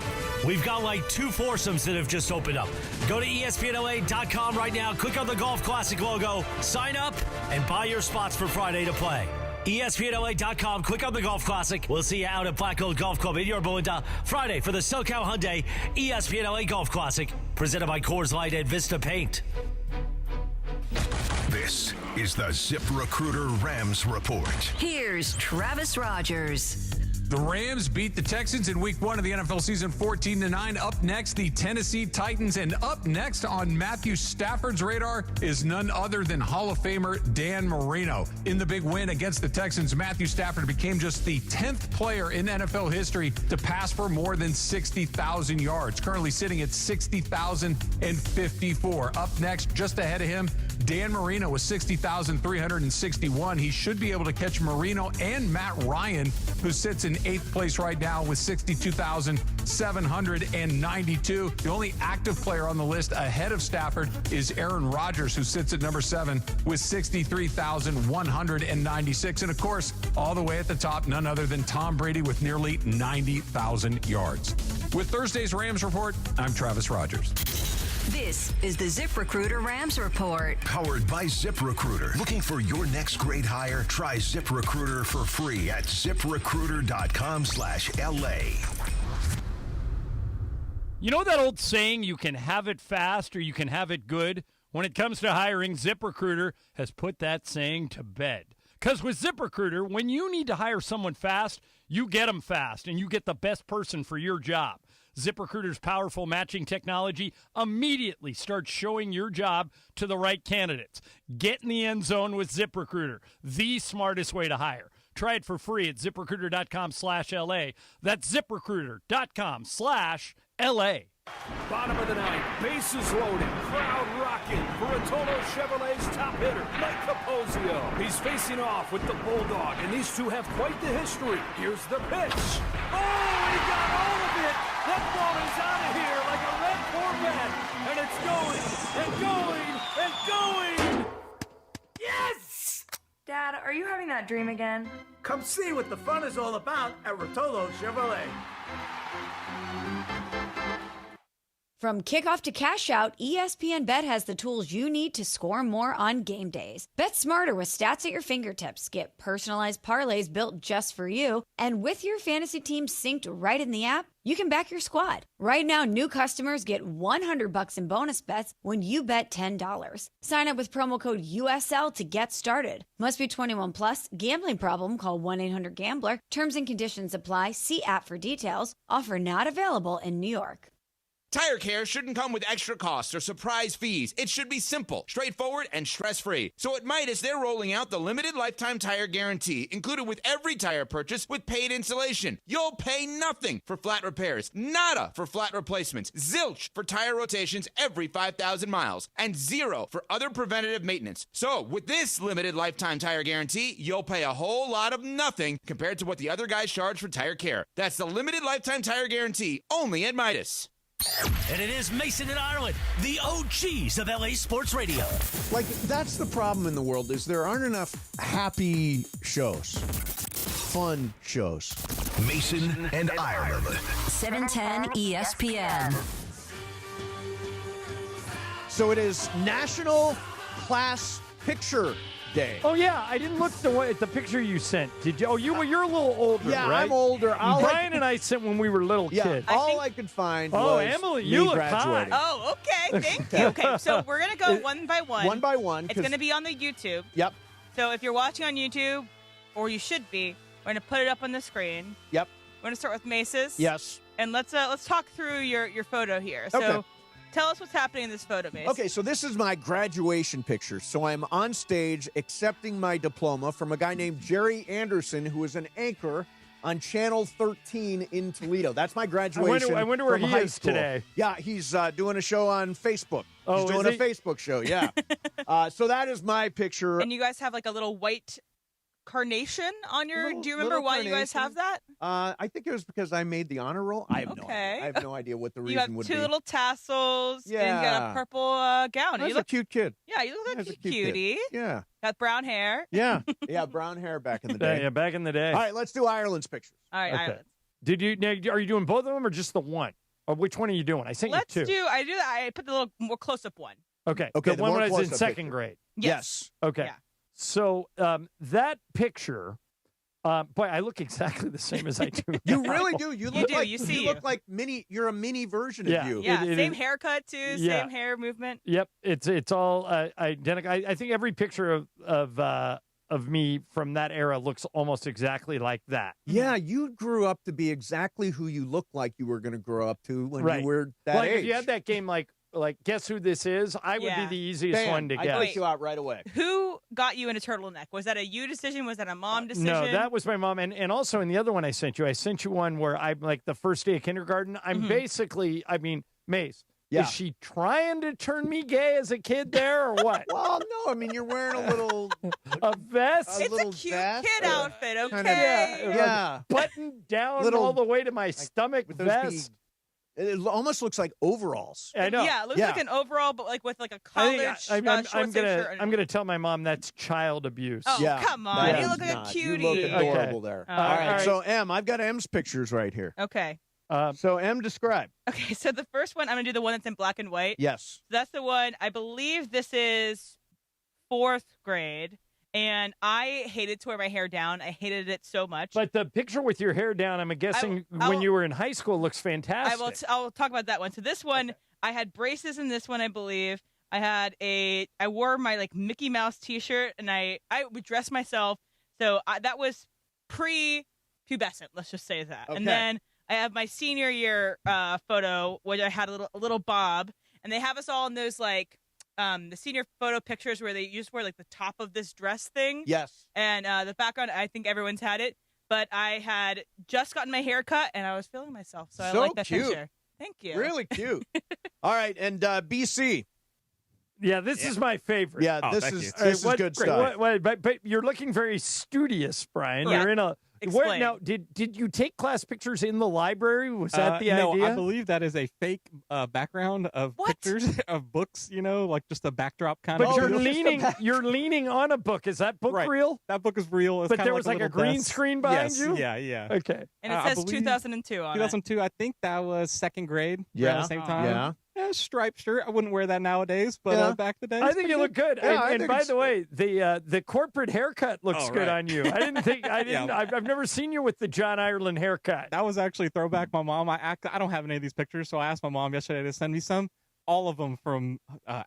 we've got like 2 foursomes that have just opened up. Go to ESPNLA.com right now, click on the Golf Classic logo, sign up, and buy your spots for Friday to play. ESPNLA.com, click on the Golf Classic. We'll see you out at Black Gold Golf Club in Yorba Linda Friday for the SoCal Hyundai ESPN LA Golf Classic. Presented by Coors Light and Vistapaint. This is the ZipRecruiter Rams Report. Here's Travis Rogers. The Rams beat the Texans in Week 1 of the NFL season 14-9. Up next, the Tennessee Titans. And up next on Matthew Stafford's radar is none other than Hall of Famer Dan Marino. In the big win against the Texans, Matthew Stafford became just the 10th player in NFL history to pass for more than 60,000 yards, currently sitting at 60,054. Up next, just ahead of him, Dan Marino with 60,361. He should be able to catch Marino and Matt Ryan, who sits in 8th place right now with 62,792. The only active player on the list ahead of Stafford is Aaron Rodgers, who sits at number 7 with 63,196. And of course, all the way at the top, none other than Tom Brady with nearly 90,000 yards. With Thursday's Rams Report, I'm Travis Rogers. This is the ZipRecruiter Rams Report. Powered by ZipRecruiter. Looking for your next great hire? Try ZipRecruiter for free at ZipRecruiter.com/LA. You know that old saying, you can have it fast or you can have it good? When it comes to hiring, ZipRecruiter has put that saying to bed. Because with ZipRecruiter, when you need to hire someone fast, you get them fast and you get the best person for your job. ZipRecruiter's powerful matching technology immediately starts showing your job to the right candidates. Get in the end zone with ZipRecruiter, the smartest way to hire. Try it for free at ZipRecruiter.com/LA. That's ZipRecruiter.com/LA. Bottom of the ninth, bases loaded, crowd rocking for Rotolo Chevrolet's top hitter, Mike Capozio. He's facing off with the Bulldog, and these two have quite the history. Here's the pitch. Oh, he got all of it. That ball is out of here like a red Corvette, and it's going, and going, and going. Yes! Dad, are you having that dream again? Come see what the fun is all about at Rotolo Chevrolet. From kickoff to cash out, ESPN Bet has the tools you need to score more on game days. Bet smarter with stats at your fingertips. Get personalized parlays built just for you. And with your fantasy team synced right in the app, you can back your squad. Right now, new customers get $100 in bonus bets when you bet $10. Sign up with promo code USL to get started. Must be 21 plus. Gambling problem? Call 1-800-GAMBLER. Terms and conditions apply. See app for details. Offer not available in New York. Tire care shouldn't come with extra costs or surprise fees. It should be simple, straightforward, and stress-free. So at Midas, they're rolling out the limited lifetime tire guarantee, included with every tire purchase with paid installation. You'll pay nothing for flat repairs, nada for flat replacements, zilch for tire rotations every 5,000 miles, and zero for other preventative maintenance. So with this limited lifetime tire guarantee, you'll pay a whole lot of nothing compared to what the other guys charge for tire care. That's the limited lifetime tire guarantee, only at Midas. And it is Mason and Ireland, the OGs of LA Sports Radio. Like, that's the problem in the world, is there aren't enough happy shows, fun shows. Mason and Ireland. 710 ESPN. So it is National Class Picture Day. Oh, yeah. I didn't look at the picture you sent. Did you? Oh, you're a little older, Yeah, right? I'm older. Brian and I sent when we were little kids. All I could find was Emily, me you look graduating. hot. Oh, okay. Thank you. Okay, so we're going to go one by one. One by one. It's going to be on the YouTube. Yep. So if you're watching on YouTube, or you should be, we're going to put it up on the screen. Yep. We're going to start with Mace's. Yes. And let's talk through your photo here. So Okay. tell us what's happening in this photo, Mace. Okay, so this is my graduation picture. So I'm on stage accepting my diploma from a guy named Jerry Anderson, who is an anchor on Channel 13 in Toledo. That's my graduation. I wonder where from he high is school. today. Yeah, he's doing a show on Facebook. Oh, he's is doing he? a Facebook show, yeah. So that is my picture. And you guys have like a little white carnation on your. Little- do you remember little why you guys carnation. have that? I think it was because I made the honor roll. I have no idea. I have no idea what the You reason have would two be. little tassels. And you got Yeah. a purple gown. That's You look a cute kid. Yeah, you look like That's a a cute kid. cutie. Yeah. Got brown hair. Yeah. Yeah, brown hair back in the day. Yeah, back in the day. All right, let's do Ireland's pictures. All right, Okay. Ireland. Did you? Now, are you doing both of them or just the one? Or which one are you doing? I sent Let's you two. I do that. I put the little more close up one. Okay. Okay, The the one more when I was in close-up second picture. grade. Yes. Okay. Yeah. So that picture, boy, I look exactly the same as I do. You now. really do. You look do. like You see look like you're a mini version Yeah. of you. Yeah, It same is- haircut too. Yeah. Same hair movement. Yep, it's all identical. I think every picture of me from that era looks almost exactly like that. Yeah, you grew up to be exactly who you looked like you were going to grow up to when Right. you were that like age. if you had that game, like guess who this is? I would Yeah. be the easiest Bam, one to I guess. put you out right away. Who got you into turtleneck? Was that a you decision? Was that a mom decision? No, that was my mom. And also in the other one I sent you one where I'm like the first day of kindergarten. I'm basically, Mace, Yeah. is she trying to turn me gay as a kid there or what? Well, no, I mean you're wearing a little A vest? It's little a cute vest, kid outfit, okay? kind of- yeah. Buttoned down Little- all the way to my stomach with those vest. It almost looks like overalls. I know. Yeah, it looks like an overall, but like with like a I college think short sleeve shirt. I'm gonna tell my mom that's child abuse. Oh, Yeah, come on. that You is look like not. a cutie. You look adorable Okay. there. All All right, right. so I've got M's pictures right here. Okay. So M, describe. Okay, so the first one, I'm going to do the one that's in black and white. Yes. That's the one, I believe this is 4th grade, and I hated to wear my hair down. I hated it so much. But the picture with your hair down, I'm guessing when you were in high school looks fantastic. I'll talk about that one. So this one, I had braces in this one, I believe. I wore my like Mickey Mouse t-shirt, and I would dress myself. So that was pre-pubescent, let's just say that. Okay. And then I have my senior year photo, where I had a little bob, and they have us all in those like the senior photo pictures where you just wear like the top of this dress thing. Yes. And the background, I think everyone's had it, but I had just gotten my hair cut, and I was feeling myself, so I like that cute. picture. Thank you. Really cute. All right, and BC. Yeah, this is my favorite. Yeah, Oh, this thank is you. this is What- good great. stuff. But you're looking very studious, Brian. Yeah. You're in a. Explain. Now, did you take class pictures in the library? Was that the no, idea? I believe that is a fake background of pictures of books. Like just a backdrop kind But of. you're deal. you're leaning on a book. Is that book Right. real? That book is real. It's But kinda there was like a little green desk. screen behind Yes, you? Yeah. Okay. And it I says believe 2002 on it. 2002. I think that was second grade. Yeah. Around the same time. Yeah. Striped shirt. I wouldn't wear that nowadays, but Yeah. back in the day. I think you look good. Yeah, I and think by it's- the way, the corporate haircut looks Oh, good right. on you. I didn't think Yeah. I've never seen you with the John Ireland haircut. That was actually a throwback. My mom. I don't have any of these pictures, so I asked my mom yesterday to send me some. All of them from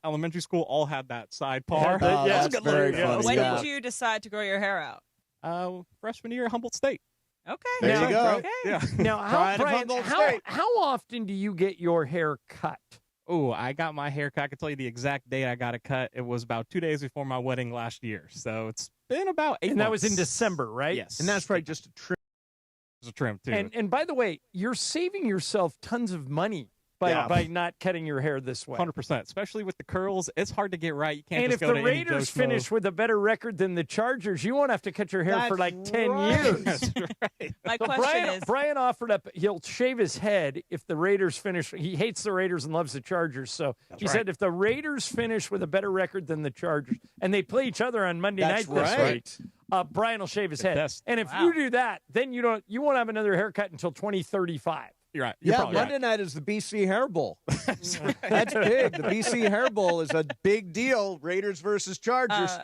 elementary school all had that side par. Oh, Yeah, that's good very looking. funny. When yeah. did you decide to grow your hair out? Freshman year at Humboldt State. Okay. There you go. Okay. Yeah. Now, Pride of Humboldt State. how often do you get your hair cut? Oh, I got my hair cut. I can tell you the exact date I got it cut. It was about 2 days before my wedding last year. So it's been about 8 months. And that was in December, right? Yes. And that's probably just a trim. It was a trim, too. And by the way, you're saving yourself tons of money by not cutting your hair this way. 100%. Especially with the curls. It's hard to get right. You can't And just if go the to any Joe Raiders Schmo. finish with a better record than the Chargers, you won't have to cut your hair for That's like 10 right. years. That's right. My So question is, Brian offered up he'll shave his head if the Raiders finish. He hates the Raiders and loves the Chargers. So he said if the Raiders finish with a better record than the Chargers, and they play each other on Monday That's night this right. week, Brian will shave his head. And if Wow. you do that, then you won't have another haircut until 2035. You're right. Yeah, probably Monday night is the BC Hair Bowl. That's big. The BC Hair Bowl is a big deal. Raiders versus Chargers.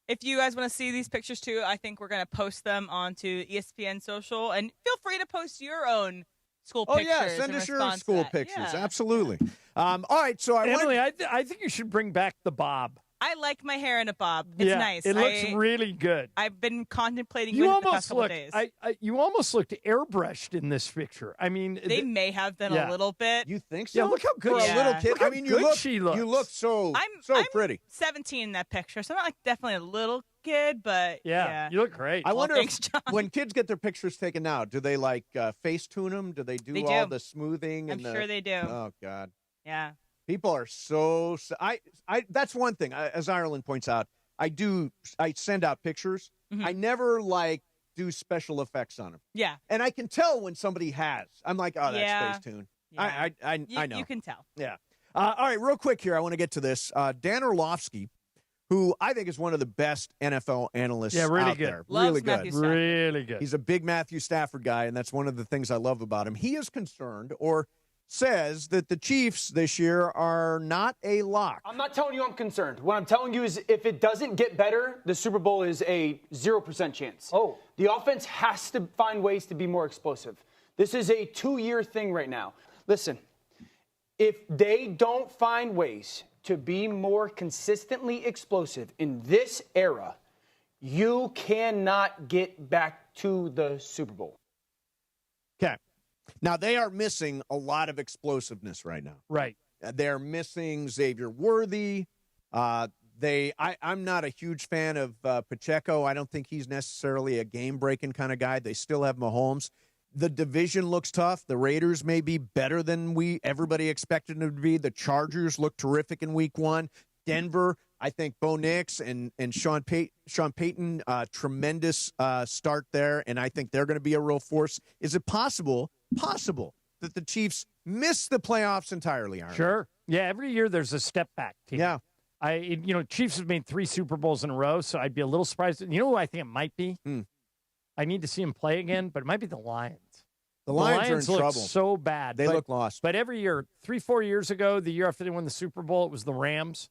If you guys want to see these pictures too, I think we're going to post them onto ESPN Social. And feel free to post your own school pictures. Oh, yeah. Send in us your response to school that. pictures. Yeah. Absolutely. All right. So Emily, I think you should bring back the bob. I like my hair in a bob. It's Yeah, nice. It looks really good. I've been contemplating You it the almost past couple look. days. You almost looked airbrushed in this picture. I mean, They may have been yeah. a little bit. You think so? Yeah, look how good For she- a little Yeah. kid. Look how I mean, good you look. she looks. You look so I'm pretty. 17 in that picture, so I'm not like definitely a little kid, but Yeah, you look great. I wonder thanks, if, John. when kids get their pictures taken now, do they like face tune them? Do they do They all do. the smoothing? I'm And sure they do. Oh God, Yeah. people are so. I. That's one thing. As Ireland points out, I send out pictures. I never do special effects on them. Yeah. And I can tell when somebody has. I'm like, oh, that's Yeah. face tune. Yeah. I know. You can tell. Yeah. All right, real quick here. I want to get to this. Dan Orlovsky, who I think is one of the best NFL analysts really out good. there. Loves really good. Matthew Stafford. Really good. He's a big Matthew Stafford guy, and that's one of the things I love about him. He is concerned or says that the Chiefs this year are not a lock. I'm not telling you I'm concerned. What I'm telling you is if it doesn't get better, the Super Bowl is a 0% chance. Oh. The offense has to find ways to be more explosive. This is a 2-year thing right now. Listen, if they don't find ways to be more consistently explosive in this era, you cannot get back to the Super Bowl. Okay. Now, they are missing a lot of explosiveness right now. Right. They're missing Xavier Worthy. I'm not a huge fan of Pacheco. I don't think he's necessarily a game-breaking kind of guy. They still have Mahomes. The division looks tough. The Raiders may be better than everybody expected them to be. The Chargers look terrific in week 1. Denver, I think Bo Nix and Sean Payton, tremendous start there, and I think they're going to be a real force. Is it possible that the Chiefs miss the playoffs entirely, Aaron? Sure. Yeah, every year there's a step back team. Yeah. Chiefs have made 3 Super Bowls in a row, so I'd be a little surprised. You know who I think it might be? I need to see him play again, but it might be the Lions. The Lions are in look trouble. so bad. They look lost. But every year, 3-4 years ago, the year after they won the Super Bowl, it was the Rams.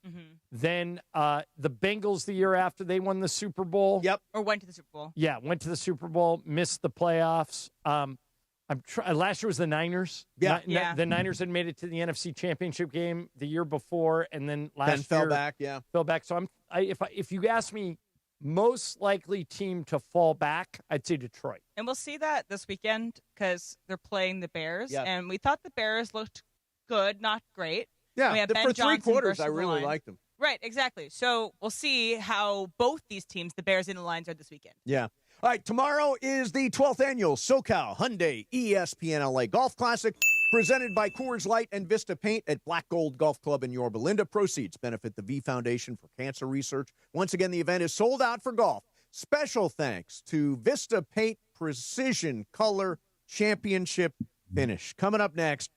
Then the Bengals the year after they won the Super Bowl. Yep. Or went to the Super Bowl. Yeah, went to the Super Bowl, missed the playoffs. Last year was the Niners. Yeah. The Niners had made it to the NFC Championship game the year before, and then last fell year back. Yeah. fell back. So if you ask me, most likely team to fall back, I'd say Detroit. And we'll see that this weekend because they're playing the Bears. Yeah. And we thought the Bears looked good, not great. Yeah, We have Ben for 3 Johnson quarters, versus I the really Lions. liked them. Right, exactly. So we'll see how both these teams, the Bears and the Lions, are this weekend. Yeah. All right, tomorrow is the 12th annual SoCal Hyundai ESPN LA Golf Classic, presented by Coors Light and Vista Paint at Black Gold Golf Club in Yorba Linda. Proceeds benefit the V Foundation for Cancer Research. Once again, the event is sold out for golf. Special thanks to Vista Paint Precision Color Championship Finish. Coming up next,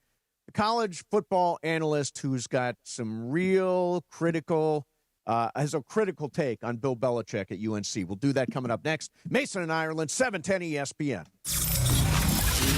the college football analyst who's got some real has a critical take on Bill Belichick at UNC. We'll do that coming up next. Mason and Ireland, 710 ESPN.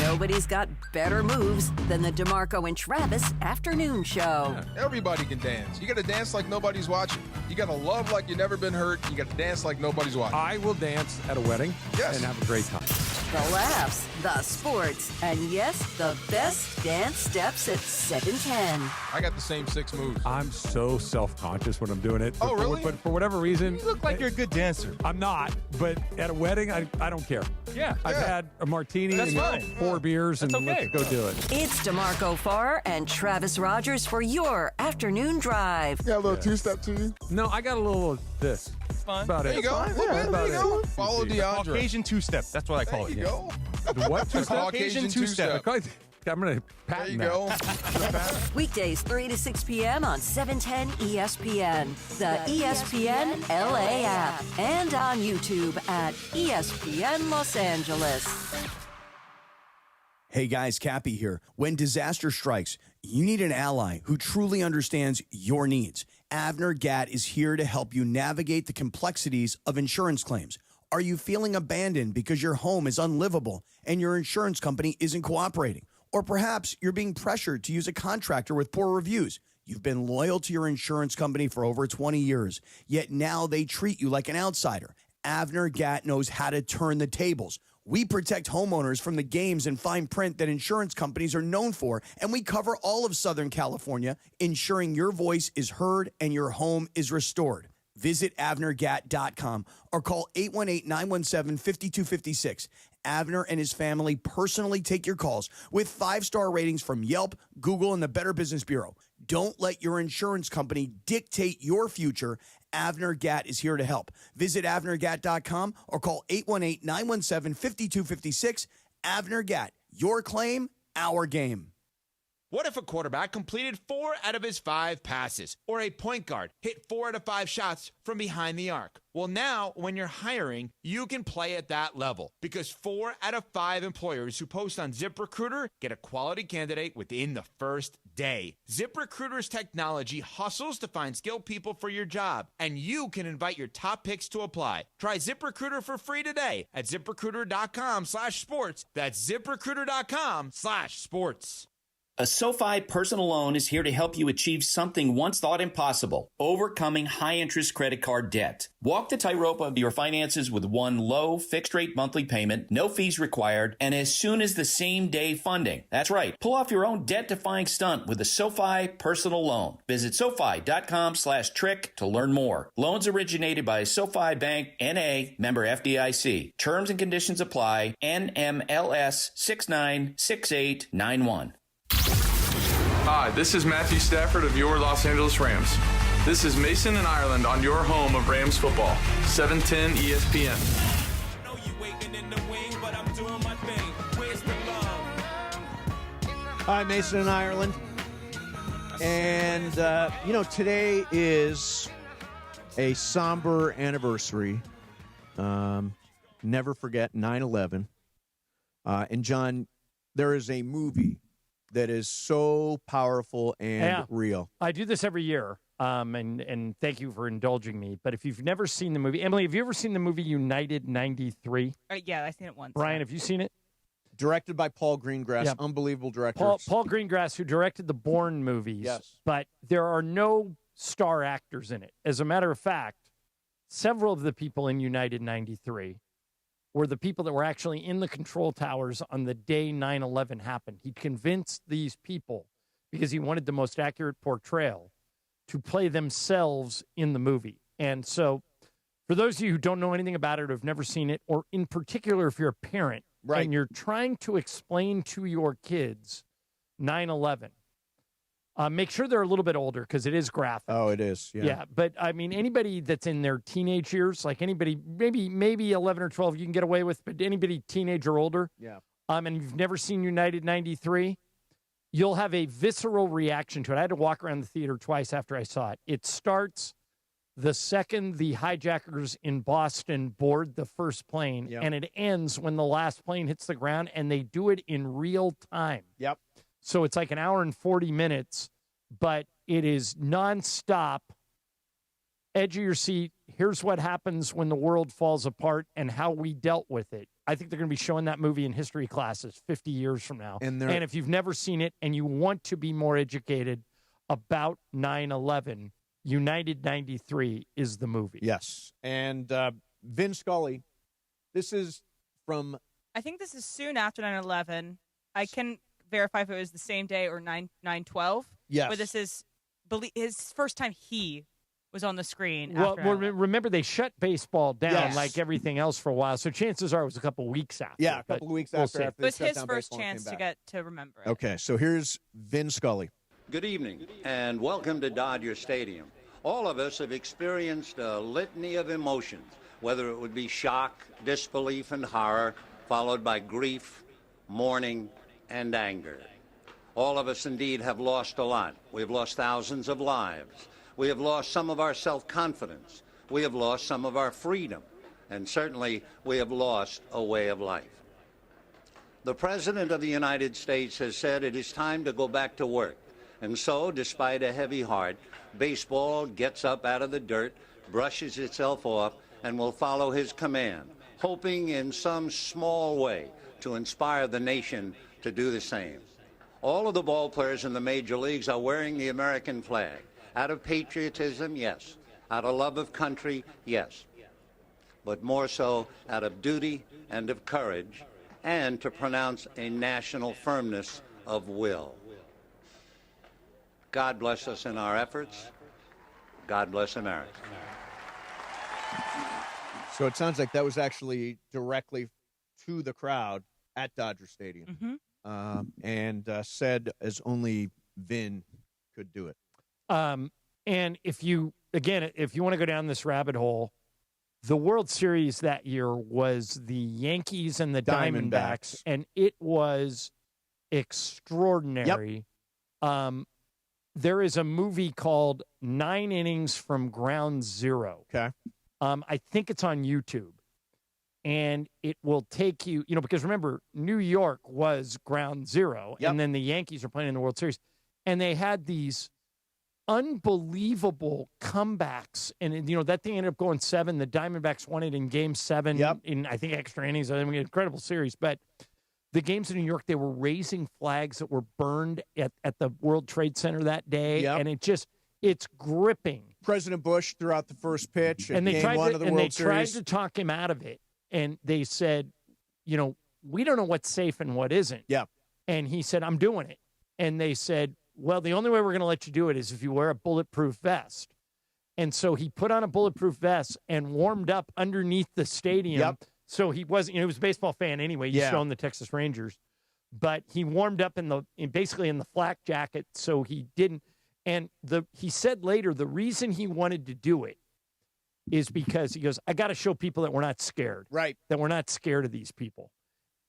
Nobody's got better moves than the DeMarco and Travis afternoon show. Yeah, everybody can dance. You got to dance like nobody's watching. You got to love like you've never been hurt. You got to dance like nobody's watching. I will dance at a wedding and have a great time. The laughs, the sports, and yes, the best dance steps at 710. I got the same 6 moves. I'm so self-conscious when I'm doing it. Oh, really? But for whatever reason... You look like you're a good dancer. I'm not, but at a wedding, I don't care. Yeah. I've had a martini That's and fine. 4 beers, and okay. let's go do it. It's DeMarco Farr and Travis Rogers for your afternoon drive. Got a little 2-step to you? No, I got a little of this. It's fun. About There it. you go. There you go. Follow DeAndre. Caucasian two-step. That's what I call There it. you Yeah. go. The what? The Caucasian two-step. I'm going to There patent you that. go. Weekdays 3 to 6 p.m. on 710 ESPN, the ESPN LA app, and on YouTube at ESPN Los Angeles. Hey guys, Cappy here. When disaster strikes, you need an ally who truly understands your needs. Avner Gatt is here to help you navigate the complexities of insurance claims. Are you feeling abandoned because your home is unlivable and your insurance company isn't cooperating? Or perhaps you're being pressured to use a contractor with poor reviews. You've been loyal to your insurance company for over 20 years, yet now they treat you like an outsider. Avner Gatt knows how to turn the tables. We protect homeowners from the games and fine print that insurance companies are known for, and we cover all of Southern California, ensuring your voice is heard and your home is restored. Visit AvnerGatt.com or call 818-917-5256. Avner and his family personally take your calls with 5-star ratings from Yelp, Google, and the Better Business Bureau. Don't let your insurance company dictate your future. Avner Gatt is here to help. Visit AvnerGatt.com or call 818-917-5256. Avner Gatt, your claim, our game. What if a quarterback completed 4 out of his 5 passes, or a point guard hit 4 out of 5 shots from behind the arc? Well, now, when you're hiring, you can play at that level, because 4 out of 5 employers who post on ZipRecruiter get a quality candidate within the first day. ZipRecruiter's technology hustles to find skilled people for your job, and you can invite your top picks to apply. Try ZipRecruiter for free today at ZipRecruiter.com/sports. That's ZipRecruiter.com/sports. A SoFi personal loan is here to help you achieve something once thought impossible, overcoming high-interest credit card debt. Walk the tightrope of your finances with one low, fixed-rate monthly payment, no fees required, and as soon as the same-day funding. That's right. Pull off your own debt-defying stunt with a SoFi personal loan. Visit SoFi.com/trick to learn more. Loans originated by SoFi Bank, N.A., member FDIC. Terms and conditions apply. NMLS 696891. Hi, this is Matthew Stafford of your Los Angeles Rams. This is Mason in Ireland on your home of Rams football, 710 ESPN. Hi, Mason in Ireland. And, today is a somber anniversary. Never forget 9/11. And, John, there is a movie that is so powerful and real. I do this every year, and thank you for indulging me. But if you've never seen the movie, Emily, have you ever seen the movie United 93? Yeah, I've seen it once. Brian, have you seen it? Directed by Paul Greengrass, Yep. unbelievable director. Paul Greengrass, who directed the Bourne movies. Yes. But there are no star actors in it. As a matter of fact, several of the people in United 93 were the people that were actually in the control towers on the day 9/11 happened. He convinced these people, because he wanted the most accurate portrayal, to play themselves in the movie. And so for those of you who don't know anything about it or have never seen it, or in particular if you're a parent and you're trying to explain to your kids 9/11, make sure they're a little bit older because it is graphic. Oh, it is. Yeah. But I mean, anybody that's in their teenage years, like anybody, maybe 11 or 12, you can get away with, but anybody teenage or older, and you've never seen United 93, you'll have a visceral reaction to it. I had to walk around the theater twice after I saw it. It starts the second the hijackers in Boston board the first plane, and it ends when the last plane hits the ground, and they do it in real time. Yep. So it's like an hour and 40 minutes, but it is nonstop, edge of your seat. Here's what happens when the world falls apart and how we dealt with it. I think they're going to be showing that movie in history classes 50 years from now. And if you've never seen it and you want to be more educated about 9/11, United 93 is the movie. Yes. And Vin Scully, this is from... I think this is soon after 9/11. I can verify if it was the same day or 9/12. Yes. But this is his first time he was on the screen. Well, after remember, they shut baseball down like everything else for a while, so chances are it was a couple weeks after. Yeah, a couple of weeks after. It was his first chance to get to remember it. Okay, so here's Vin Scully. Good evening, and welcome to Dodger Stadium. All of us have experienced a litany of emotions, whether it would be shock, disbelief, and horror, followed by grief, mourning, and anger. All of us indeed have lost a lot. We have lost thousands of lives. We have lost some of our self-confidence. We have lost some of our freedom. And certainly we have lost a way of life. The President of the United States has said it is time to go back to work. And so, despite a heavy heart, baseball gets up out of the dirt, brushes itself off, and will follow his command. hoping in some small way to inspire the nation to do the same. All of the ball players in the major leagues are wearing the American flag. Out of patriotism, yes. Out of love of country, yes. But more so out of duty and of courage, and to pronounce a national firmness of will. God bless us in our efforts. God bless America. So it sounds like that was actually directly to the crowd at Dodger Stadium, and said as only Vin could do it. And if you want to go down this rabbit hole, the World Series that year was the Yankees and the Diamondbacks, and it was extraordinary. Yep. There is a movie called 9 Innings from Ground Zero. Okay. I think it's on YouTube. And it will take you, because remember, New York was Ground Zero, and then the Yankees are playing in the World Series. And they had these unbelievable comebacks. And, that thing ended up going 7. The Diamondbacks won it in Game 7 in, I think, extra innings. I mean, incredible series. But the games in New York, they were raising flags that were burned at the World Trade Center that day. And it's gripping. President Bush threw out the first pitch and they Game tried 1 of the World Series. Tried to talk him out of it. And they said, we don't know what's safe and what isn't. Yeah. And he said, I'm doing it. And they said, well, the only way we're going to let you do it is if you wear a bulletproof vest. And so he put on a bulletproof vest and warmed up underneath the stadium. Yep. So he wasn't, he was a baseball fan anyway. He used to own the Texas Rangers. But he warmed up basically in the flak jacket, so he didn't. And he said later the reason he wanted to do it is because he goes, I got to show people that we're not scared. Right. That we're not scared of these people.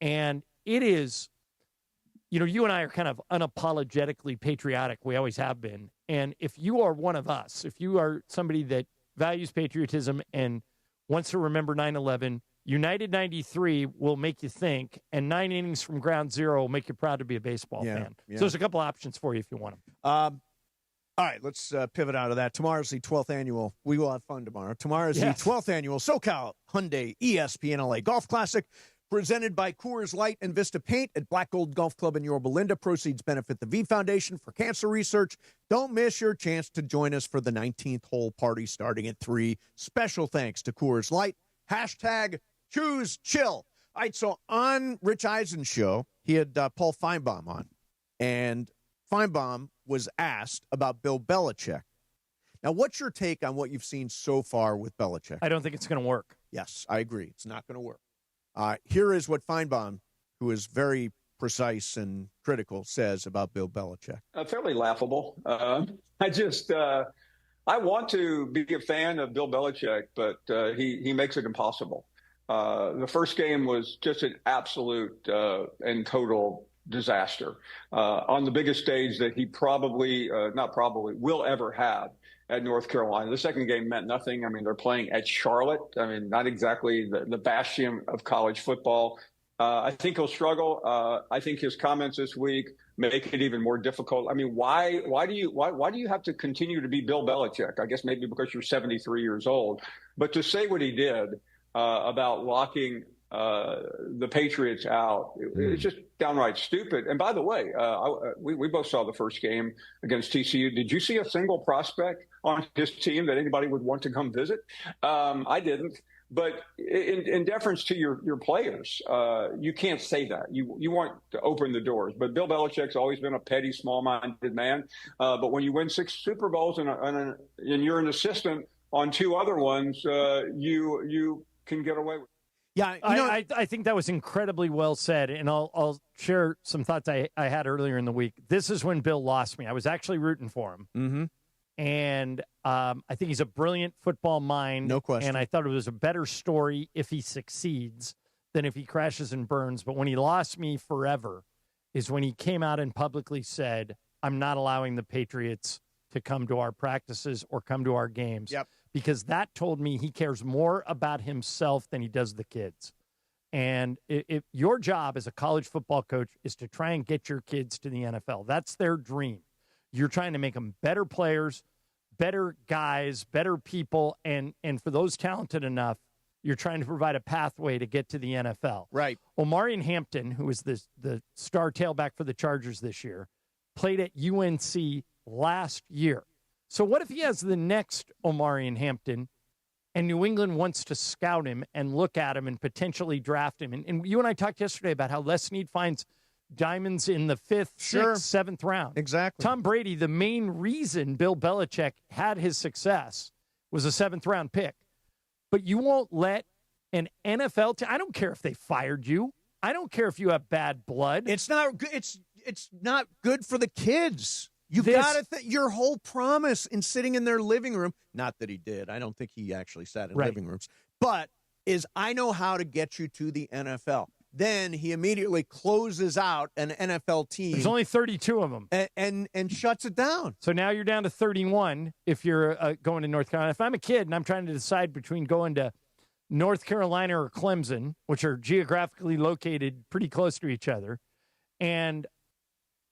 And it is, you and I are kind of unapologetically patriotic. We always have been. And if you are one of us, if you are somebody that values patriotism and wants to remember 9/11, United 93 will make you think, and 9 Innings from Ground Zero will make you proud to be a baseball fan. Yeah. So there's a couple options for you if you want them. All right, let's pivot out of that. Tomorrow's the 12th annual. We will have fun tomorrow. Tomorrow's the 12th annual SoCal Hyundai ESPN LA Golf Classic, presented by Coors Light and Vista Paint at Black Gold Golf Club in Yorba Linda. Proceeds benefit the V Foundation for Cancer Research. Don't miss your chance to join us for the 19th hole party starting at 3. Special thanks to Coors Light. #Choose Chill. All right, so on Rich Eisen's show, he had Paul Feinbaum on, and Feinbaum was asked about Bill Belichick. Now, what's your take on what you've seen so far with Belichick? I don't think it's going to work. Yes, I agree. It's not going to work. Here is what Feinbaum, who is very precise and critical, says about Bill Belichick. Fairly laughable. I want to be a fan of Bill Belichick, but he makes it impossible. The first game was just an absolute and total disaster on the biggest stage that he will ever have at North Carolina. The second game meant nothing. I mean, they're playing at Charlotte. I mean, not exactly the bastion of college football. I think he'll struggle. I think his comments this week make it even more difficult. I mean, why do you have to continue to be Bill Belichick? I guess maybe because you're 73 years old. But to say what he did about locking the Patriots out, it's just downright stupid. And by the way, we both saw the first game against TCU. Did you see a single prospect on his team that anybody would want to come visit? I didn't. But in deference to your players, you can't say that. You want to open the doors. But Bill Belichick's always been a petty, small-minded man. But when you win 6 Super Bowls and you're an assistant on 2 other ones, you can get away with it. Yeah, I think that was incredibly well said, and I'll share some thoughts I had earlier in the week. This is when Bill lost me. I was actually rooting for him. Mm-hmm. And I think he's a brilliant football mind. No question. And I thought it was a better story if he succeeds than if he crashes and burns. But when he lost me forever is when he came out and publicly said, I'm not allowing the Patriots to come to our practices or come to our games. Yep. Because that told me he cares more about himself than he does the kids. And if your job as a college football coach is to try and get your kids to the NFL, that's their dream. You're trying to make them better players, better guys, better people. And for those talented enough, You're trying to provide a pathway to get to the NFL. Right. Omarion Hampton, who is the star tailback for the Chargers this year, played at UNC last year. So what if he has the next Omarion Hampton and New England wants to scout him and look at him and potentially draft him? And you and I talked yesterday about how Les Snead finds diamonds in the 5th, 6th, 7th round. Exactly. Tom Brady, the main reason Bill Belichick had his success was a 7th round pick. But you won't let an NFL team, I don't care if they fired you. I don't care if you have bad blood. It's not good. It's not good for the kids. You got to your whole promise in sitting in their living room, not that he did. I don't think he actually sat in living rooms, but is I know how to get you to the NFL. Then he immediately closes out an NFL team. There's only 32 of them. And shuts it down. So now you're down to 31 if you're going to North Carolina. If I'm a kid and I'm trying to decide between going to North Carolina or Clemson, which are geographically located pretty close to each other, and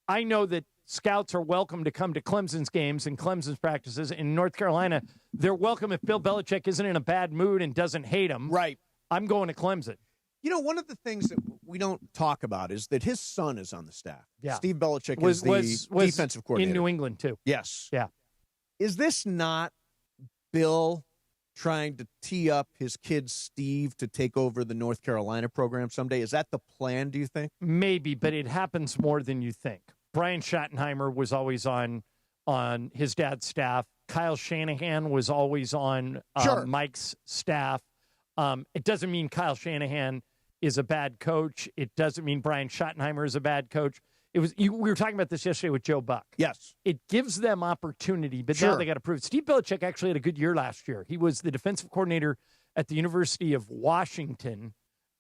I know that scouts are welcome to come to Clemson's games and Clemson's practices. In North Carolina, they're welcome if Bill Belichick isn't in a bad mood and doesn't hate them. Right. I'm going to Clemson. You know, one of the things that we don't talk about is that his son is on the staff. Yeah. Steve Belichick is the defensive coordinator. In New England, too. Yes. Yeah. Is this not Bill trying to tee up his kid Steve to take over the North Carolina program someday? Is that the plan, do you think? Maybe, but it happens more than you think. Brian Schottenheimer was always on his dad's staff. Kyle Shanahan was always on Mike's staff. It doesn't mean Kyle Shanahan is a bad coach. It doesn't mean Brian Schottenheimer is a bad coach. We were talking about this yesterday with Joe Buck. Yes. It gives them opportunity, but now they got to prove it. Steve Belichick actually had a good year last year. He was the defensive coordinator at the University of Washington,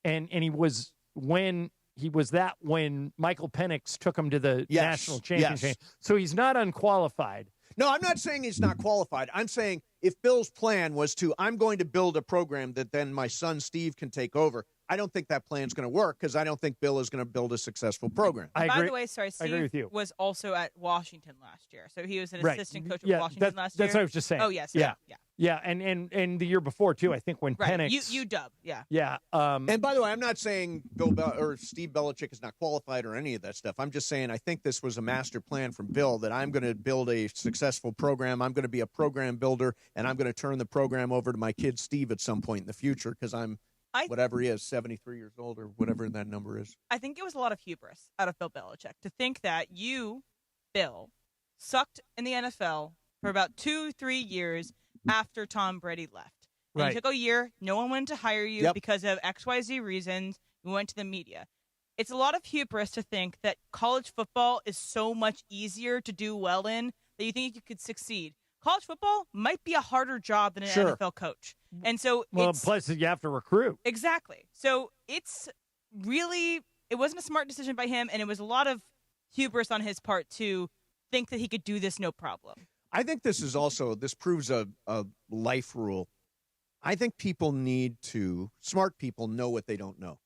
and he was when Michael Penix took him to the national championship. Yes. So he's not unqualified. No, I'm not saying he's not qualified. I'm saying if Bill's plan was I'm going to build a program that then my son Steve can take over, I don't think that plan's going to work because I don't think Bill is going to build a successful program. By the way, sorry, Steve was also at Washington last year. So he was an assistant coach at Washington last year. That's what I was just saying. Oh, yes. Yeah, and the year before, too, I think when Penix. UW, yeah. Yeah. And by the way, I'm not saying Steve Belichick is not qualified or any of that stuff. I'm just saying I think this was a master plan from Bill that I'm going to build a successful program. I'm going to be a program builder, and I'm going to turn the program over to my kid Steve at some point in the future because whatever he is, 73 years old or whatever that number is. I think it was a lot of hubris out of Bill Belichick to think that you, Bill, sucked in the NFL for about 2-3 years after Tom Brady left. And you took a year. No one wanted to hire you because of XYZ reasons. You went to the media. It's a lot of hubris to think that college football is so much easier to do well in that you think you could succeed. College football might be a harder job than an NFL coach. And so plus you have to recruit. Exactly. So it wasn't a smart decision by him, and it was a lot of hubris on his part to think that he could do this no problem. I think this proves a life rule. I think smart people know what they don't know.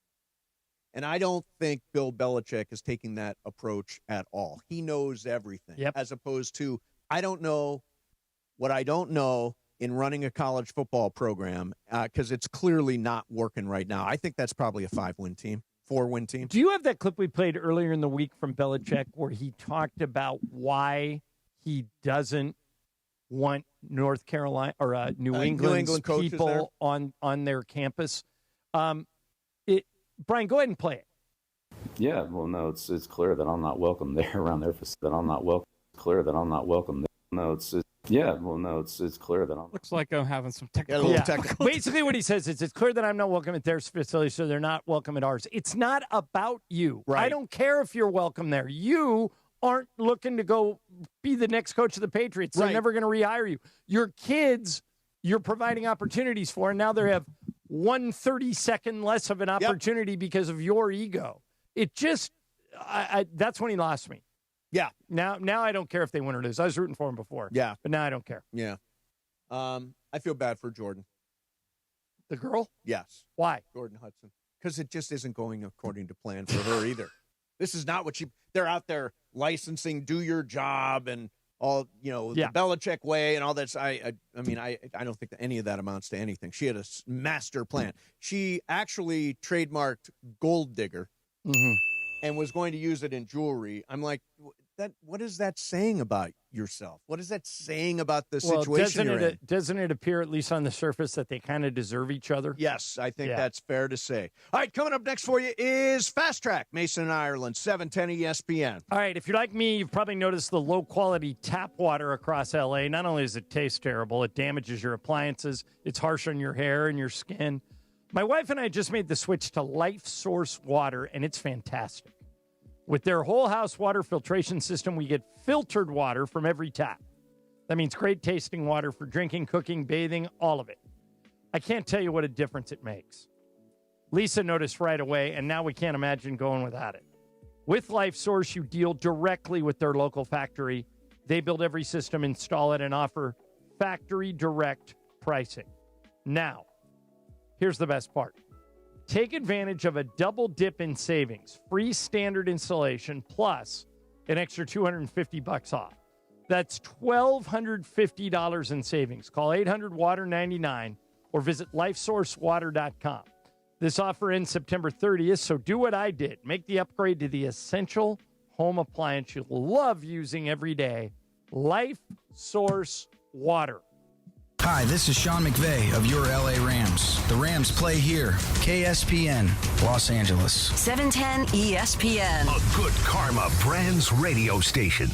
And I don't think Bill Belichick is taking that approach at all. He knows everything, as opposed to, I don't know what I don't know in running a college football program because it's clearly not working right now. I think that's probably a 5-win team, 4-win team. Do you have that clip we played earlier in the week from Belichick where he talked about why he doesn't want North Carolina or New England people on their campus? Brian, go ahead and play it. Yeah, well, no, it's clear that I'm not welcome there around their facility. That I'm not welcome. Clear that I'm not welcome there. No, it's clear that I'm. Looks like I'm having some technical. Basically, what he says is it's clear that I'm not welcome at their facility, so they're not welcome at ours. It's not about you. Right. I don't care if you're welcome there. You aren't looking to go be the next coach of the Patriots. They're never going to rehire you. Your kids, you're providing opportunities for, and now they have 1/32 less of an opportunity because of your ego. It just, that's when he lost me. Yeah. Now I don't care if they win or lose. I was rooting for him before. Yeah. But now I don't care. Yeah. I feel bad for Jordan. The girl? Yes. Why? Jordan Hudson. Because it just isn't going according to plan for her either. This is not what they're out there licensing, do your job, and all, the Belichick way and all that. I don't think that any of that amounts to anything. She had a master plan. She actually trademarked Gold Digger and was going to use it in jewelry. I'm like, what is that saying about yourself? What is that saying about the situation you're in? Doesn't it appear, at least on the surface, that they kind of deserve each other? Yes, I think that's fair to say. All right, coming up next for you is Fast Track, Mason and Ireland, 710 ESPN. All right, if you're like me, you've probably noticed the low-quality tap water across L.A. Not only does it taste terrible, it damages your appliances. It's harsh on your hair and your skin. My wife and I just made the switch to Life Source Water, and it's fantastic. With their whole house water filtration system, we get filtered water from every tap. That means great tasting water for drinking, cooking, bathing, all of it. I can't tell you what a difference it makes. Lisa noticed right away, and now we can't imagine going without it. With Life Source, you deal directly with their local factory. They build every system, install it, and offer factory direct pricing. Now, here's the best part. Take advantage of a double dip in savings, free standard installation, plus an extra $250 off. That's $1,250 in savings. Call 800-WATER-99 or visit lifesourcewater.com. This offer ends September 30th, so do what I did. Make the upgrade to the essential home appliance you'll love using every day. Life Source Water. Hi, this is Sean McVay of your LA Rams. The Rams play here. KSPN, Los Angeles. 710 ESPN. A good karma brands radio station.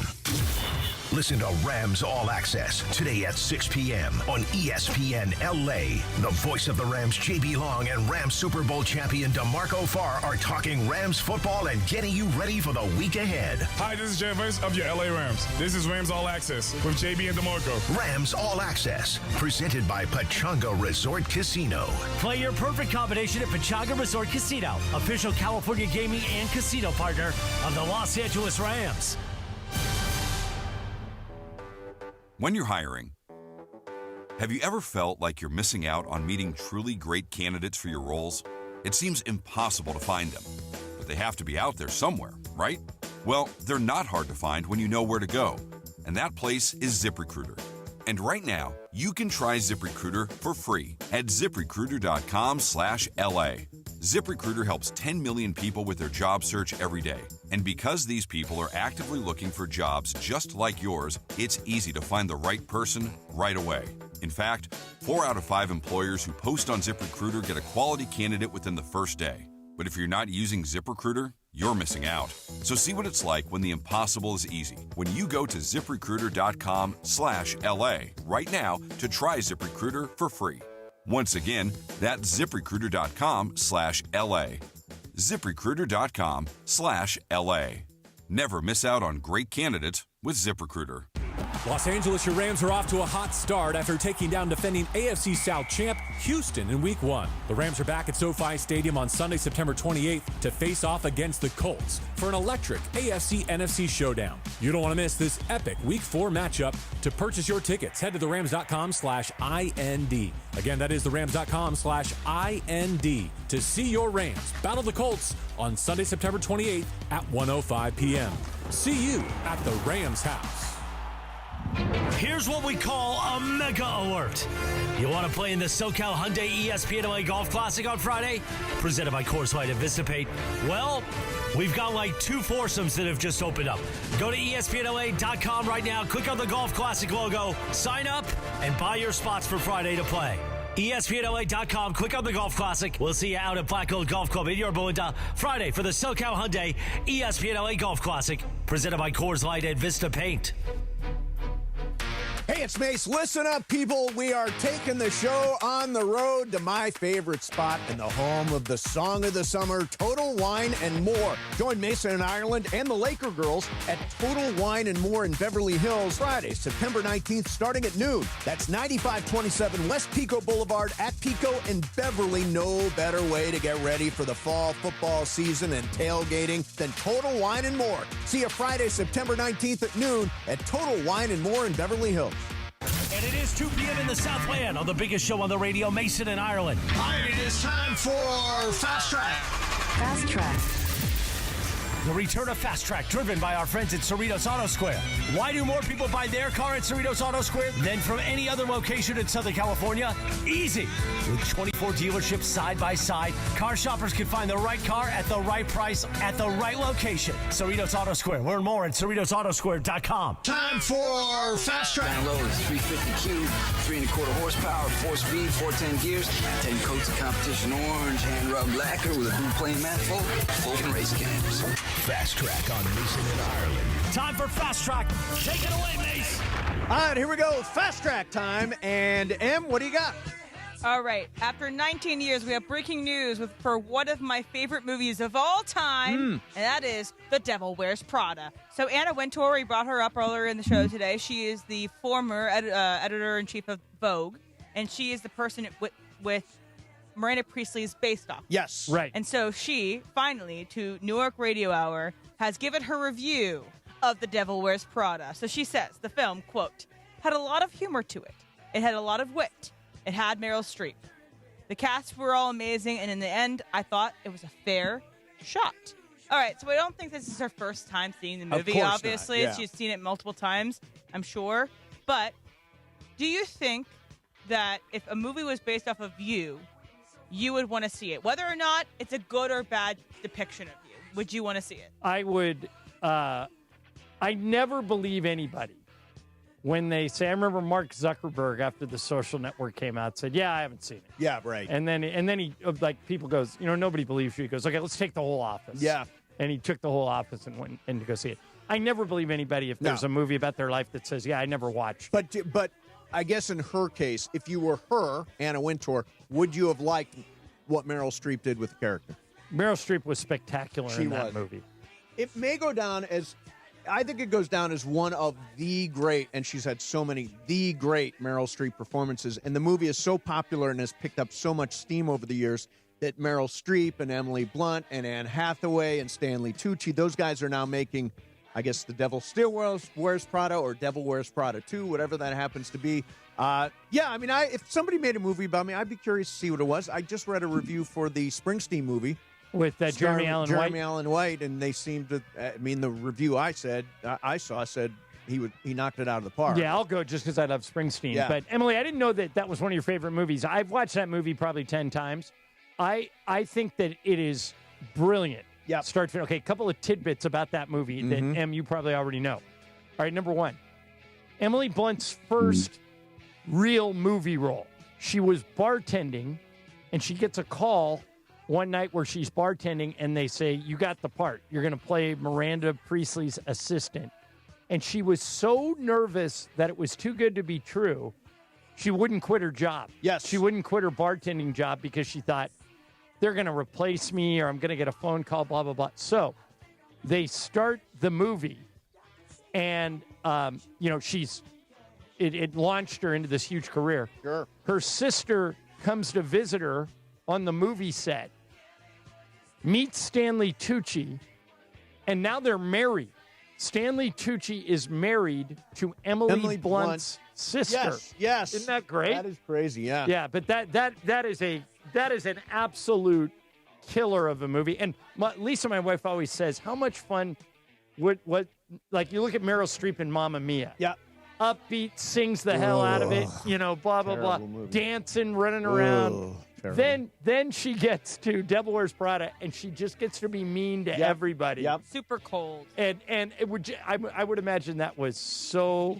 Listen to Rams All Access today at 6 p.m. on ESPN LA. The voice of the Rams, JB Long, and Rams Super Bowl champion DeMarco Farr are talking Rams football and getting you ready for the week ahead. Hi, this is Jay Vice of your LA Rams. This is Rams All Access with JB and DeMarco. Rams All Access, presented by Pechanga Resort Casino. Play your perfect combination at Pechanga Resort Casino, official California gaming and casino partner of the Los Angeles Rams. When you're hiring, have you ever felt like you're missing out on meeting truly great candidates for your roles? It seems impossible to find them, but they have to be out there somewhere, right? Well, they're not hard to find when you know where to go, and that place is ZipRecruiter. And right now, you can try ZipRecruiter for free at ZipRecruiter.com/LA. ZipRecruiter helps 10 million people with their job search every day. And because these people are actively looking for jobs just like yours, it's easy to find the right person right away. In fact, 4 out of 5 employers who post on ZipRecruiter get a quality candidate within the first day. But if you're not using ZipRecruiter, you're missing out. So see what it's like when the impossible is easy. When you go to ZipRecruiter.com/LA right now to try ZipRecruiter for free. Once again, that's ZipRecruiter.com/LA. ZipRecruiter.com/LA. Never miss out on great candidates with ZipRecruiter. Los Angeles, your Rams are off to a hot start after taking down defending AFC South champ Houston in Week 1. The Rams are back at SoFi Stadium on Sunday, September 28th to face off against the Colts for an electric AFC-NFC showdown. You don't want to miss this epic Week 4 matchup. To purchase your tickets, head to therams.com/IND. Again, that is therams.com/IND to see your Rams battle the Colts on Sunday, September 28th at 1:05 p.m. See you at the Rams house. Here's what we call a mega alert. You want to play in the SoCal Hyundai ESPN LA Golf Classic on Friday? Presented by Coors Light and Vistapaint. Well, we've got like 2 foursomes that have just opened up. Go to ESPNLA.com right now, click on the Golf Classic logo, sign up, and buy your spots for Friday to play. ESPNLA.com, click on the Golf Classic. We'll see you out at Black Gold Golf Club in Yorba Linda Friday for the SoCal Hyundai ESPN LA Golf Classic. Presented by Coors Light and Vistapaint. Hey, it's Mace. Listen up, people. We are taking the show on the road to my favorite spot in the home of the Song of the Summer, Total Wine and More. Join Mason and Ireland and the Laker girls at Total Wine and More in Beverly Hills, Friday, September 19th, starting at noon. That's 9527 West Pico Boulevard at Pico and Beverly. No better way to get ready for the fall football season and tailgating than Total Wine and More. See you Friday, September 19th at noon at Total Wine and More in Beverly Hills. And it is 2 p.m. in the Southland on the biggest show on the radio, Mason and Ireland. All right, it is time for Fast Track. Fast Track. the return of Fast Track, driven by our friends at Cerritos Auto Square. Why do more people buy their car at Cerritos Auto Square than from any other location in Southern California? Easy. With 24 dealerships side by side, car shoppers can find the right car at the right price at the right location. Cerritos Auto Square. Learn more at CerritosAutoSquare.com. Time for Fast Track. Down low is 350Q, 3 1/4 horsepower, 4-speed, 410 gears, 10 coats of competition orange, hand-rubbed lacquer with a blue plane manifold, full race cams. Fast Track on Mason and Ireland. Time for Fast Track. Take it away, Mace. All right, here we go. Fast Track time. And M, what do you got? All right. After 19 years, we have breaking news for one of my favorite movies of all time, and that is The Devil Wears Prada. So Anna Wintour, we brought her up earlier in the show today. She is the former editor-in-chief of Vogue, and she is the person with Miranda Priestley's based off. Yes. Right. And so she, finally, to New York Radio Hour, has given her review of The Devil Wears Prada. So she says, the film, quote, had a lot of humor to it. It had a lot of wit. It had Meryl Streep. The cast were all amazing, and in the end, I thought it was a fair shot. All right, so I don't think this is her first time seeing the movie, course obviously. not, yeah. She's seen it multiple times, I'm sure. But do you think that if a movie was based off of you would want to see it? Whether or not it's a good or bad depiction of you, would you want to see it? I would. I never believe anybody when they say. I remember Mark Zuckerberg after The Social Network came out said, "Yeah, I haven't seen it." Yeah, right. And then he like people goes, nobody believes you. He goes, "Okay, let's take the whole office." Yeah. And he took the whole office and went in to go see it. I never believe anybody if there's a movie about their life that says, "Yeah, I never watched." But I guess in her case, if you were her, Anna Wintour, would you have liked what Meryl Streep did with the character? Meryl Streep was spectacular in that movie. It may go down as, I think it goes down as one of the great, and she's had so many, the great Meryl Streep performances. And the movie is so popular and has picked up so much steam over the years that Meryl Streep and Emily Blunt and Anne Hathaway and Stanley Tucci, those guys are now making, I guess, The Devil Still Wears Prada or Devil Wears Prada 2, whatever that happens to be. If somebody made a movie about me, I'd be curious to see what it was. I just read a review for the Springsteen movie. With Jeremy Allen White, and they seemed to. The review I said he knocked it out of the park. Yeah, I'll go just because I love Springsteen. Yeah. But Emily, I didn't know that was one of your favorite movies. I've watched that movie probably 10 times. I think that it is brilliant. Yeah. Start to finish. Okay, a couple of tidbits about that movie that Em, you probably already know. All right, number one, Emily Blunt's first real movie role. She was bartending, and she gets a call one night where she's bartending, and they say, "You got the part. You're going to play Miranda Priestley's assistant." And she was so nervous that it was too good to be true, she wouldn't quit her job. Yes. She wouldn't quit her bartending job because she thought, they're going to replace me or I'm going to get a phone call, blah, blah, blah. So they start the movie, and, it launched her into this huge career. Sure. Her sister comes to visit her on the movie set, meets Stanley Tucci, and now they're married. Stanley Tucci is married to Emily Blunt's sister. Yes. Isn't that great? That is crazy, yeah. Yeah, but that is an absolute killer of a movie. And Lisa, my wife, always says, how much fun you look at Meryl Streep in Mamma Mia. Yeah. Upbeat, sings the hell out of it, blah, blah, blah. Movie. Dancing, running around. Terrible. Then she gets to Devil Wears Prada, and she just gets to be mean to everybody. Yep. Super cold. And it would, I would imagine that was so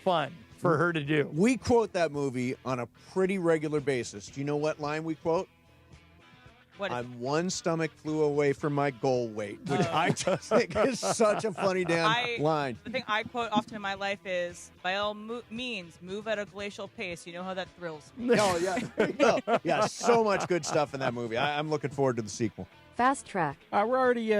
fun for her to do. We quote that movie on a pretty regular basis. Do you know what line we quote? I'm one stomach flew away from my goal weight, which I just think is such a funny damn line. The thing I quote often in my life is, by all means, move at a glacial pace. You know how that thrills me. Oh, yeah. There you go. Yeah, so much good stuff in that movie. I'm looking forward to the sequel. Fast Track. We're already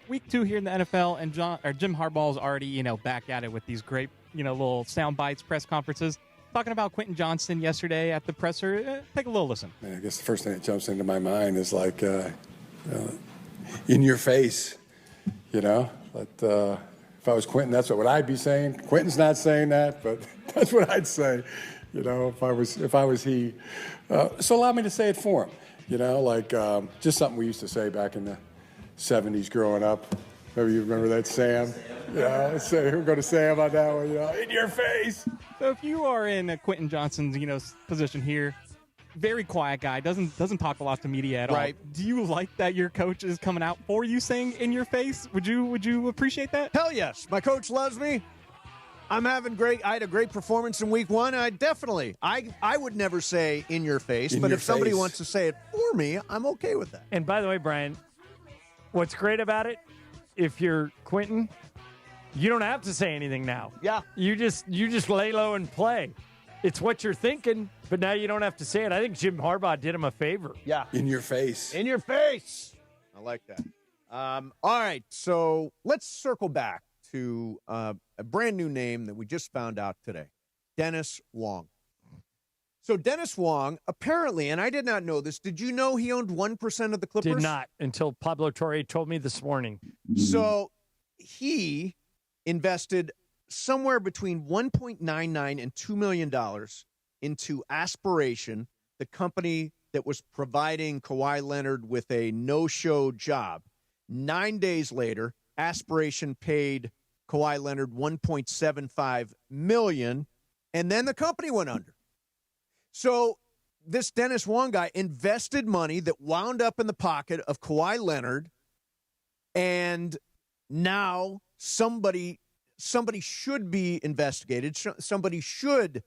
week 2 here in the NFL, and Jim Harbaugh's already, back at it with these great, little sound bites, press conferences. Talking about Quentin Johnston yesterday at the presser. Take a little listen. I guess the first thing that jumps into my mind is like, in your face, But if I was Quentin, that's what would I be saying. Quentin's not saying that, but that's what I'd say, if I was he. So allow me to say it for him, just something we used to say back in the 70s growing up. Maybe you remember that, Sam. Yeah, let's say we'll go to Sam on that one. In your face. So if you are in Quentin Johnston's, position here, very quiet guy, doesn't talk a lot to media at all. Do you like that your coach is coming out for you saying in your face? Would you appreciate that? Hell yes. My coach loves me. I had a great performance in week 1. I would never say in your face, but if somebody wants to say it for me, I'm okay with that. And by the way, Brian, what's great about it, if you're Quentin, you don't have to say anything now. Yeah. You just lay low and play. It's what you're thinking, but now you don't have to say it. I think Jim Harbaugh did him a favor. Yeah. In your face. In your face. I like that. All right, so let's circle back to a brand new name that we just found out today, Dennis Wong. So Dennis Wong, apparently, and I did not know this, did you know he owned 1% of the Clippers? Did not, until Pablo Torre told me this morning. So he invested somewhere between $1.99 and $2 million into Aspiration, the company that was providing Kawhi Leonard with a no-show job. 9 days later, Aspiration paid Kawhi Leonard $1.75 million, and then the company went under. So this Dennis Wong guy invested money that wound up in the pocket of Kawhi Leonard, and now somebody should be investigated. Somebody should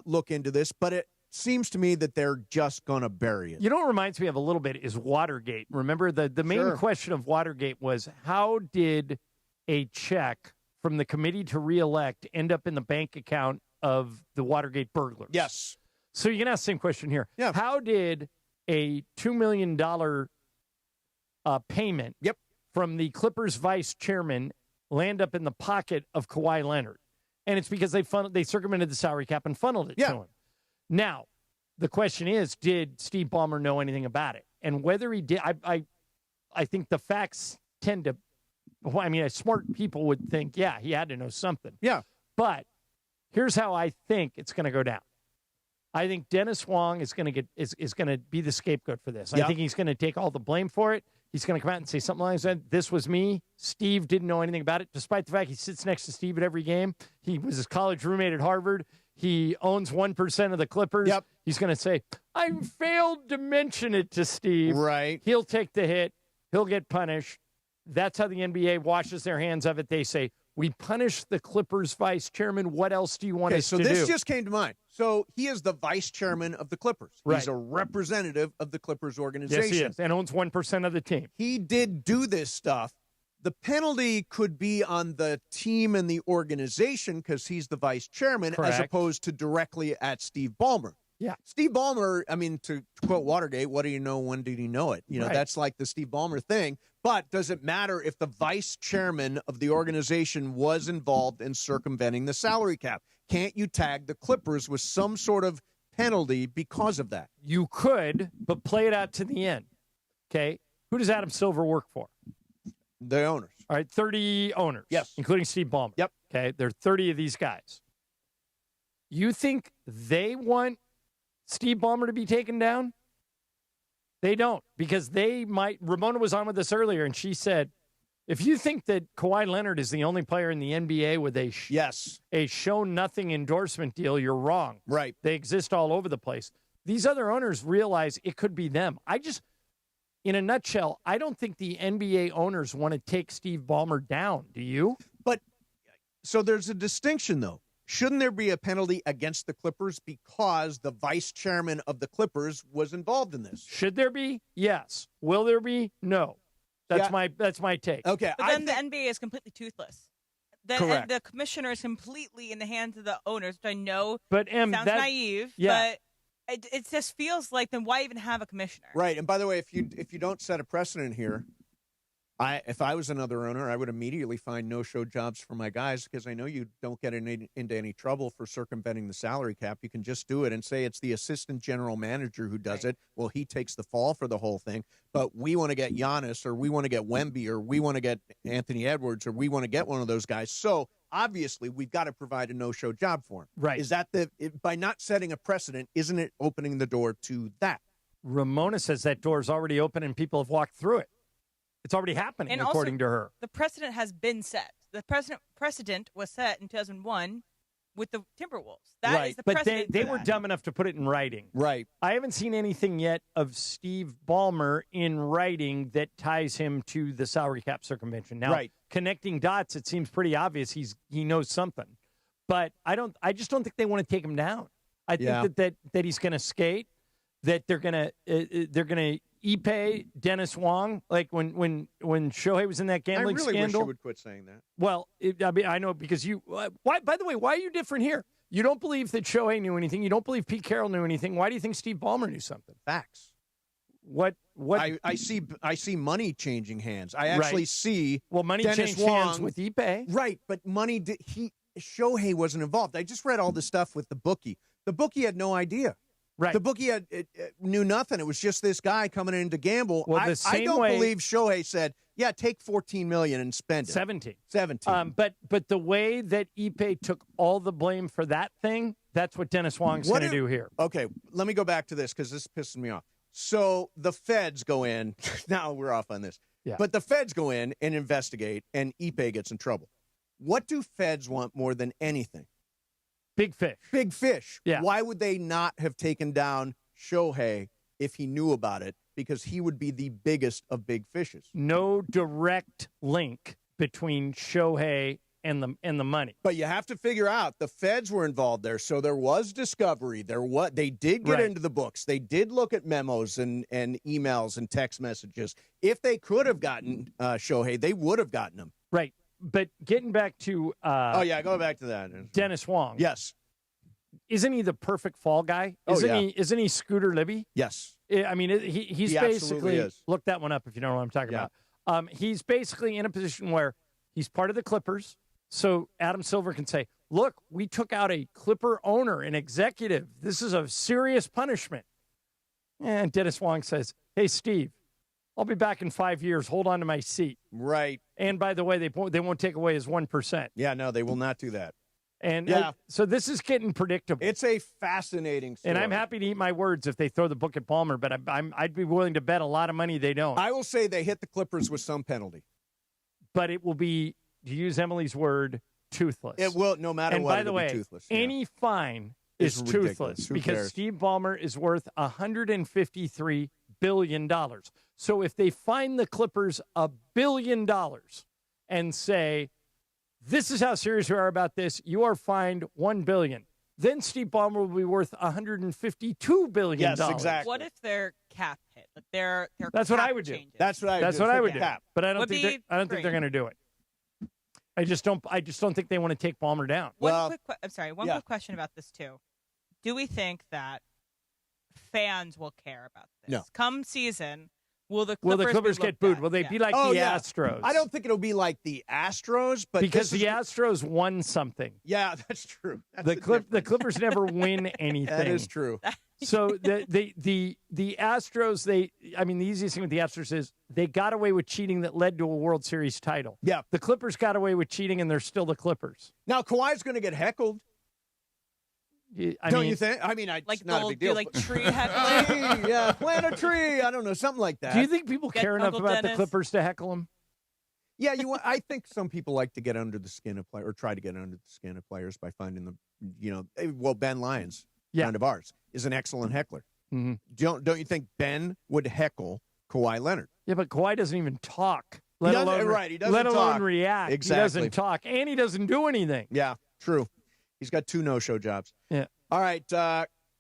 look into this, but it seems to me that they're just going to bury it. You know what reminds me of a little bit is Watergate. Remember, the main question of Watergate was, how did a check from the committee to reelect end up in the bank account of the Watergate burglars? Yes. So you can ask the same question here. Yeah. How did a $2 million payment from the Clippers vice chairman land up in the pocket of Kawhi Leonard? And it's because they circumvented the salary cap and funneled it to him. Now, the question is, did Steve Ballmer know anything about it? And whether he did, I think the facts tend to, smart people would think, yeah, he had to know something. Yeah. But here's how I think it's going to go down. I think Dennis Wong is going to be the scapegoat for this. I think he's going to take all the blame for it. He's going to come out and say something like that. This was me. Steve didn't know anything about it, despite the fact he sits next to Steve at every game. He was his college roommate at Harvard. He owns 1% of the Clippers. He's going to say, I failed to mention it to Steve. Right. He'll take the hit. He'll get punished. That's how the NBA washes their hands of it. They say, we punished the Clippers vice chairman. What else do you want us to do? So this just came to mind. So he is the vice chairman of the Clippers. Right. He's a representative of the Clippers organization. Yes, he is, and owns 1% of the team. He did do this stuff. The penalty could be on the team and the organization because he's the vice chairman, as opposed to directly at Steve Ballmer. Yeah. Steve Ballmer, to quote Watergate, what do you know, when did he know it? That's like the Steve Ballmer thing. But does it matter if the vice chairman of the organization was involved in circumventing the salary cap? Can't you tag the Clippers with some sort of penalty because of that? You could, but play it out to the end. Okay? Who does Adam Silver work for? The owners. All right, 30 owners. Yes. Including Steve Ballmer. Yep. Okay, there are 30 of these guys. You think they want Steve Ballmer to be taken down? They don't, because they might. Ramona was on with us earlier, and she said, if you think that Kawhi Leonard is the only player in the NBA with a show-nothing endorsement deal, you're wrong. Right. They exist all over the place. These other owners realize it could be them. In a nutshell, I don't think the NBA owners want to take Steve Ballmer down. Do you? But so there's a distinction, though. Shouldn't there be a penalty against the Clippers because the vice chairman of the Clippers was involved in this? Should there be? Yes. Will there be? No. That's my take. Okay. But then the NBA is completely toothless. Correct. The commissioner is completely in the hands of the owners, which I know sounds naive, but it just feels like, then why even have a commissioner? Right. And by the way, if you don't set a precedent here, if I was another owner, I would immediately find no-show jobs for my guys, because I know you don't get into any trouble for circumventing the salary cap. You can just do it and say it's the assistant general manager who does it. Well, he takes the fall for the whole thing. But we want to get Giannis, or we want to get Wemby, or we want to get Anthony Edwards, or we want to get one of those guys. So obviously, we've got to provide a no-show job for him. Right. Is that by not setting a precedent, isn't it opening the door to that? Ramona says that door's already open and people have walked through it. It's already happening, And according also, to her. The precedent has been set. The precedent was set in 2001 with the Timberwolves. That is the but precedent. they for were that. dumb enough to put it in writing. Right. I haven't seen anything yet of Steve Ballmer in writing that ties him to the salary cap circumvention. Now, connecting dots, it seems pretty obvious he knows something. But I just don't think they want to take him down. I think that he's going to skate, that they're going to Ipe, Dennis Wong, like when Shohei was in that gambling scandal. I really wish you would quit saying that. Well, I know because you. Why? By the way, why are you different here? You don't believe that Shohei knew anything. You don't believe Pete Carroll knew anything. Why do you think Steve Ballmer knew something? Facts. What? I see money changing hands. I actually see money Dennis changed Wong, hands with Ipe. Right, but Shohei wasn't involved. I just read all the stuff with the bookie. The bookie had no idea. Right. The bookie knew nothing. It was just this guy coming in to gamble. Well, I don't believe Shohei said, "Yeah, take $14 million and spend it." 17. But the way that Ipe took all the blame for that thing, that's what Dennis Wong's going to do here. Okay, let me go back to this because this pisses me off. So the feds go in. Now we're off on this. Yeah. But the feds go in and investigate, and Ipe gets in trouble. What do feds want more than anything? Big fish. Big fish. Yeah. Why would they not have taken down Shohei if he knew about it? Because he would be the biggest of big fishes. No direct link between Shohei and the money. But you have to figure out the feds were involved there, so there was discovery. They did get into the books. They did look at memos and emails and text messages. If they could have gotten Shohei, they would have gotten him. Right. But getting back to go back to that. Dennis Wong. Yes. Isn't he the perfect fall guy? Isn't he Scooter Libby? Yes. I mean, he's he basically is. Look that one up if you don't know what I'm talking about. He's basically in a position where he's part of the Clippers, so Adam Silver can say, "Look, we took out a Clipper owner, an executive. This is a serious punishment." And Dennis Wong says, "Hey, Steve, I'll be back in 5 years. Hold on to my seat." Right. And by the way, they won't take away his 1%. Yeah, no, they will not do that. And so this is getting predictable. It's a fascinating story. And I'm happy to eat my words if they throw the book at Ballmer, but I'd be willing to bet a lot of money they don't. I will say they hit the Clippers with some penalty. But it will be, to use Emily's word, toothless. It will, no matter and what, by the way, toothless. Any fine is toothless because Steve Ballmer is worth $153 billion. So if they fine the Clippers $1 billion and say, "This is how serious we are about this. You are fined $1 billion." Then Steve Ballmer will be worth $152 billion. Yes, exactly. What if their cap hit? Like their That's cap what I would do. changes? That's what I would do. But I don't think they're going to do it. I just don't think they want to take Ballmer down. One quick question about this too. Do we think that fans will care about this? No. Come season, will the Clippers get booed? Will they be like the Astros? I don't think it'll be like the Astros, but because the Astros won something. Yeah, that's true. The Clippers never win anything. That is true. So the Astros, the easiest thing with the Astros is they got away with cheating that led to a World Series title. Yeah. The Clippers got away with cheating, and they're still the Clippers. Now Kawhi's going to get heckled. Don't you think? I mean, it's not a big deal. Like tree heckling? Yeah, plant a tree. I don't know, something like that. Do you think people care enough about the Clippers to heckle them? Yeah, I think some people like to get under the skin of players, or try to get under the skin of players by finding them. Ben Lyons, friend of ours, is an excellent heckler. Mm-hmm. Don't you think Ben would heckle Kawhi Leonard? Yeah, but Kawhi doesn't even talk. Let alone react. Exactly. He doesn't talk, and he doesn't do anything. Yeah, true. He's got 2 no-show jobs. Yeah. All right,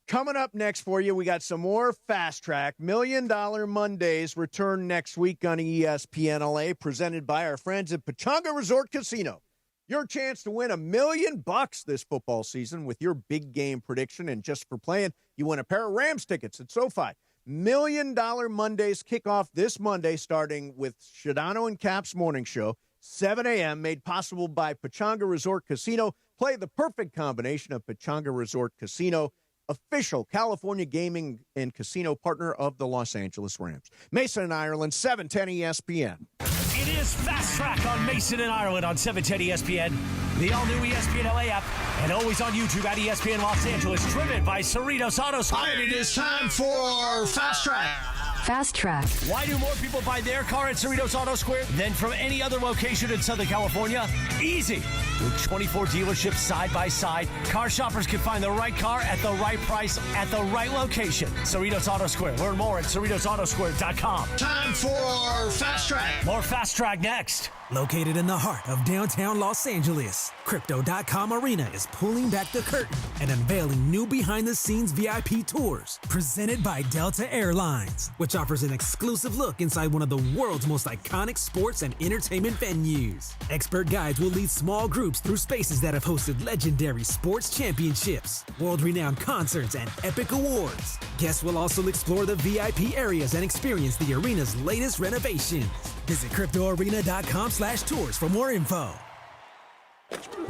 coming up next for you, we got some more Fast Track. $1 Million Mondays return next week on ESPN LA, presented by our friends at Pechanga Resort Casino. Your chance to win $1 million this football season with your big game prediction. And just for playing, you win a pair of Rams tickets at SoFi. $1 Million Mondays kick off this Monday, starting with Shadano and Cap's morning show, 7 a.m., made possible by Pechanga Resort Casino. Play the perfect combination of Pechanga Resort Casino, official California gaming and casino partner of the Los Angeles Rams. Mason and Ireland, 710 ESPN. It is Fast Track on Mason and Ireland on 710 ESPN, the all-new ESPN LA app, and always on YouTube at ESPN Los Angeles, driven by Cerritos Auto Supply. All right, it is time for Fast Track. Fast Track. Why do more people buy their car at Cerritos Auto Square than from any other location in Southern California? Easy. With 24 dealerships side by side, car shoppers can find the right car at the right price at the right location. Cerritos Auto Square. Learn more at CerritosAutoSquare.com. Time for Fast Track. More Fast Track next. Located in the heart of downtown Los Angeles, Crypto.com Arena is pulling back the curtain and unveiling new behind-the-scenes VIP tours presented by Delta Airlines, which offers an exclusive look inside one of the world's most iconic sports and entertainment venues. Expert guides will lead small groups through spaces that have hosted legendary sports championships, world-renowned concerts, and epic awards. Guests will also explore the VIP areas and experience the arena's latest renovations. Visit CryptoArena.com/tours for more info.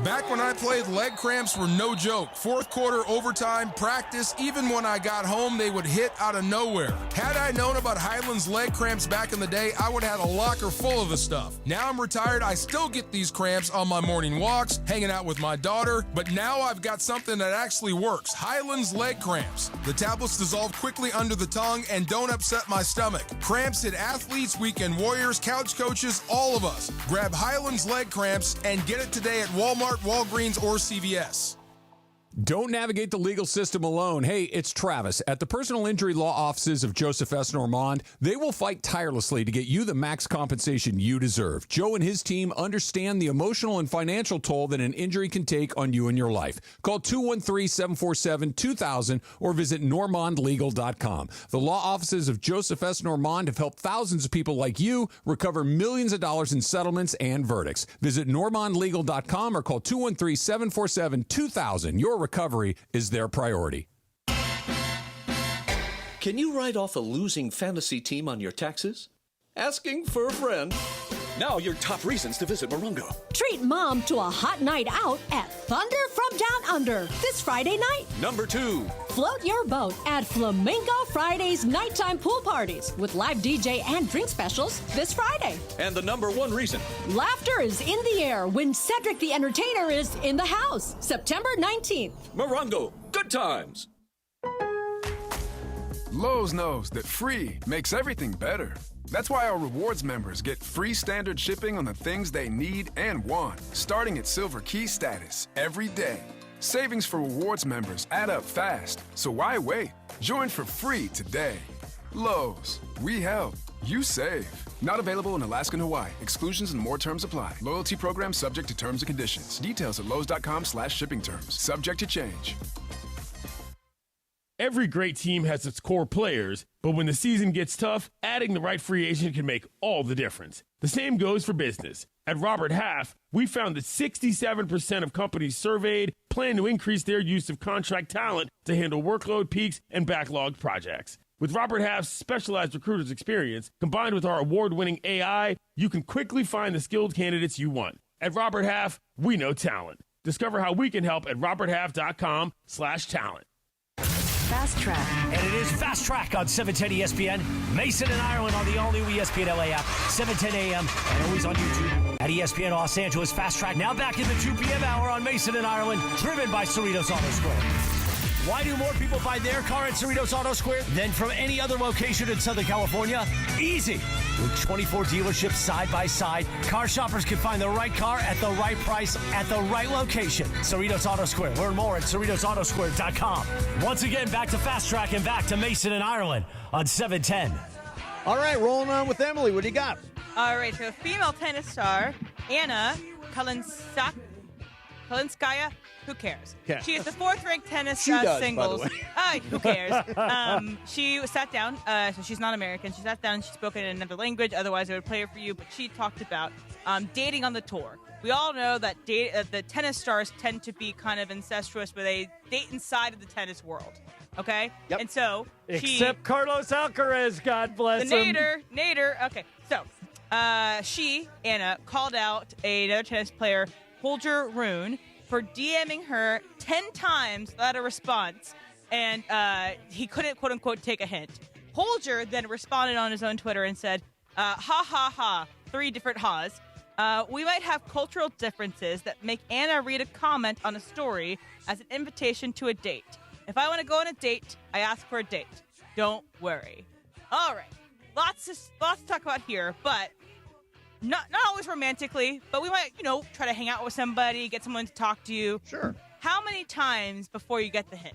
Back when I played, leg cramps were no joke. Fourth quarter, overtime, practice, even when I got home, they would hit out of nowhere. Had I known about Highland's leg cramps back in the day, I would have had a locker full of the stuff. Now I'm retired, I still get these cramps on my morning walks, hanging out with my daughter, but now I've got something that actually works. Highland's leg cramps. The tablets dissolve quickly under the tongue and don't upset my stomach. Cramps hit athletes, weekend warriors, couch coaches, all of us. Grab Highland's leg cramps and get it today at Walmart, Walgreens, or CVS. Don't navigate the legal system alone. Hey, it's Travis. At the personal injury law offices of Joseph S. Normand, they will fight tirelessly to get you the max compensation you deserve. Joe and his team understand the emotional and financial toll that an injury can take on you and your life. Call 213-747-2000 or visit normandlegal.com. The law offices of Joseph S. Normand have helped thousands of people like you recover millions of dollars in settlements and verdicts. Visit normandlegal.com or call 213-747-2000. Your recovery is their priority. Can you write off a losing fantasy team on your taxes? Asking for a friend. Now your top reasons to visit Morongo. Treat mom to a hot night out at Thunder from Down Under this Friday night. Number 2. Float your boat at Flamingo Friday's nighttime pool parties with live DJ and drink specials this Friday. And the number 1 reason. Laughter is in the air when Cedric the Entertainer is in the house, September 19th. Morongo, good times. Lowe's knows that free makes everything better. That's why our rewards members get free standard shipping on the things they need and want, starting at Silver Key status every day. Savings for rewards members add up fast, so why wait? Join for free today. Lowe's, we help, you save. Not available in Alaska and Hawaii. Exclusions and more terms apply. Loyalty program subject to terms and conditions. Details at lowes.com/shipping terms. Subject to change. Every great team has its core players, but when the season gets tough, adding the right free agent can make all the difference. The same goes for business. At Robert Half, we found that 67% of companies surveyed plan to increase their use of contract talent to handle workload peaks and backlogged projects. With Robert Half's specialized recruiters experience, combined with our award-winning AI, you can quickly find the skilled candidates you want. At Robert Half, we know talent. Discover how we can help at roberthalf.com/talent. Fast Track. And it is Fast Track on 710 ESPN. Mason and Ireland on the all-new ESPN LA app, 7:10 a.m. and always on YouTube at ESPN Los Angeles. Fast Track now back in the 2 p.m. hour on Mason and Ireland, driven by Cerritos Auto Square. Why do more people buy their car at Cerritos Auto Square than from any other location in Southern California? Easy. With 24 dealerships side by side, car shoppers can find the right car at the right price at the right location. Cerritos Auto Square. Learn more at CerritosAutoSquare.com. Once again, back to Fast Track and back to Mason and Ireland on 710. All right, rolling on with Emily. What do you got? All right, so female tennis star Anna Kalinskaya. Who cares? Okay. She is the 4th-ranked tennis She does, singles. by the way. Who cares? She sat down. So she's not American. She sat down and she spoke in another language. Otherwise, I would play it for you. But she talked about dating on the tour. We all know that the tennis stars tend to be kind of incestuous, where they date inside of the tennis world. Okay? Yep. And so Except Carlos Alcaraz, God bless him. Nader. Okay, so Anna, called out another tennis player, Holger Rune, for DMing her 10 times without a response, and he couldn't, quote-unquote, take a hint. Holger then responded on his own Twitter and said, ha, ha, ha, 3 different ha's. We might have cultural differences that make Anna read a comment on a story as an invitation to a date. If I want to go on a date, I ask for a date. Don't worry. All right. lots to talk about here, but not always romantically, but we might, try to hang out with somebody, get someone to talk to you. Sure. How many times before you get the hint?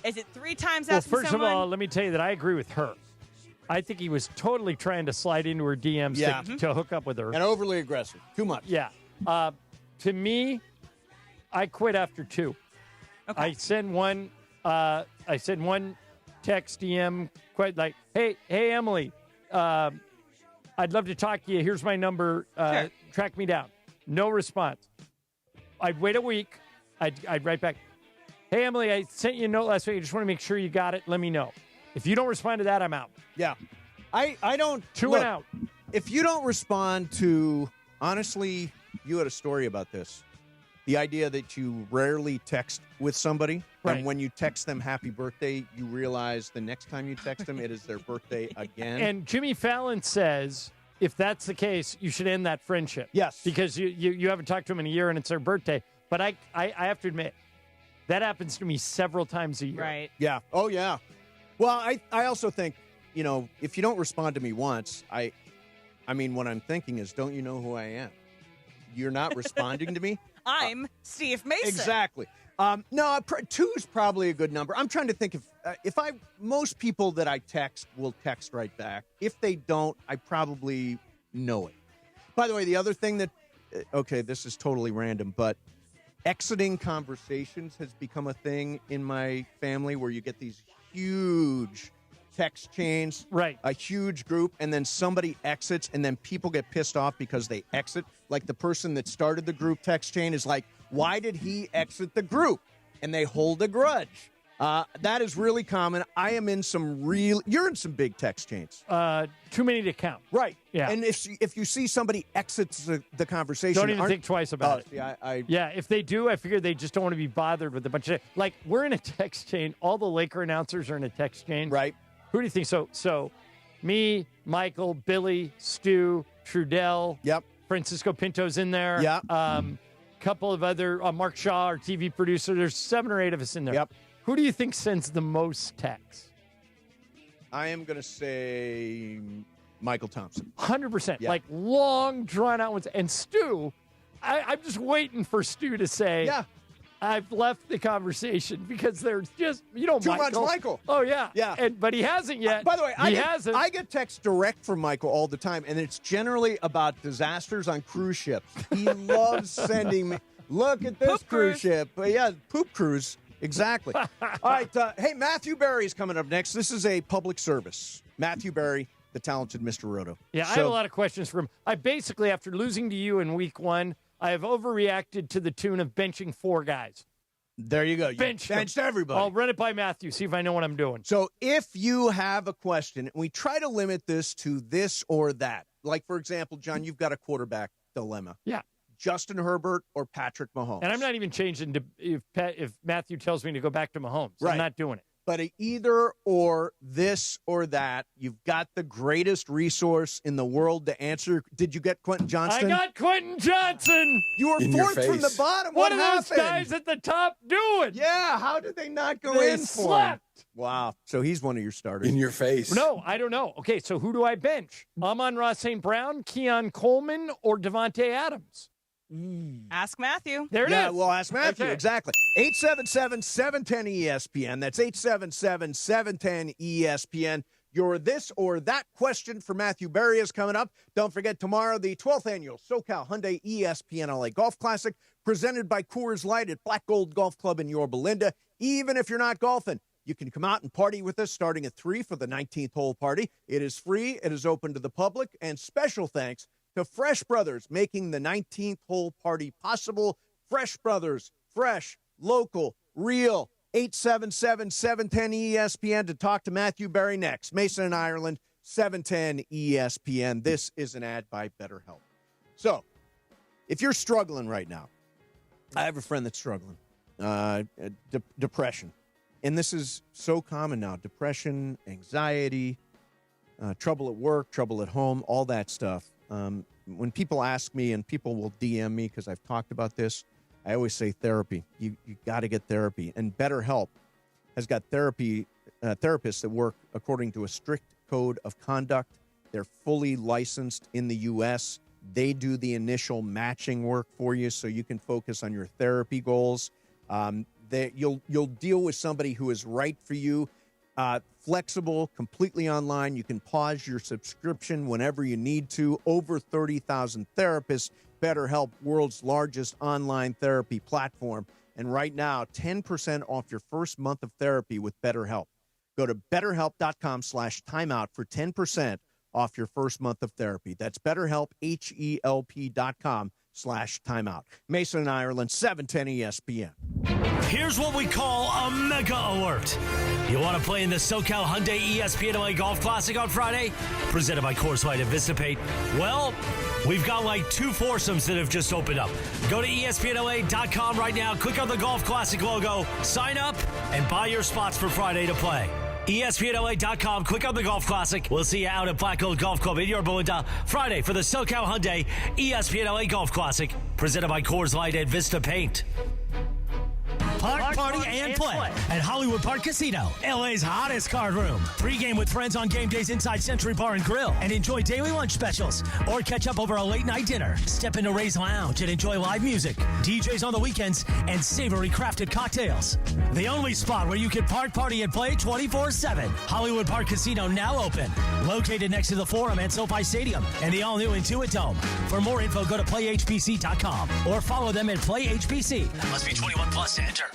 Is it 3 times Well, asking first someone? of all, let me tell you that I agree with her. I think he was totally trying to slide into her DMs to hook up with her. And overly aggressive. Too much. Yeah. To me, I quit after 2. Okay. I send one text DM, quite like, hey, Emily, I'd love to talk to you. Here's my number. Sure. Track me down. No response. I'd wait a week. I'd write back, hey, Emily, I sent you a note last week. I just want to make sure you got it. Let me know. If you don't respond to that, I'm out. Yeah. I don't. Two look, and out. If you don't respond to, honestly, you had a story about this. The idea that you rarely text with somebody, Right. and when you text them happy birthday, you realize the next time you text them, it is their birthday again. And Jimmy Fallon says, if that's the case, you should end that friendship. Yes. Because you haven't talked to them in a year and it's their birthday. But I have to admit, that happens to me several times a year. Right. Yeah. Oh, yeah. Well, I also think, if you don't respond to me once, I mean, what I'm thinking is, don't you know who I am? You're not responding to me? I'm Steve Mason. Exactly. No, 2 is probably a good number. I'm trying to think if most people that I text will text right back. If they don't, I probably know it. By the way, the other thing that, okay, this is totally random, but exiting conversations has become a thing in my family where you get these huge text chains, right? A huge group, and then somebody exits, and then people get pissed off because they exit. Like the person that started the group text chain is like, why did he exit the group? And they hold a grudge. That is really common. I am in you're in some big text chains. Too many to count. Right. Yeah. And if you see somebody exits the conversation. Don't even think twice about it. Yeah, yeah, if they do, I figure they just don't want to be bothered with a bunch of, like, we're in a text chain. All the Laker announcers are in a text chain. Right. Who do you think? So me, Michael, Billy, Stu, Trudell. Yep. Francisco Pinto's in there. Yep. Couple of other, Mark Shaw, our TV producer. There's 7 or 8 of us in there. Yep. Who do you think sends the most texts? I am going to say Michael Thompson. 100%. Yeah. Like long, drawn-out ones. And Stu, I'm just waiting for Stu to say, yeah, I've left the conversation, because there's just, too much Michael. Oh, yeah. Yeah. But he hasn't yet. By the way, he hasn't. I get texts direct from Michael all the time, and it's generally about disasters on cruise ships. He loves sending me, look at this cruise ship. Yeah, poop cruise. Exactly. All right. Hey, Matthew Berry's coming up next. This is a public service. Matthew Berry, the talented Mr. Roto. Yeah, I have a lot of questions for him. I basically, after losing to you in week 1, I have overreacted to the tune of benching 4 guys. There you go. You benched everybody. I'll run it by Matthew, see if I know what I'm doing. So if you have a question, we try to limit this to this or that. Like, for example, John, you've got a quarterback dilemma. Yeah. Justin Herbert or Patrick Mahomes. And I'm not even changing to if Matthew tells me to go back to Mahomes. Right. I'm not doing it. But either or this or that, you've got the greatest resource in the world to answer. Did you get Quentin Johnston? I got Quentin Johnson. You were fourth from the bottom. What happened? are those guys at the top doing? Yeah, how did they not go They in for slept. him? Wow. So he's one of your starters. In your face. No, I don't know. Okay, so who do I bench? Amon-Ra St. Brown, Keon Coleman, or Devontae Adams? Ask Matthew. There it is. Yeah, well, ask Matthew. Okay. Exactly. 877-710-ESPN. That's 877-710-ESPN. Your this or that question for Matthew Berry is coming up. Don't forget, tomorrow, the 12th annual SoCal Hyundai ESPN LA Golf Classic, presented by Coors Light at Black Gold Golf Club in Yorba Linda. Even if you're not golfing, you can come out and party with us starting at 3 for the 19th hole party. It is free. It is open to the public. And special thanks to Fresh Brothers, making the 19th hole party possible. Fresh Brothers, fresh, local, real. 877-710-ESPN to talk to Matthew Berry next. Mason and Ireland, 710 ESPN. This is an ad by BetterHelp. So, if you're struggling right now, I have a friend that's struggling. Depression. And this is so common now. Depression, anxiety, trouble at work, trouble at home, all that stuff. When people ask me, and people will DM me because I've talked about this, I always say therapy. You got to get therapy. And BetterHelp has got therapists that work according to a strict code of conduct They're fully licensed in the U.S. They do the initial matching work for you so you can focus on your therapy goals. You'll deal with somebody who is right for you. Flexible, completely online. You can pause your subscription whenever you need to. Over 30,000 therapists. BetterHelp, world's largest online therapy platform. And right now, 10% off your first month of therapy with BetterHelp. Go to BetterHelp.com/timeout for 10% off your first month of therapy. That's BetterHelp, HELP.com/timeout. Mason and Ireland, 710 ESPN. Here's what we call a mega alert. You want to play in the SoCal Hyundai ESPN LA Golf Classic on Friday? Presented by Coors Light and Vistapaint. Well, we've got like 2 foursomes that have just opened up. Go to ESPNLA.com right now, click on the Golf Classic logo, sign up, and buy your spots for Friday to play. ESPNLA.com, click on the Golf Classic. We'll see you out at Black Gold Golf Club in Yorba Linda Friday for the SoCal Hyundai ESPN LA Golf Classic, presented by Coors Light and Vistapaint. Park, party, and play at Hollywood Park Casino, LA's hottest card room. Pre-game with friends on game days inside Century Bar and Grill and enjoy daily lunch specials or catch up over a late-night dinner. Step into Ray's Lounge and enjoy live music, DJs on the weekends, and savory crafted cocktails. The only spot where you can park, party, and play 24/7. Hollywood Park Casino now open. Located next to the Forum and SoFi Stadium and the all-new Intuit Dome. For more info, go to playhbc.com or follow them at playhbc. Must be 21 plus to enter.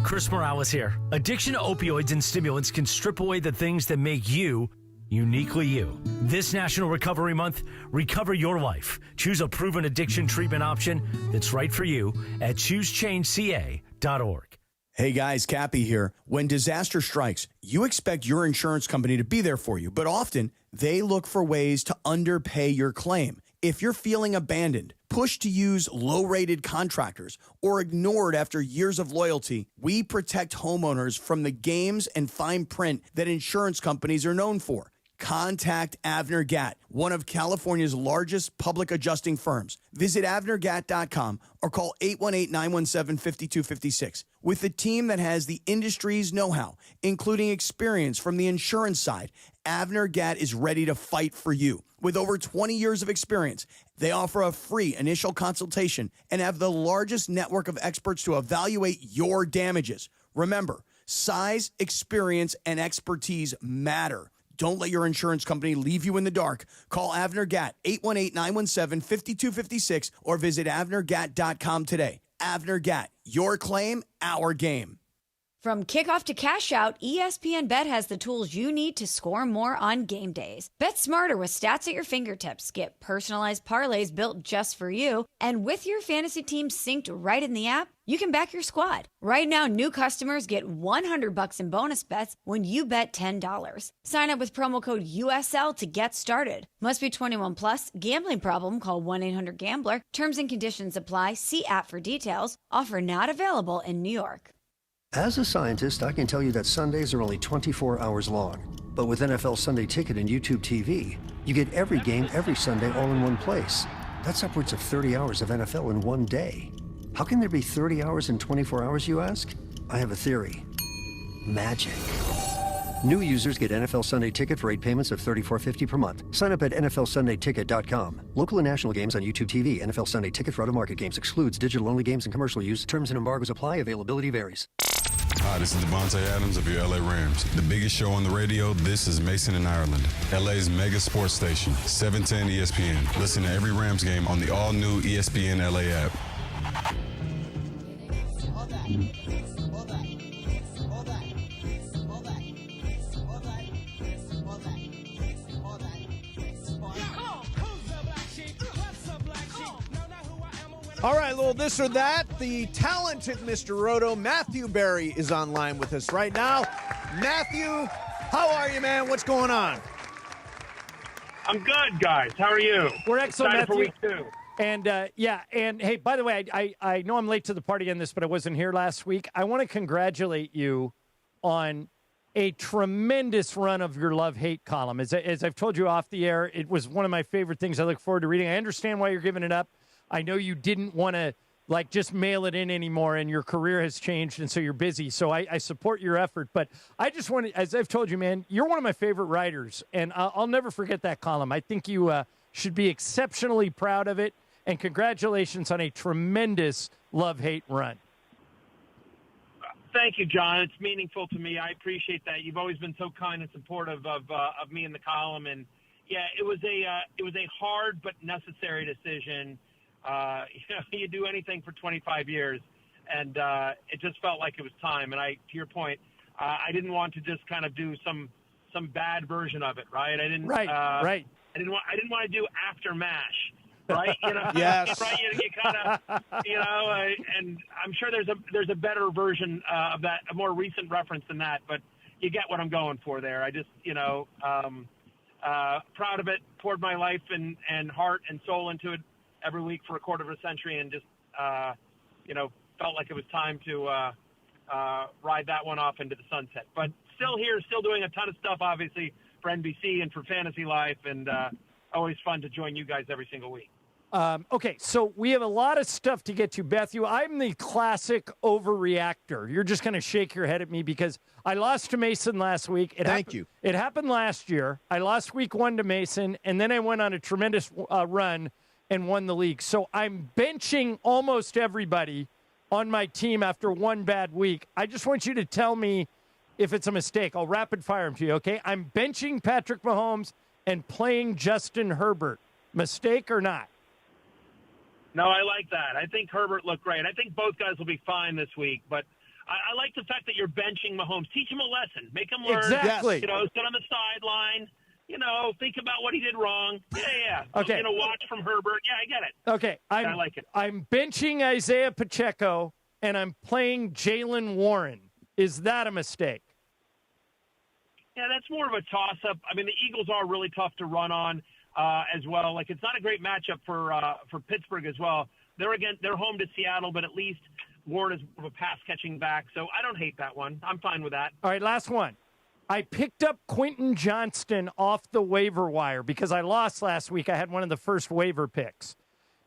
Chris Morales here. Addiction to opioids and stimulants can strip away the things that make you uniquely you. This National Recovery Month, recover your life. Choose a proven addiction treatment option that's right for you at choosechangeca.org. Hey guys, Cappy here. When disaster strikes, you expect your insurance company to be there for you, but often they look for ways to underpay your claim. If you're feeling abandoned, pushed to use low-rated contractors, or ignored after years of loyalty, we protect homeowners from the games and fine print that insurance companies are known for. Contact Avner Gatt, one of California's largest public adjusting firms. Visit avnergatt.com or call 818-917-5256. With a team that has the industry's know-how, including experience from the insurance side, Avner Gatt is ready to fight for you. With over 20 years of experience, they offer a free initial consultation and have the largest network of experts to evaluate your damages. Remember, size, experience, and expertise matter. Don't let your insurance company leave you in the dark. Call Avner Gatt, 818-917-5256, or visit avnergatt.com today. Avner Gatt, your claim, our game. From kickoff to cash out, ESPN Bet has the tools you need to score more on game days. Bet smarter with stats at your fingertips. Get personalized parlays built just for you. And with your fantasy team synced right in the app, you can back your squad. Right now, new customers get $100 in bonus bets when you bet $10. Sign up with promo code USL to get started. Must be 21 plus. Gambling problem? Call 1-800-GAMBLER. Terms and conditions apply. See app for details. Offer not available in New York. As a scientist, I can tell you that Sundays are only 24 hours long. But with NFL Sunday Ticket and YouTube TV, you get every game every Sunday all in one place. That's upwards of 30 hours of NFL in one day. How can there be 30 hours in 24 hours, you ask? I have a theory. Magic. New users get NFL Sunday Ticket for 8 payments of $34.50 per month. Sign up at NFLSundayTicket.com. Local and national games on YouTube TV. NFL Sunday Ticket for out-of-market games excludes digital-only games and commercial use. Terms and embargoes apply. Availability varies. Hi, this is Devontae Adams of your LA Rams. The biggest show on the radio, this is Mason in Ireland. LA's mega sports station, 710 ESPN. Listen to every Rams game on the all-new ESPN LA app. All right, little this or that. The talented Mr. Roto, Matthew Berry, is online with us right now. Matthew, how are you, man? What's going on? I'm good, guys. How are you? We're excellent, excited Matthew. for week 2. And, and hey, by the way, I know I'm late to the party on this, but I wasn't here last week. I want to congratulate you on a tremendous run of your love-hate column. As I've told you off the air, it was one of my favorite things I look forward to reading. I understand why you're giving it up. I know you didn't want to like just mail it in anymore, and your career has changed, and so you're busy. So I support your effort. But I just want to, as I've told you, man, you're one of my favorite writers, and I'll never forget that column. I think you should be exceptionally proud of it, and congratulations on a tremendous love-hate run. Thank you, John. It's meaningful to me. I appreciate that. You've always been so kind and supportive of me in the column, and yeah, it was a hard but necessary decision. You do anything for 25 years, and it just felt like it was time. And to your point, I didn't want to just kind of do some bad version of it, right? I didn't. Right. I didn't want to do after MASH. Right, Yes. Right, you kind of, and I'm sure there's a better version of that, a more recent reference than that. But you get what I'm going for there. I just, proud of it. Poured my life and heart and soul into it every week for a quarter of a century, and just, felt like it was time to ride that one off into the sunset. But still here, still doing a ton of stuff, obviously, for NBC and for Fantasy Life, and always fun to join you guys every single week. Okay, so we have a lot of stuff to get to. Matthew, I'm the classic overreactor. You're just going to shake your head at me because I lost to Mason last week. Thank you. It happened last year. I lost week 1 to Mason, and then I went on a tremendous run and won the league. So I'm benching almost everybody on my team after one bad week. I just want you to tell me if it's a mistake. I'll rapid fire them to you, okay? I'm benching Patrick Mahomes and playing Justin Herbert. Mistake or not? No, I like that. I think Herbert looked great. I think both guys will be fine this week, but I like the fact that you're benching Mahomes. Teach him a lesson. Make him learn. Exactly. Sit on the sideline. Think about what he did wrong. Yeah. Okay. Watch from Herbert. Yeah, I get it. Okay. I like it. I'm benching Isaiah Pacheco, and I'm playing Jalen Warren. Is that a mistake? Yeah, that's more of a toss-up. I mean, the Eagles are really tough to run on as well. Like, it's not a great matchup for Pittsburgh as well. They're home to Seattle, but at least Warren is a pass-catching back. So I don't hate that one. I'm fine with that. All right, last one. I picked up Quentin Johnston off the waiver wire because I lost last week. I had one of the first waiver picks.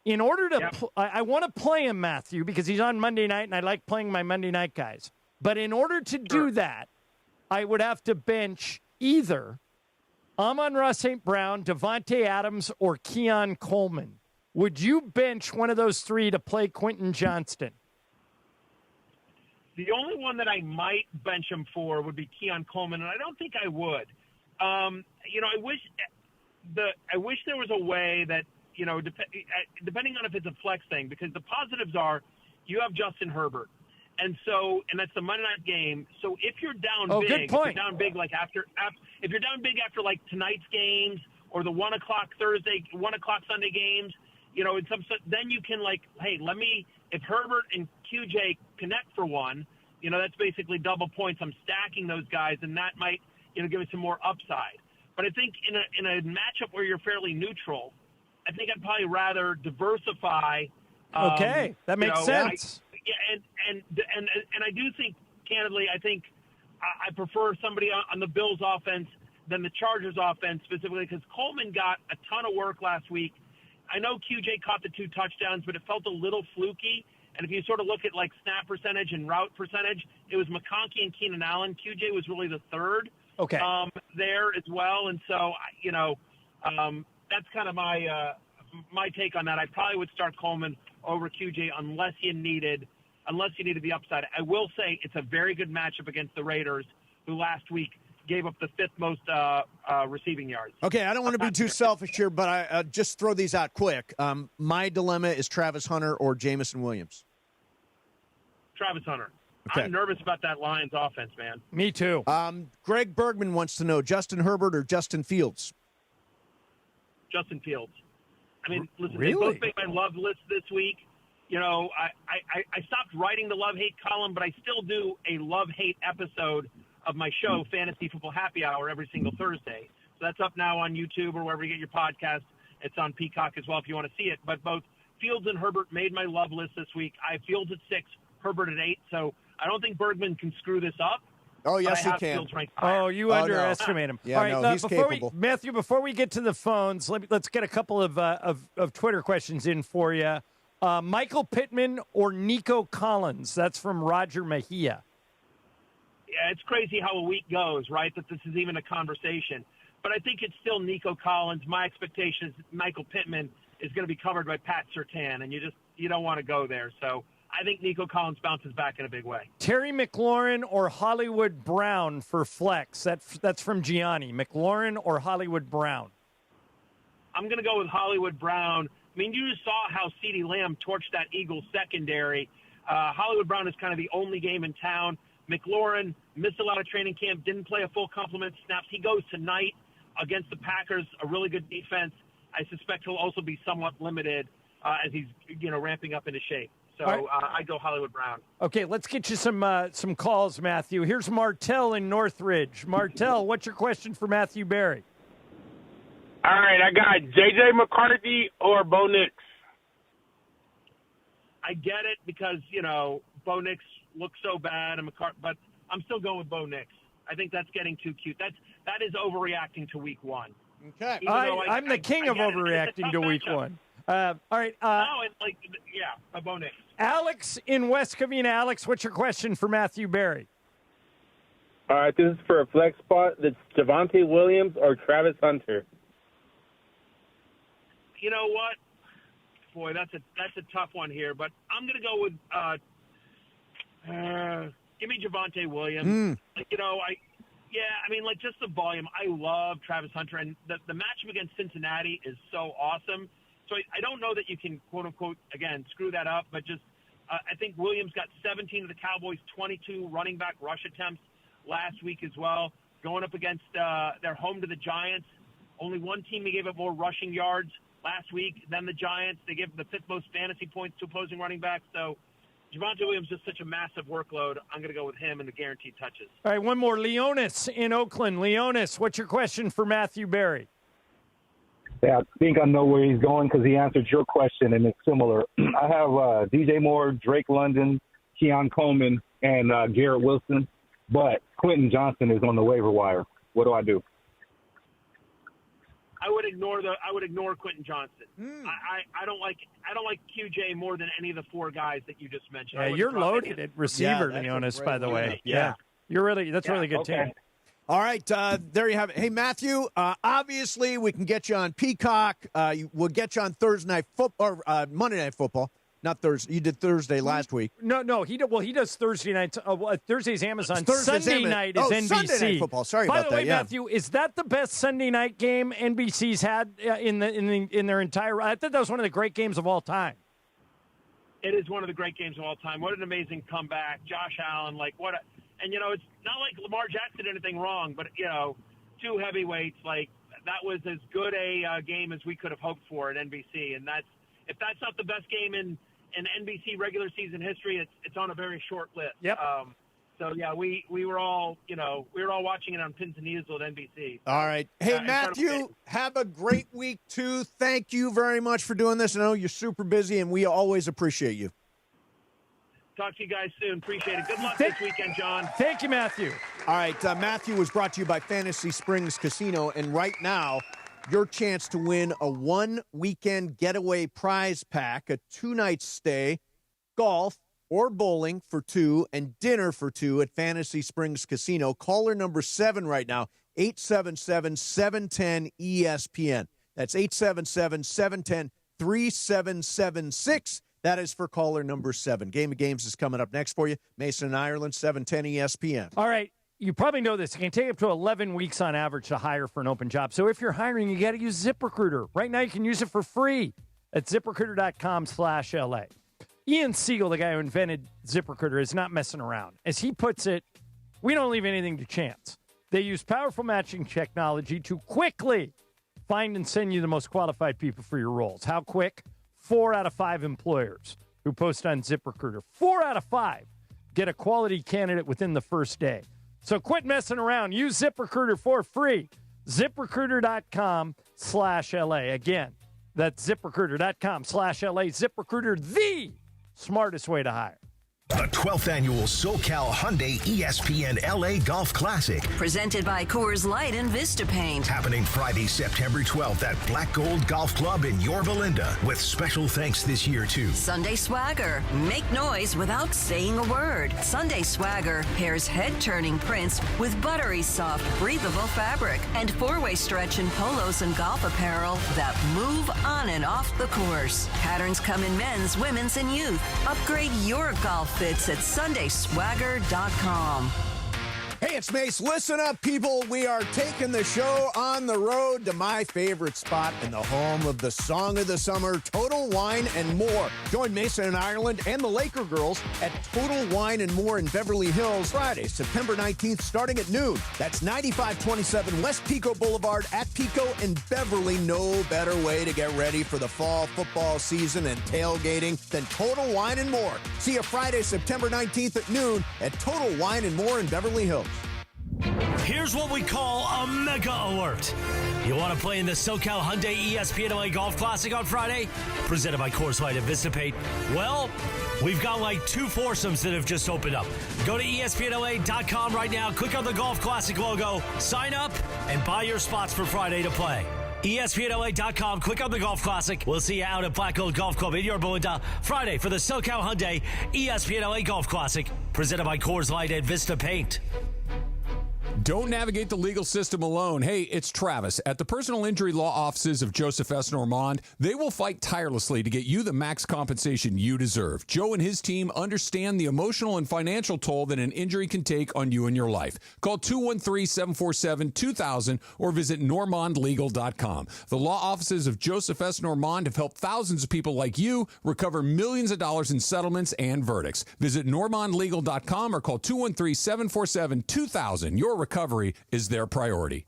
In order to I want to play him, Matthew, because he's on Monday night, and I like playing my Monday night guys. But in order to do that, I would have to bench either Amon-Ra St. Brown, Devontae Adams, or Keon Coleman. Would you bench one of those three to play Quentin Johnston? The only one that I might bench him for would be Keon Coleman, and I don't think I would. I wish there was a way that, depending on if it's a flex thing, because the positives are you have Justin Herbert. And that's the Monday night game. So if you're down big, good point. if you're down big like after like tonight's games or the 1 o'clock Sunday games, then you can if Herbert and QJ connect for one, that's basically double points. I'm stacking those guys, and that might, give us some more upside. But I think in a matchup where you're fairly neutral, I think I'd probably rather diversify. Okay, that makes sense. And I do think, candidly, I prefer somebody on the Bills offense than the Chargers offense, specifically because Coleman got a ton of work last week. I know QJ caught the 2 touchdowns, but it felt a little fluky. And if you sort of look at snap percentage and route percentage, it was McConkey and Keenan Allen. QJ was really the third there as well. And so, that's kind of my take on that. I probably would start Coleman over QJ unless you needed the upside. I will say it's a very good matchup against the Raiders, who last week gave up the 5th most receiving yards. Okay, I don't want to be too selfish here, but I just throw these out quick. My dilemma is Travis Hunter or Jamison Williams. Travis Hunter. Okay. I'm nervous about that Lions offense, man. Me too. Greg Bergman wants to know Justin Herbert or Justin Fields. Justin Fields. I mean, listen, really? They both made my love list this week. I stopped writing the love-hate column, but I still do a love-hate episode of my show, Fantasy Football Happy Hour, every single Thursday. So that's up now on YouTube or wherever you get your podcast. It's on Peacock as well if you want to see it. But both Fields and Herbert made my love list this week. I have Fields at 6, Herbert at 8. So I don't think Bergman can screw this up. Oh, yes, he can. You underestimate him. Yeah, all right, he's capable. Matthew, before we get to the phones, let's get a couple of Twitter questions in for you. Michael Pittman or Nico Collins? That's from Roger Mejia. Yeah, it's crazy how a week goes, right, that this is even a conversation. But I think it's still Nico Collins. My expectation is Michael Pittman is going to be covered by Pat Surtain, and you don't want to go there. So I think Nico Collins bounces back in a big way. Terry McLaurin or Hollywood Brown for flex? That's from Gianni. McLaurin or Hollywood Brown? I'm going to go with Hollywood Brown. I mean, you just saw how CeeDee Lamb torched that Eagles secondary. Hollywood Brown is kind of the only game in town. McLaurin missed a lot of training camp, didn't play a full complement of snaps. He goes tonight against the Packers, a really good defense. I suspect he'll also be somewhat limited as he's ramping up into shape. So right. I go Hollywood Brown. Okay, let's get you some calls, Matthew. Here's Martell in Northridge. Martell, what's your question for Matthew Berry? All right, I got J.J. McCarthy or Bo Nix. I get it because, Bo Nix looks so bad, but I'm still going with Bo Nix. I think that's getting too cute. That is overreacting to week one. Okay. I'm the king of overreacting to week one. All right. A Bo Nix. Alex in West Covina. Alex, what's your question for Matthew Berry? All right, this is for a flex spot. That's Javonte Williams or Travis Hunter. You know what? Boy, that's a tough one here, but I'm going to go with give me Javonte Williams. Just the volume. I love Travis Hunter, and the matchup against Cincinnati is so awesome. So I don't know that you can, quote unquote, again, screw that up, but just I think Williams got 17 of the Cowboys' 22 running back rush attempts last week as well, going up against their home to the Giants. Only one team they gave up more rushing yards last week than the Giants. They gave the fifth most fantasy points to opposing running backs. So Javonte Williams is such a massive workload. I'm going to go with him and the guaranteed touches. All right, one more. Leonis in Oakland. Leonis, what's your question for Matthew Berry? Yeah, I think I know where he's going because he answered your question, and it's similar. I have DJ Moore, Drake London, Keon Coleman, and Garrett Wilson, but Quentin Johnson is on the waiver wire. What do I do? I would ignore Quentin Johnson. I don't like QJ more than any of the four guys that you just mentioned. Yeah, you're loaded at receiver, Leonis, by the way. Yeah. That's a really good team. All right, there you have it. Hey, Matthew, obviously we can get you on Peacock. We'll get you on Thursday night football or Monday Night Football. Not Thursday. You did Thursday last week. No. He does Thursday nights. Thursday's Amazon. Sunday night is NBC. Sunday Night Football. Sorry By about the that. way, Matthew, is that the best Sunday night game NBC's had in their entire? I thought that was one of the great games of all time. It is one of the great games of all time. What an amazing comeback, Josh Allen. And it's not like Lamar Jackson did anything wrong, but two heavyweights. That was as good a game as we could have hoped for at NBC. And if that's not the best game in NBC regular season history, it's on a very short list. Yep. We were all watching it on pins and needles at NBC. All right. Hey, Matthew, have a great week too. Thank you very much for doing this. I know you're super busy, and we always appreciate you. Talk to you guys soon. Appreciate it. Good luck this weekend, John. Thank you, Matthew. All right. Matthew was brought to you by Fantasy Springs Casino, and right now, your chance to win a one-weekend getaway prize pack, a 2-night stay, golf or bowling for 2, and dinner for 2 at Fantasy Springs Casino. Caller number 7 right now, 877-710-ESPN. That's 877-710-3776. That is for caller number 7. Game of Games is coming up next for you. Mason and Ireland, 710 ESPN. All right. You probably know this. It can take up to 11 weeks on average to hire for an open job. So if you're hiring, you got to use ZipRecruiter. Right now, you can use it for free at ZipRecruiter.com/LA. Ian Siegel, the guy who invented ZipRecruiter, is not messing around. As he puts it, we don't leave anything to chance. They use powerful matching technology to quickly find and send you the most qualified people for your roles. How quick? 4 out of 5 employers who post on ZipRecruiter. 4 out of 5 get a quality candidate within the first day. So quit messing around. Use ZipRecruiter for free. ZipRecruiter.com/LA. Again, that's ZipRecruiter.com/LA. ZipRecruiter, the smartest way to hire. The 12th annual SoCal Hyundai ESPN LA Golf Classic. Presented by Coors Light and Vista Paint. Happening Friday, September 12th at Black Gold Golf Club in Yorba Linda. With special thanks this year to Sunday Swagger. Make noise without saying a word. Sunday Swagger pairs head-turning prints with buttery soft, breathable fabric and four-way stretch in polos and golf apparel that move on and off the course. Patterns come in men's, women's, and youth. Upgrade your golf fits at SundaySwagger.com. Hey, it's Mace. Listen up, people. We are taking the show on the road to my favorite spot in the home of the Song of the Summer, Total Wine and More. Join Mason and Ireland and the Laker girls at Total Wine and More in Beverly Hills, Friday, September 19th, starting at noon. That's 9527 West Pico Boulevard at Pico in Beverly. No better way to get ready for the fall football season and tailgating than Total Wine and More. See you Friday, September 19th at noon at Total Wine and More in Beverly Hills. Here's what we call a mega alert. You want to play in the SoCal Hyundai ESPN LA Golf Classic on Friday? Presented by Coors Light and Vista Paint. Well, we've got like 2 foursomes that have just opened up. Go to ESPNLA.com right now, click on the Golf Classic logo, sign up, and buy your spots for Friday to play. ESPNLA.com, click on the Golf Classic. We'll see you out at Black Gold Golf Club in Yorba Linda Friday for the SoCal Hyundai ESPN LA Golf Classic, presented by Coors Light and Vista Paint. Don't navigate the legal system alone. Hey, it's Travis. At the personal injury law offices of Joseph S. Normand, they will fight tirelessly to get you the max compensation you deserve. Joe and his team understand the emotional and financial toll that an injury can take on you and your life. Call 213-747-2000 or visit normandlegal.com. The law offices of Joseph S. Normand have helped thousands of people like you recover millions of dollars in settlements and verdicts. Visit normandlegal.com or call 213-747-2000. Your recovery is their priority.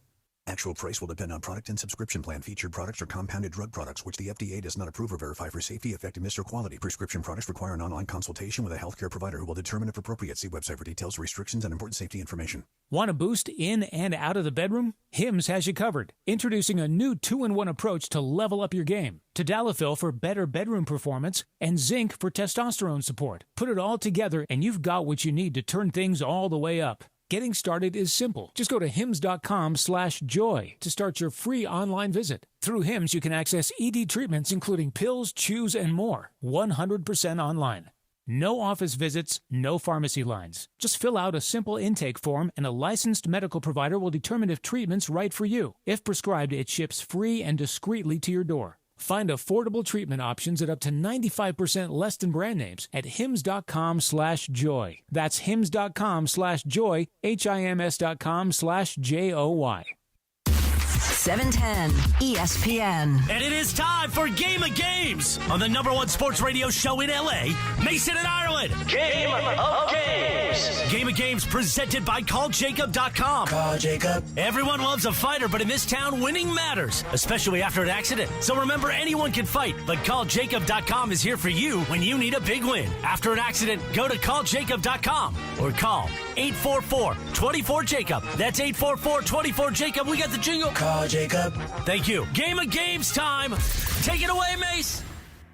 Actual price will depend on product and subscription plan. Featured products are compounded drug products, which the FDA does not approve or verify for safety, effectiveness, or quality. Prescription products require an online consultation with a healthcare provider who will determine if appropriate. See website for details, restrictions, and important safety information. Want a boost in and out of the bedroom? Hims has you covered. Introducing a new 2-in-1 approach to level up your game. Tadalafil for better bedroom performance and zinc for testosterone support. Put it all together and you've got what you need to turn things all the way up. Getting started is simple. Just go to hims.com/joy to start your free online visit. Through Hims, you can access ED treatments including pills, chews, and more. 100% online. No office visits, no pharmacy lines. Just fill out a simple intake form and a licensed medical provider will determine if treatment's right for you. If prescribed, it ships free and discreetly to your door. Find affordable treatment options at up to 95% less than brand names at hims.com/joy. That's hims.com/joy, HIMS.com/JOY. 710 ESPN. And it is time for Game of Games on the #1 sports radio show in LA, Mason and Ireland. Game of Games. Game of Games presented by CallJacob.com. Call Jacob. Everyone loves a fighter, but in this town, winning matters, especially after an accident. So remember, anyone can fight, but CallJacob.com is here for you when you need a big win. After an accident, go to CallJacob.com or call 844-24-JACOB. That's 844-24-JACOB. We got the jingle. Call Jacob. Thank you. Game of Games time. Take it away, Mace.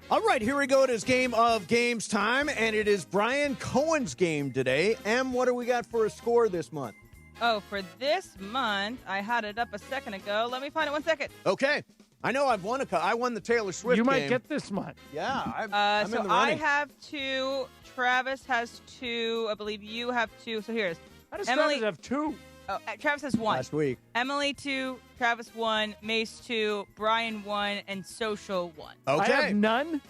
All right, here we go. It is Game of Games time, and it is Brian Cohen's game today. Em, what do we got for a score this month? Oh, for this month, I had it up a second ago. Let me find it 1 second. Okay. I know I've won I won the Taylor Swift You might game. get this month. Yeah, I'm in the running. I have 2. Travis has 2. I believe you have 2. So here's How does Emily Travis have 2? Oh, Travis has 1. Last week. Emily 2, Travis 1, Mace 2, Brian 1, and Social 1. Okay. I have none.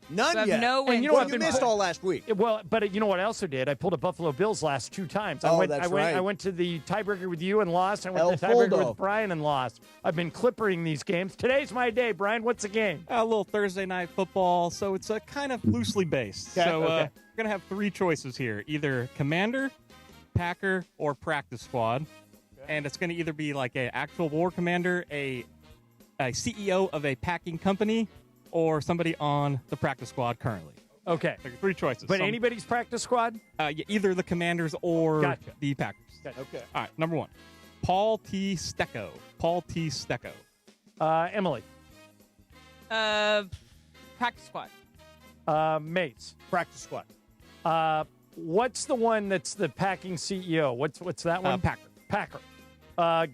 None You have yet. no And wins. you know Well, what? you missed all last week. Well, but you know what I also did? I pulled a Buffalo Bills last 2 times. Oh, that's right. I went to the tiebreaker with you and lost. I went El to the tiebreaker Foldo. with Brian and lost. I've been clippering these games. Today's my day, Brian. What's the game? A little Thursday night football, so it's kind of loosely based. Okay, So okay. we're going to have 3 choices here, either Commander, Packer, or Practice Squad. And it's going to either be like an actual war commander, a CEO of a packing company, or somebody on the practice squad currently. Okay. So 3 choices. But anybody's practice squad? Either the Commanders or Gotcha. the Packers. Okay. All right, number 1. Paul T. Stecco. Paul T. Stecco. Emily. Practice squad. Mates. Practice squad. What's the one that's the packing CEO? What's that one? Packer.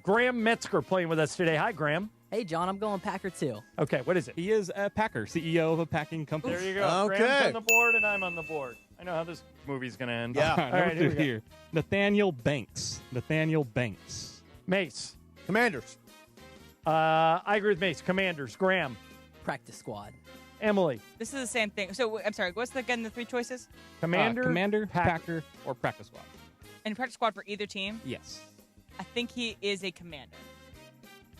Graham Metzger playing with us today. Hi, Graham. Hey, John, I'm going Packer too. Okay, what is it? He is a Packer, CEO of a packing company. There you go. Okay. Graham's on the board, and I'm on the board. I know how this movie's going to end. Yeah. All right, number 2 here. Nathaniel Banks. Mace. Commanders. I agree with Mace. Commanders. Graham. Practice squad. Emily. This is the same thing. So, I'm sorry. What's again the 3 choices? Commander, Packer, or practice squad. And practice squad for either team? Yes. I think he is a commander.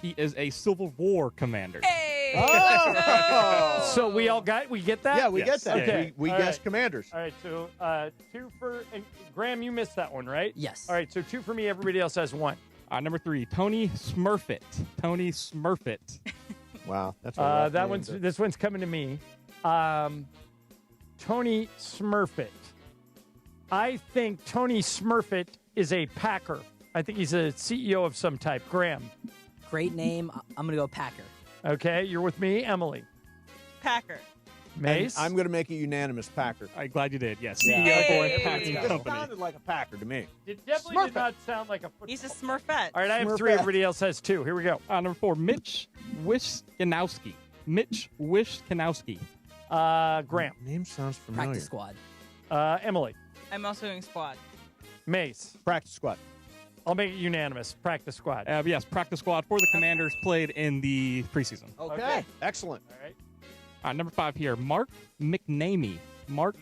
He is a Civil War commander. Hey! Oh! So we get that? Yeah, we Yes. get that. Okay. We All guessed right. Commanders. All right, so 2 for and Graham, you missed that one, right? Yes. All right, so 2 for me. Everybody else has 1. Number 3, Tony Smurfett. Wow, that's a rough that name one's to- this one's coming to me. Tony Smurfett. I think Tony Smurfett is a Packer. I think he's a CEO of some type. Graham. Great name. I'm going to go Packer. Okay, you're with me, Emily. Packer. Mace. And I'm going to make it unanimous Packer. I'm glad you did. Yes, Yeah. CEO for Hey! a packing It company. sounded like a Packer to me. It definitely did not sound like a football. He's a Smurfette. All right, I have 3. Everybody else has 2. Here we go. Number 4, Mitch Wiskanowski. Graham. Name sounds familiar. Practice squad. Emily. I'm also doing squad. Mace. Practice squad. I'll make it unanimous. Practice squad. Yes, practice squad for the Commanders played in the preseason. Okay. Excellent. All right. Number 5 here, Mark McNamee. Mark?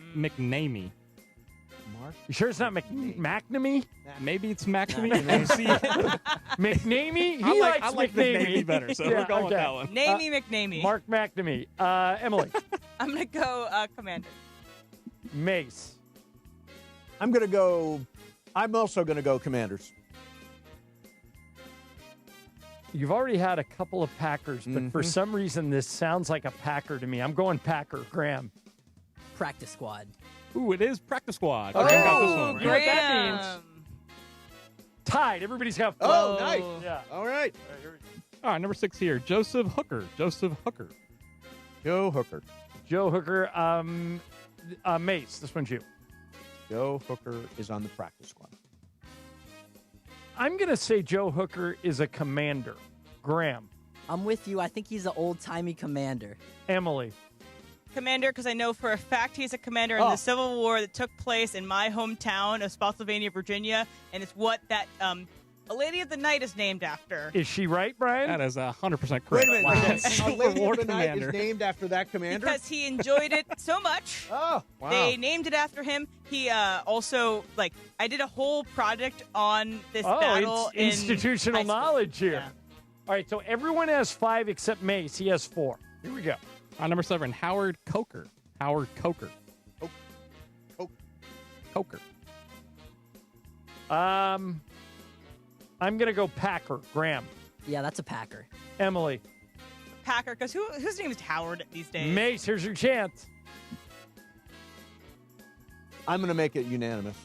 You sure it's not McNamee? Maybe it's McNamee. See, McNamee? I He like likes McNamee better, so we're going with that one. Namey McNamee. Mark McNamee. Emily. I'm going to go commander. Mace. I'm also going to go Commanders. You've already had a couple of Packers, but for some reason this sounds like a Packer to me. I'm going Packer. Graham. Practice squad. Ooh, it is practice squad. Oh, Graham got this one. you know what that means? Tied. Everybody's got 4. Oh, nice. Yeah. All right. All right, number 6 here, Joseph Hooker. Joe Hooker. Joe Hooker. Mace. This one's you. Joe Hooker is on the practice squad. I'm going to say Joe Hooker is a commander. Graham. I'm with you. I think he's an old-timey commander. Emily. Commander, because I know for a fact he's a commander in the Civil War that took place in my hometown of Spotsylvania, Virginia, and it's what that a Lady of the Night is named after. Is she right, Brian? That is 100% correct. Wait a minute. Wow. A Lady War of the Night commander. is named after that commander? Because he enjoyed it so much. Oh, wow. They named it after him. He also, I did a whole project on this battle. It's institutional in high school. knowledge here. Yeah. All right, so everyone has 5 except Mace. He has 4. Here we go. Number 7, Howard Coker. Coker. I'm going to go Packer. Graham. Yeah, that's a Packer. Emily. Packer, because whose name is Howard these days? Mace, here's your chance. I'm going to make it unanimous.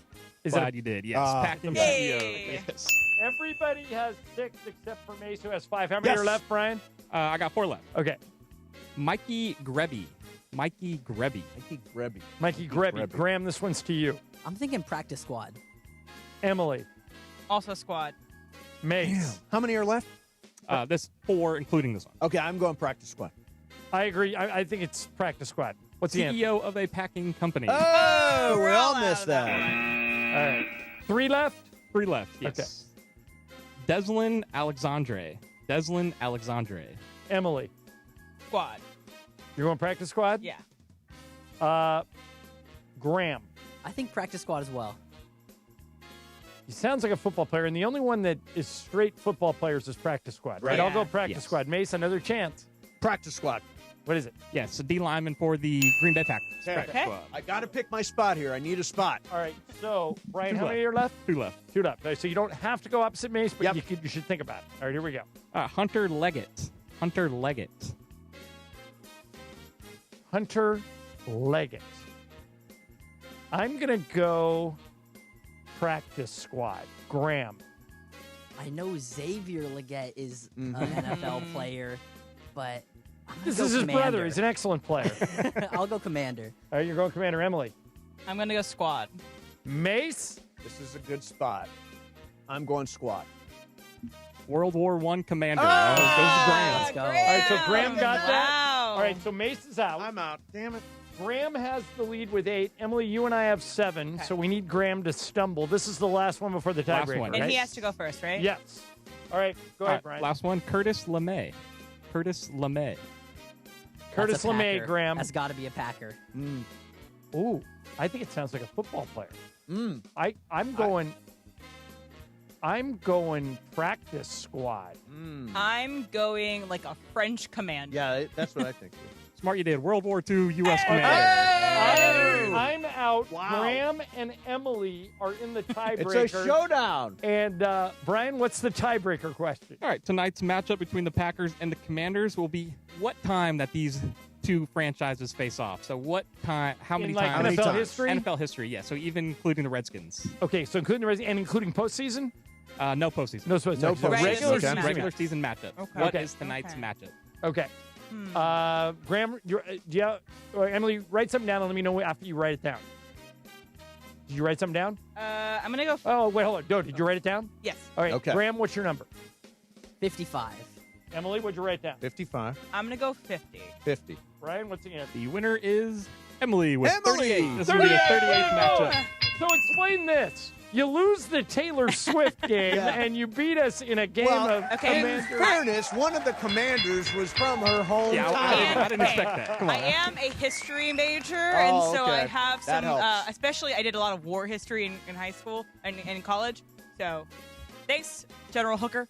Glad you did, yes. Packing CEO. Yes. Everybody has 6 except for Mace, who has 5. How many are left, Brian? I got 4 left. Okay. Mikey Grebby. Mikey Grebby. Graham, this one's to you. I'm thinking practice squad. Emily. Also squad. Mace. How many are left? This 4, including this one. Okay, I'm going practice squad. I agree. I think it's practice squad. What's the answer? CEO of a packing company. Oh, we all missed that. All right. 3 left? 3 left, yes. Okay. Deslin Alexandre. Emily. Squad. You're going practice squad? Yeah. Graham. I think practice squad as well. He sounds like a football player, and the only one that is straight football players is practice squad, right? Yeah. I'll go practice squad. Mace, another chance. Practice squad. What is it? Yes, a D lineman for the Green Bay Packers. Okay. I got to pick my spot here. I need a spot. All right. So, Brian, 2 how left. many are left? 2 left. 2 left. All right, so you don't have to go opposite Mace, but you should think about it. All right, here we go. Hunter Leggett. Hunter Leggett. I'm going to go practice squad. Graham. I know Xavier Leggett is an NFL player, but I'm gonna This go is his commander. brother. He's an excellent player. I'll go commander. All right, you're going commander. Emily. I'm going to go squad. Mace? This is a good spot. I'm going squad. World War I commander. Oh! Goes to Graham. Let's go. All right, so Graham got that. Wow. All right, so Mace is out. I'm out. Damn it. Graham has the lead with 8. Emily, you and I have 7, so we need Graham to stumble. This is the last one before the Last tiebreaker, one. right? And he has to go first, right? Yes. All right, go ahead, Brian. Last one, Curtis LeMay. Curtis LeMay. Curtis That's a LeMay, Packer. Graham. That's got to be a Packer. Ooh, I think it sounds like a football player. I'm going practice squad. I'm going like a French commander. Yeah, that's what I think. Smart you did. World War II U.S. commander. I'm out. Wow. Graham and Emily are in the tiebreaker. It's a showdown. And Brian, what's the tiebreaker question? All right, tonight's matchup between the Packers and the Commanders will be what time that these two franchises face off. So what time, how many like times? NFL history? NFL history, yeah. So even including the Redskins. Okay, so including the Redskins and including postseason? No postseason. No postseason. No So postseason. regular Okay. season. Regular season matchup. Okay. What Okay. is tonight's matchup? Okay. Graham, or Emily, write something down and let me know after you write it down. Did you write something down? I'm going to go. Oh, wait, hold on. No, did you write it down? Yes. All right. Okay. Graham, what's your number? 55. Emily, what'd you write down? 55. I'm going to go 50. 50. Brian, what's the answer? The winner is Emily with Emily! 38. This will be a 38th matchup. So explain this. You lose the Taylor Swift game, and you beat us in a game of in Commanders. fairness, one of the commanders was from her hometown. Yeah, I didn't expect that. Come on. I am a history major, and so I okay. have That some, helps. especially I did a lot of war history in high school and in college. So thanks, General Hooker.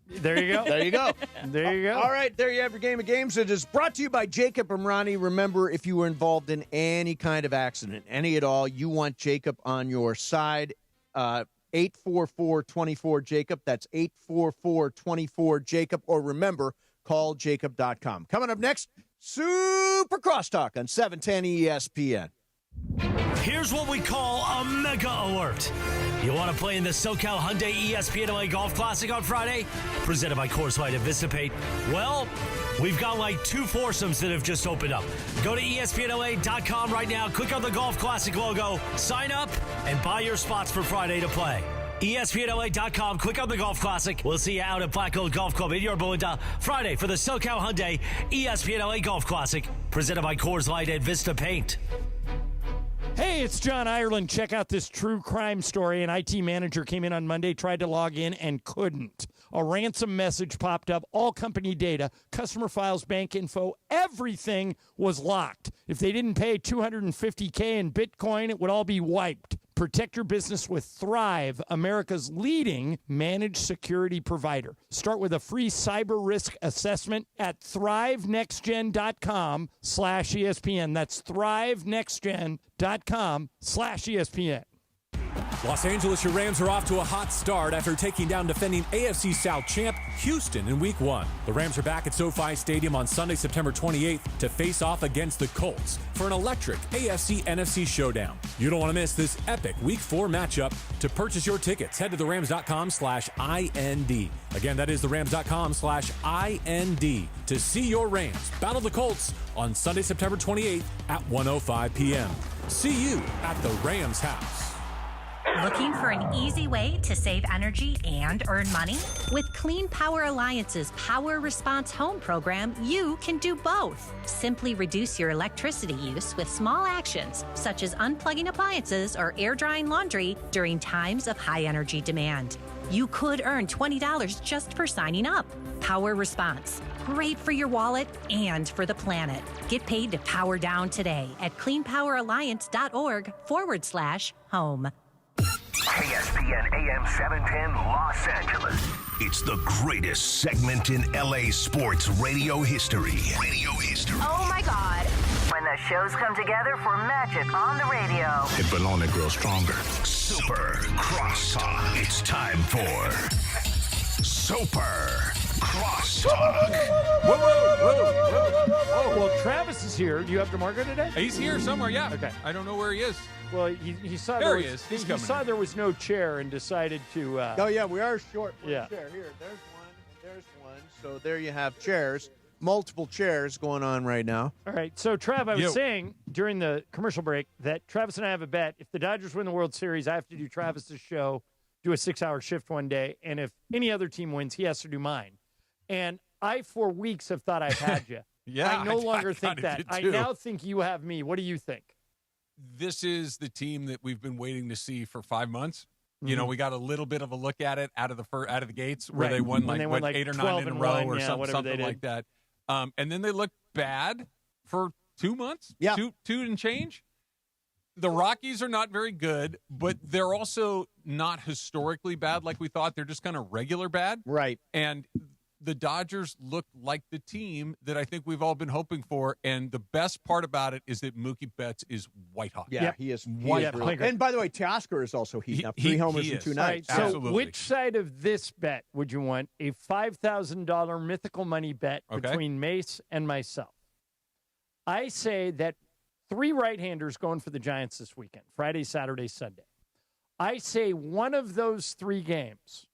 There you go. There you go. There you go. All right, there you have your game of games. It is brought to you by Jacob Imrani. Remember, if you were involved in any kind of accident, any at all, you want Jacob on your side. 844-24-JACOB. That's 844-24-JACOB. Or remember, call jacob.com. Coming up next, Super Crosstalk on 710 ESPN. Here's what we call a mega alert. You want to play in the SoCal Hyundai ESPN LA Golf Classic on Friday? Presented by Coors Light and Vistapate. Well, we've got like 2 foursomes that have just opened up. Go to ESPNLA.com right now, click on the Golf Classic logo, sign up, and buy your spots for Friday to play. ESPNLA.com, click on the Golf Classic. We'll see you out at Black Gold Golf Club in Yorba Linda Friday for the SoCal Hyundai ESPN LA Golf Classic. Presented by Coors Light and Vista Paint. Hey, it's John Ireland. Check out this true crime story. An IT manager came in on Monday, tried to log in, and couldn't. A ransom message popped up. All company data, customer files, bank info, everything was locked. If they didn't pay $250K in Bitcoin, it would all be wiped. Protect your business with Thrive, America's leading managed security provider. Start with a free cyber risk assessment at thrivenextgen.com/ESPN. That's thrivenextgen.com/ESPN. Los Angeles, your Rams are off to a hot start after taking down defending AFC South champ Houston in Week 1. The Rams are back at SoFi Stadium on Sunday, September 28th to face off against the Colts for an electric AFC-NFC showdown. You don't want to miss this epic Week 4 matchup. To purchase your tickets, head to therams.com/IND. Again, that is therams.com/IND to see your Rams battle the Colts on Sunday, September 28th at 1:05 p.m. See you at the Rams house. Looking for an easy way to save energy and earn money? With Clean Power Alliance's Power Response Home program, you can do both. Simply reduce your electricity use with small actions, such as unplugging appliances or air drying laundry during times of high energy demand. You could earn $20 just for signing up. Power Response. Great for your wallet and for the planet. Get paid to power down today at cleanpoweralliance.org/home. ESPN AM 710 Los Angeles. It's the greatest segment in LA sports radio history. Oh my God. When the shows come together for magic on the radio. It will only grow stronger. Super Crosstalk. It's time for Super Crosstalk. Whoa. Well, Travis is here. Do you have DeMarco today? He's here somewhere, yeah. Okay. I don't know where he is. Well, he saw There there he was, is. He's he coming saw in. there was no chair and decided to. Oh, yeah, we are short for Yeah. a chair. Here, there's one, and there's one. So there you have chairs. multiple chairs going on right now. All right. So, Trav, I was saying during the commercial break that Travis and I have a bet. If the Dodgers win the World Series, I have to do Travis's show, do a 6-hour shift one day. And if any other team wins, he has to do mine. And I, for weeks, have thought I've had you. Yeah, I no longer think kinda that. did I too. now think you have me. What do you think? This is the team that we've been waiting to see for 5 months. You know, we got a little bit of a look at it out of the gates where they won like 8 or 9 in a row or something like that. And then they looked bad for 2 months. Yeah, two and change. The Rockies are not very good, but they're also not historically bad like we thought. They're just kind of regular bad. Right. And the Dodgers look like the team that I think we've all been hoping for. And the best part about it is that Mookie Betts is white hot. Yeah, he is. White hot. And by the way, Teoscar is also heating up. 3 homers in 2 nights. Right, so which side of this bet would you want? A $5,000 mythical money bet between Mace and myself. I say that 3 right-handers going for the Giants this weekend, Friday, Saturday, Sunday. I say one of those 3 games,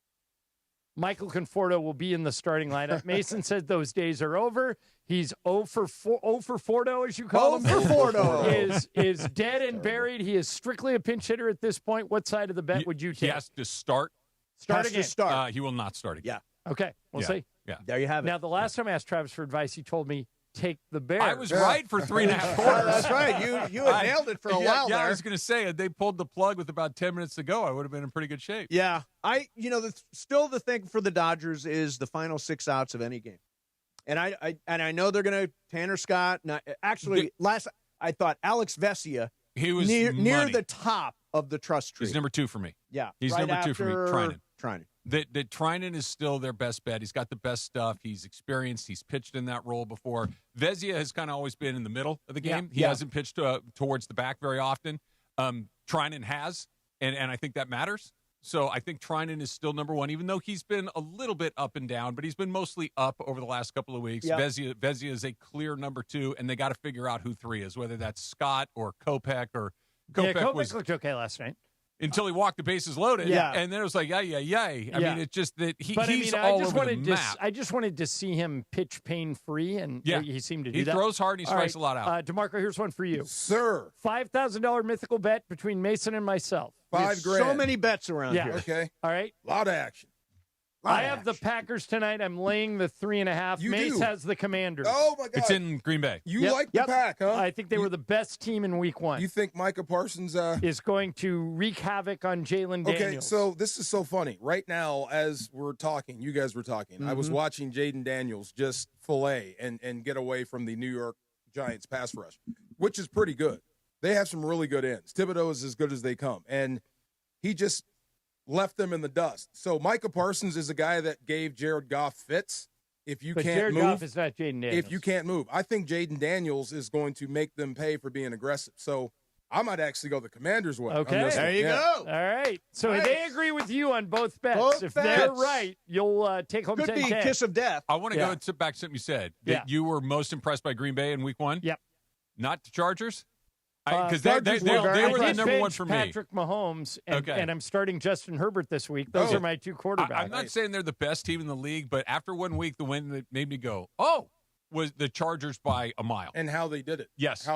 Michael Conforto will be in the starting lineup. Mason said those days are over. He's 0 for Fordo, as you call him. 0 for Fordo. Is dead and buried. He is strictly a pinch hitter at this point. What side of the bet would you take? He has to start. Start again. He will not start again. Yeah. Okay, we'll see. Yeah. There you have it. Now, the last time I asked Travis for advice, he told me, take the Bears. I was right for 3.5 quarters. That's right. You had nailed it for a while there. I was going to say, they pulled the plug with about 10 minutes to go, I would have been in pretty good shape. Yeah. Still the thing for the Dodgers is the final 6 outs of any game. And I know they're going to Tanner Scott. I thought Alex Vesia, he was near money. the top of the trust tree. He's number 2 for me. Yeah. He's right number 2 for me. Trinan. That Trinan is still their best bet. He's got the best stuff. He's experienced. He's pitched in that role before. Vesia has kind of always been in the middle of the game. He hasn't pitched towards the back very often. Trinan has, and I think that matters. So I think Trinan is still number 1, even though he's been a little bit up and down, but he's been mostly up over the last couple of weeks. Yep. Vesia is a clear number 2, and they got to figure out who 3 is, whether that's Scott or Kopech or Kopech looked okay last night. Until he walked the bases loaded, and then it was like, yay. I mean, it's just that he's all over the map. I just wanted to see him pitch pain-free, and he seemed to do that. He throws hard, and he strikes a lot out. DeMarco, here's one for you. Sir. $5,000 mythical bet between Mason and myself. $5,000. So many bets around here. Okay. All right. A lot of action. I have the Packers tonight. I'm laying the 3.5. Mace has the Commanders. Oh, my God. It's in Green Bay. You like the Pack, huh? I think they were the best team in week 1. You think Micah Parsons is going to wreak havoc on Jalen Daniels? Okay, so this is so funny. Right now, as we're talking, you guys were talking, I was watching Jaden Daniels just fillet and get away from the New York Giants pass rush, which is pretty good. They have some really good ends. Thibodeau is as good as they come, and he just left them in the dust. So Micah Parsons is a guy that gave Jared Goff fits. If you can't Jared move, Goff is not Jaden Daniels. If you can't move, I think Jaden Daniels is going to make them pay for being aggressive. So I might actually go the Commanders' way. Okay, there you go. All right. So Nice. they agree with you on both bets. Both if bets. they're right, you'll take home Could 10K. be kiss of death. I want to go back to something you said, that you were most impressed by Green Bay in week 1. Yep. Not the Chargers? Because they were the number 1 for me. Patrick Mahomes, and I'm starting Justin Herbert this week. Those are my 2 quarterbacks. I'm not saying they're the best team in the league, but after 1 week, the win that made me go, was the Chargers by a mile. And how they did it. Yes. He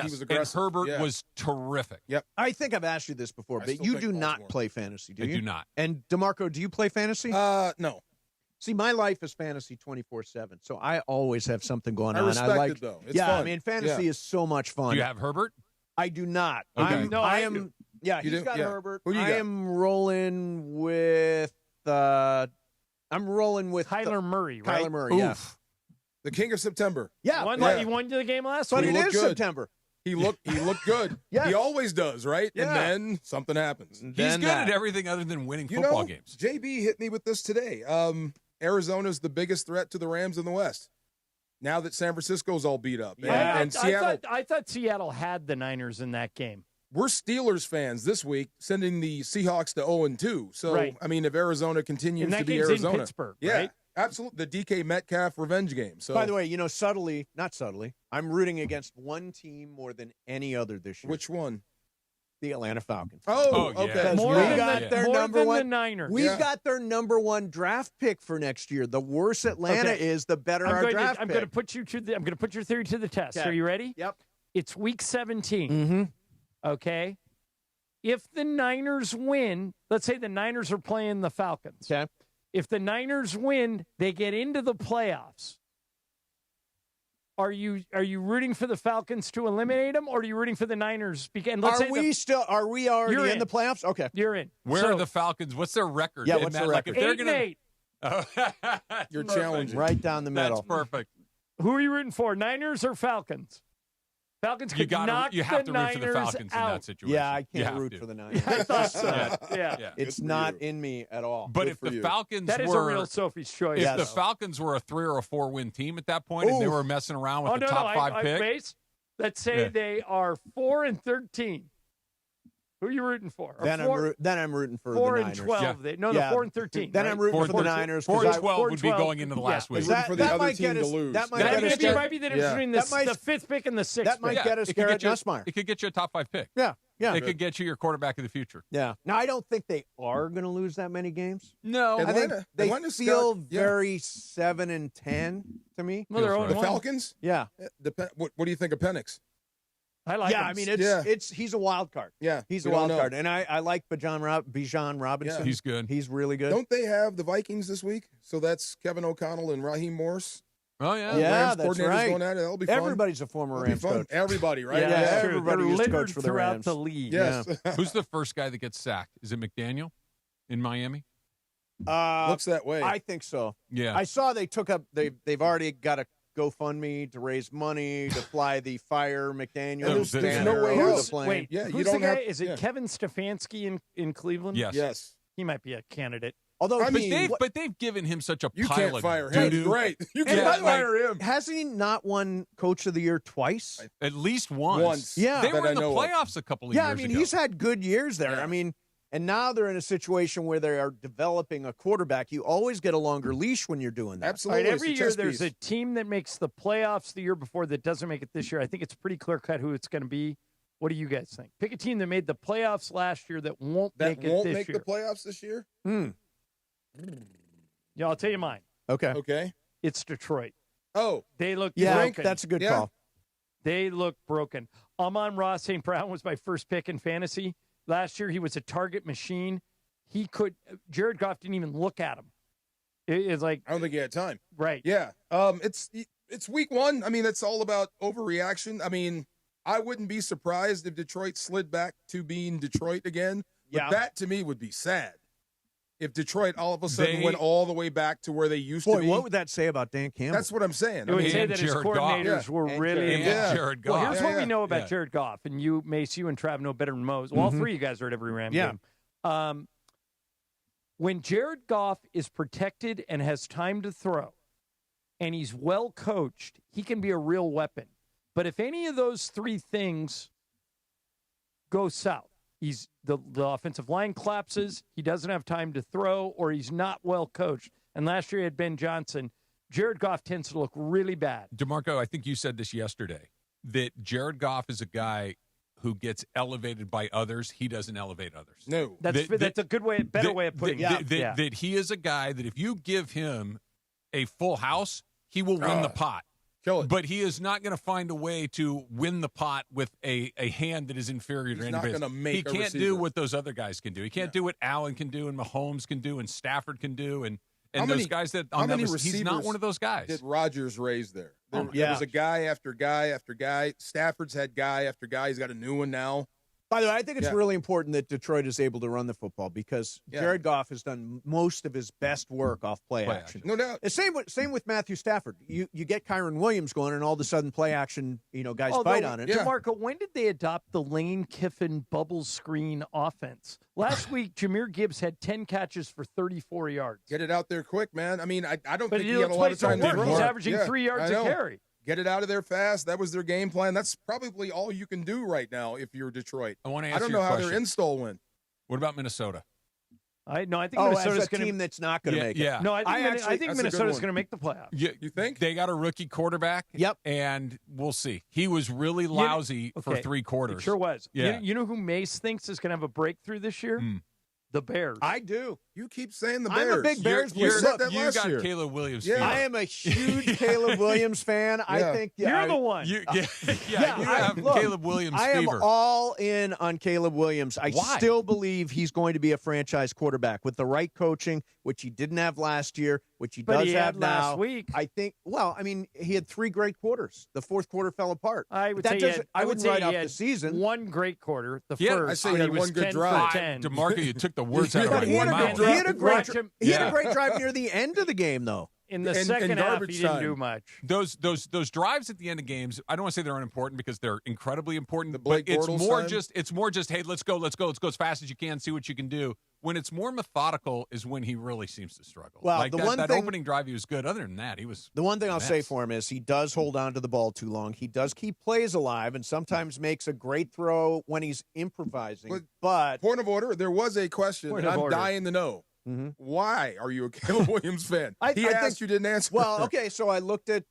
was aggressive. And Herbert was terrific. Yep. I think I've asked you this before, but you do not play fantasy, do you? I do not. And DeMarco, do you play fantasy? No. See, my life is fantasy 24/7, so I always have something going on. I respect it, though. It's fun. I mean, fantasy is so much fun. Do you have Herbert? I do not. Okay. I am. Yeah, You he's do? got Yeah. Herbert. Who do you I got? am rolling with. I'm rolling with Kyler Murray, right? Kyler Murray. Yeah. The king of September. Yeah. He won the game last But week. it looked is good. September. He looked good. Yes. He always does, right? Yeah. And then something happens. He's good at everything other than winning You football know, games. JB hit me with this today. Arizona's the biggest threat to the Rams in the West. Now that San Francisco's all beat up. And Seattle. I thought Seattle had the Niners in that game. We're Steelers fans this week, sending the Seahawks to 0-2. So, Right. I mean, if Arizona continues And that to be game's Arizona. in Pittsburgh, yeah, right? absolutely. The DK Metcalf revenge game. So, By the way, not subtly, I'm rooting against one team more than any other this year. which one? The Atlanta Falcons. Oh, yeah. okay. We got their number one. The Niners. We've got their number one draft pick for next year. The worse Atlanta is, the better our draft pick. I'm going to put you to I'm going to put your theory to the test. Okay. Are you ready? Yep. It's week 17. Mm-hmm. Okay. If the Niners win, let's say the Niners are playing the Falcons. Okay. If the Niners win, they get into the playoffs. Are you rooting for the Falcons to eliminate them, or are you rooting for the Niners? Are we already in the playoffs? Okay. You're in. Where are the Falcons? What's their record? Yeah, what's their record? 8-8. You're challenging. Right down the middle. That's perfect. Who are you rooting for, Niners or Falcons? Falcons could knock you have the to root for the Niners Falcons out. in that situation. Yeah, I can't root for the Niners. I thought so. Yeah. It's not in me at all. But Good if for the you. Falcons That is were a real Sophie's choice. If the Falcons were a 3 or a 4 win team at that point, and they were messing around with the top 5 pick, let's say they are 4-13. Who are you rooting for? Then I'm rooting for 4 the and Niners. 12. Yeah. No, 4-13. Then I'm rooting for the Niners. 4 and 12 would be going into the last week. Rooting for the other team to lose. That might That get us. might be the difference between the 5th pick and the 6th That might pick. get us it could Garrett get you- Nussmeier. It could get you a top 5 pick. Yeah. It could get you your quarterback of the future. Yeah. Now, I don't think they are going to lose that many games. No. I think they Atlanta's feel got- very 7-10 to me. Well, they're The 0-1. Falcons? Yeah. What do you think of Penix? I like him. I mean, he's a wild card. Yeah, He's we a wild don't know. card. And I like Bijan Robinson. Yeah. He's good. He's really good. Don't they have the Vikings this week? So that's Kevin O'Connell and Raheem Morris. Oh, yeah. Yeah, Rams that's coordinators right. going at it. That'll be fun. Everybody's a former That'll be Rams fun. coach. Everybody, right? Yeah, That's true. everybody They're used to littered coach for the throughout Rams. the league. Yes. Who's the first guy that gets sacked? Is it McDaniel in Miami? Looks that way. I think so. Yeah. I saw they took up. They've already got a GoFundMe to raise money to fly the Fire McDaniel. There's no way over out. the plane. Wait, Yeah, you who's don't the guy? have- Is it yeah. Kevin Stefanski in Cleveland? Yes. Yes. He might be a candidate. Although I mean, But they've given him such a you pile can't of fire him. doo-doo. Great. You And by can't the way, fire him. Has he not won Coach of the Year twice? At least once. Yeah. They that were in I the know of. playoffs a couple of Yeah, years I mean, ago. he's had good years there. Yeah. I mean, and now they're in a situation where they are developing a quarterback. You always get a longer leash when you're doing that. All Absolutely. right, It's every a year chess there's piece. a team that makes the playoffs the year before that doesn't make it this year. I think it's pretty clear cut who it's going to be. What do you guys think? Pick a team that made the playoffs last year that won't make it this year. the playoffs this year? Yeah, I'll tell you mine. Okay. Okay. It's Detroit. Oh. They look Yeah, broken. that's a good call. They look broken. Amon-Ra St. Brown was my first pick in fantasy. Last year, he was a target machine. Jared Goff didn't even look at him. It's like, I don't think he had time. right. Yeah. It's week 1. I mean, it's all about overreaction. I mean, I wouldn't be surprised if Detroit slid back to being Detroit again. But Yeah. that to me would be sad. If Detroit all of a sudden went all the way back to where they used to Boy, be. what would that say about Dan Campbell? That's what I'm saying. It would I mean, say that his Jared coordinators Goff. were And really Jared involved. Jared Well, Goff. here's what we know about Yeah. Jared Goff, and you, Mace, you and Trav know better than most. Well, all three of you guys are at every Ram game. When Jared Goff is protected and has time to throw, and he's well coached, he can be a real weapon. But if any of those three things go south, the offensive line collapses, he doesn't have time to throw, or he's not well coached. And last year he had Ben Johnson. Jared Goff tends to look really bad. DeMarco, I think you said this yesterday, that Jared Goff is a guy who gets elevated by others. He doesn't elevate others. No. That's a good way, better way of putting it. That he is a guy that if you give him a full house, he will win the pot. Kill it. But he is not going to find a way to win the pot with a hand that is inferior to He's not anybody. gonna make He a can't receiver. do what those other guys can do. He can't do what Allen can do and Mahomes can do and Stafford can do and those guys that how on many that list, he's not receivers one of those guys. Did Rodgers raise there? There Yeah. was a guy after guy after guy. Stafford's had guy after guy. He's got a new one now. By the way, I think it's Yeah. really important that Detroit is able to run the football because Yeah. Jared Goff has done most of his best work off play action. No doubt. The same with Matthew Stafford. You get Kyron Williams going, and all of a sudden, play action. Guys Although, fight on it. DeMarco, when did they adopt the Lane Kiffin bubble screen offense? Last week, Jahmyr Gibbs had 10 catches for 34 yards. Get it out there quick, man. I mean, I don't But think he he had a lot of plays time no to work. throw. He's averaging Yeah, 3 yards I a know. carry. Get it out of there fast. That was their game plan. That's probably all you can do right now if you're Detroit. I want to I answer don't know your how question. their install went. What about Minnesota? I think Minnesota's as a team that's not going to make it. Yeah. No, I think Minnesota's going to make the playoffs. You think? They got a rookie quarterback. Yep. And we'll see. He was really lousy for 3 quarters. It sure was. Yeah. You know who Mace thinks is going to have a breakthrough this year? The Bears. I do. You keep saying the Bears. I'm a big Bears You player. said that You last got year. Caleb Williams. Yeah. fever. I am a huge Caleb Williams fan. I think You're the one. You have Caleb Williams I am fever. all in on Caleb Williams. I Why? still believe he's going to be a franchise quarterback with the right coaching, which he didn't have last year, which he does have now. Last week. I think. Well, I mean, he had 3 great quarters. The fourth quarter fell apart. I would that say I wouldn't say write he off had the season. one great quarter. The Yeah, first. I say he had was one good 10 drive. for 10. DeMarco, you took the words out of But my he had a mouth. great, he had a great, Watch him. he had a great drive near the end of the game, though. In the And second half, garbage he didn't time. do much. Those drives at the end of games, I don't want to say they're unimportant because they're incredibly important. The Blake but it's Bortles more time? just hey, let's go as fast as you can, see what you can do. When it's more methodical is when he really seems to struggle. Well, like the that, one that thing- opening drive, he was good. Other than that, he was The one thing I'll a say mess. for him is he does hold on to the ball too long. He does keep plays alive and sometimes makes a great throw when he's improvising. But point of order, there was a question, Point and of I'm order. dying to know. Mm-hmm. Why are you a Caleb Williams fan? I He think- asked, you didn't answer. Well, okay, so I looked at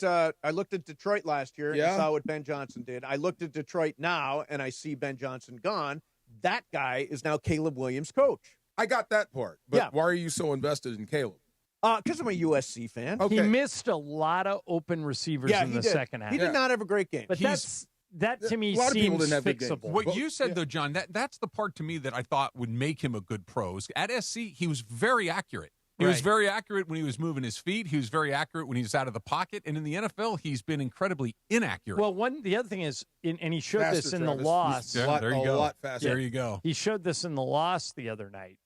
Detroit last year Yeah. and saw what Ben Johnson did. I looked at Detroit now and I see Ben Johnson gone. That guy is now Caleb Williams' coach. I got that part, but Yeah. why are you so invested in Caleb? Because I'm a USC fan. Okay. He missed a lot of open receivers Yeah, in he the did. second half. He did not have a great game. But that to me a lot of people seems didn't have good games. fixable. What Well, you said, yeah. though, John, that's the part to me that I thought would make him a good pro. At SC, he was very accurate. He was Right. very accurate when he was moving his feet. He was very accurate when he was out of the pocket. And in the NFL, he's been incredibly inaccurate. Well, the other thing is, and he showed Faster, this in Travis. the loss. He's a lot, there you a go. lot faster. There you go. He showed this in the loss the other night.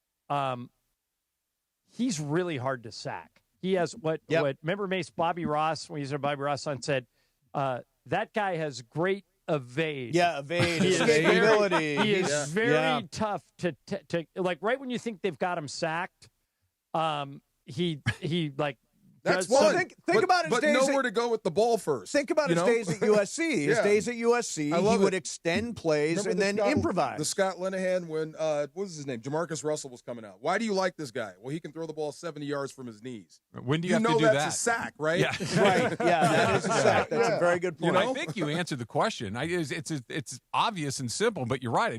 He's really hard to sack. He has what remember Mace Bobby Ross, when he's Bobby Ross on said, that guy has great evade. Yeah, evade, He is escapability. He is Yeah. very Yeah. tough to like right when you think they've got him sacked, he like That's does fun. some- Think about his but days nowhere at- to go with the ball first. Think about you his know? days at USC. His Yeah. days at USC, I he love would it. extend plays Remember and the then Scott- improvise. The Scott Linehan when what was his name? Jamarcus Russell was coming out. Why do you like this guy? Well, he can throw the ball 70 yards from his knees. When do you have know to do that's that? a sack, right? Yeah. Right. Yeah, that is a sack. That's a very good point. I think you answered the question. It's obvious and simple, but you're right.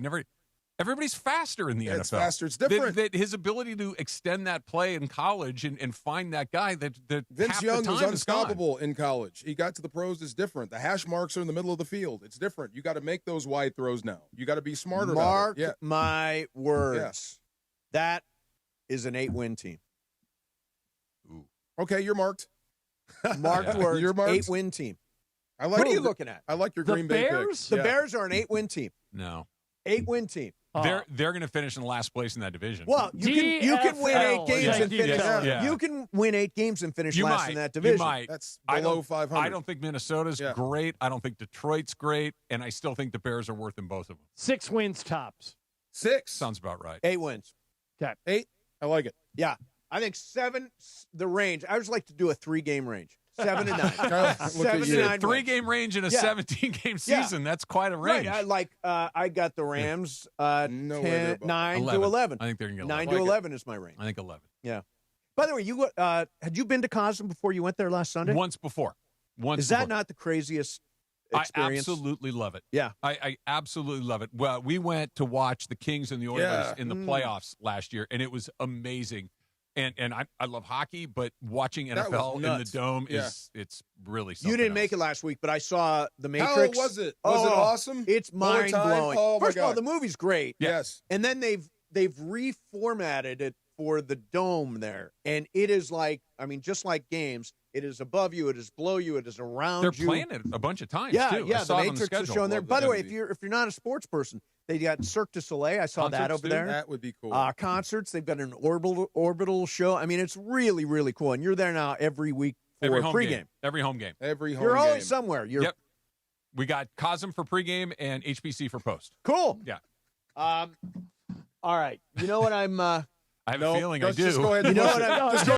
Everybody's faster in the NFL. It's faster. It's different. That his ability to extend that play in college and find that guy that Vince half Young the was time is gone. unstoppable in college. He got to the pros. It's different. The hash marks are in the middle of the field. It's different. You got to make those wide throws now. You got to be smarter. Mark about it. Yeah. my words. That is an 8-win team. Okay, you're marked. Marked words. You're marked. 8-win team. I like. What are you looking at? I like your The Green Bay pick. Bears? The Yeah. Bears are an 8-win team. No, 8-win team. they're going to finish in last place in that division. Well, you can win 8 games Yeah, and finish. yeah. You can win 8 games and finish You last might. in that You division. might. That's I below don't- 500. I don't think Minnesota's great. I don't think Detroit's great, and I still think the Bears are worth in both of them. 6 wins tops. 6 sounds about right. 8 wins. Okay. 8. I like it. Yeah, I think 7. The range. I would like to do a 3-game range. 7 to 9. Look at 7 to you. 9. 3-game range in a Yeah. 17-game Yeah. season. That's quite a range. Right. I got the Rams Nowhere near 9 to 11. 11. I think they're going to get 9 11. to 11 is my range. I think 11. Yeah. By the way, you had you been to Cosm before you went there last Sunday? Once before. Is that not the craziest experience? I absolutely love it. Yeah. I absolutely love it. Well, we went to watch the Kings and the Oilers Yeah. in the playoffs last year, and it was amazing. And I love hockey, but watching That was NFL in the nuts. Dome Yeah. it's really something You didn't else. make it last week, but I saw The Matrix. How was it? Was it awesome? It's More time? mind-blowing. Oh, my First of all, God. the movie's great. Yes. And then they've reformatted it for the Dome there. And it is like, just like games, it is above you, it is below you, it is around They're you. playing it a bunch of times, Yeah, too. I yeah, saw The it on Matrix is schedule. shown there. Love By the that way, if movie. you're not a sports person, they got Cirque du Soleil. I saw that Concerts, over too? there. That would be cool. Concerts. They've got an orbital show. It's really, really cool. And you're there now every week for Every home pregame. game. Every home game. Every home You're game. always somewhere. Yep. We got Cosm for pregame and HBC for post. Cool. Yeah. All right. You know what I'm I have a feeling I do. Just go ahead. You And know push what it. I'm Just go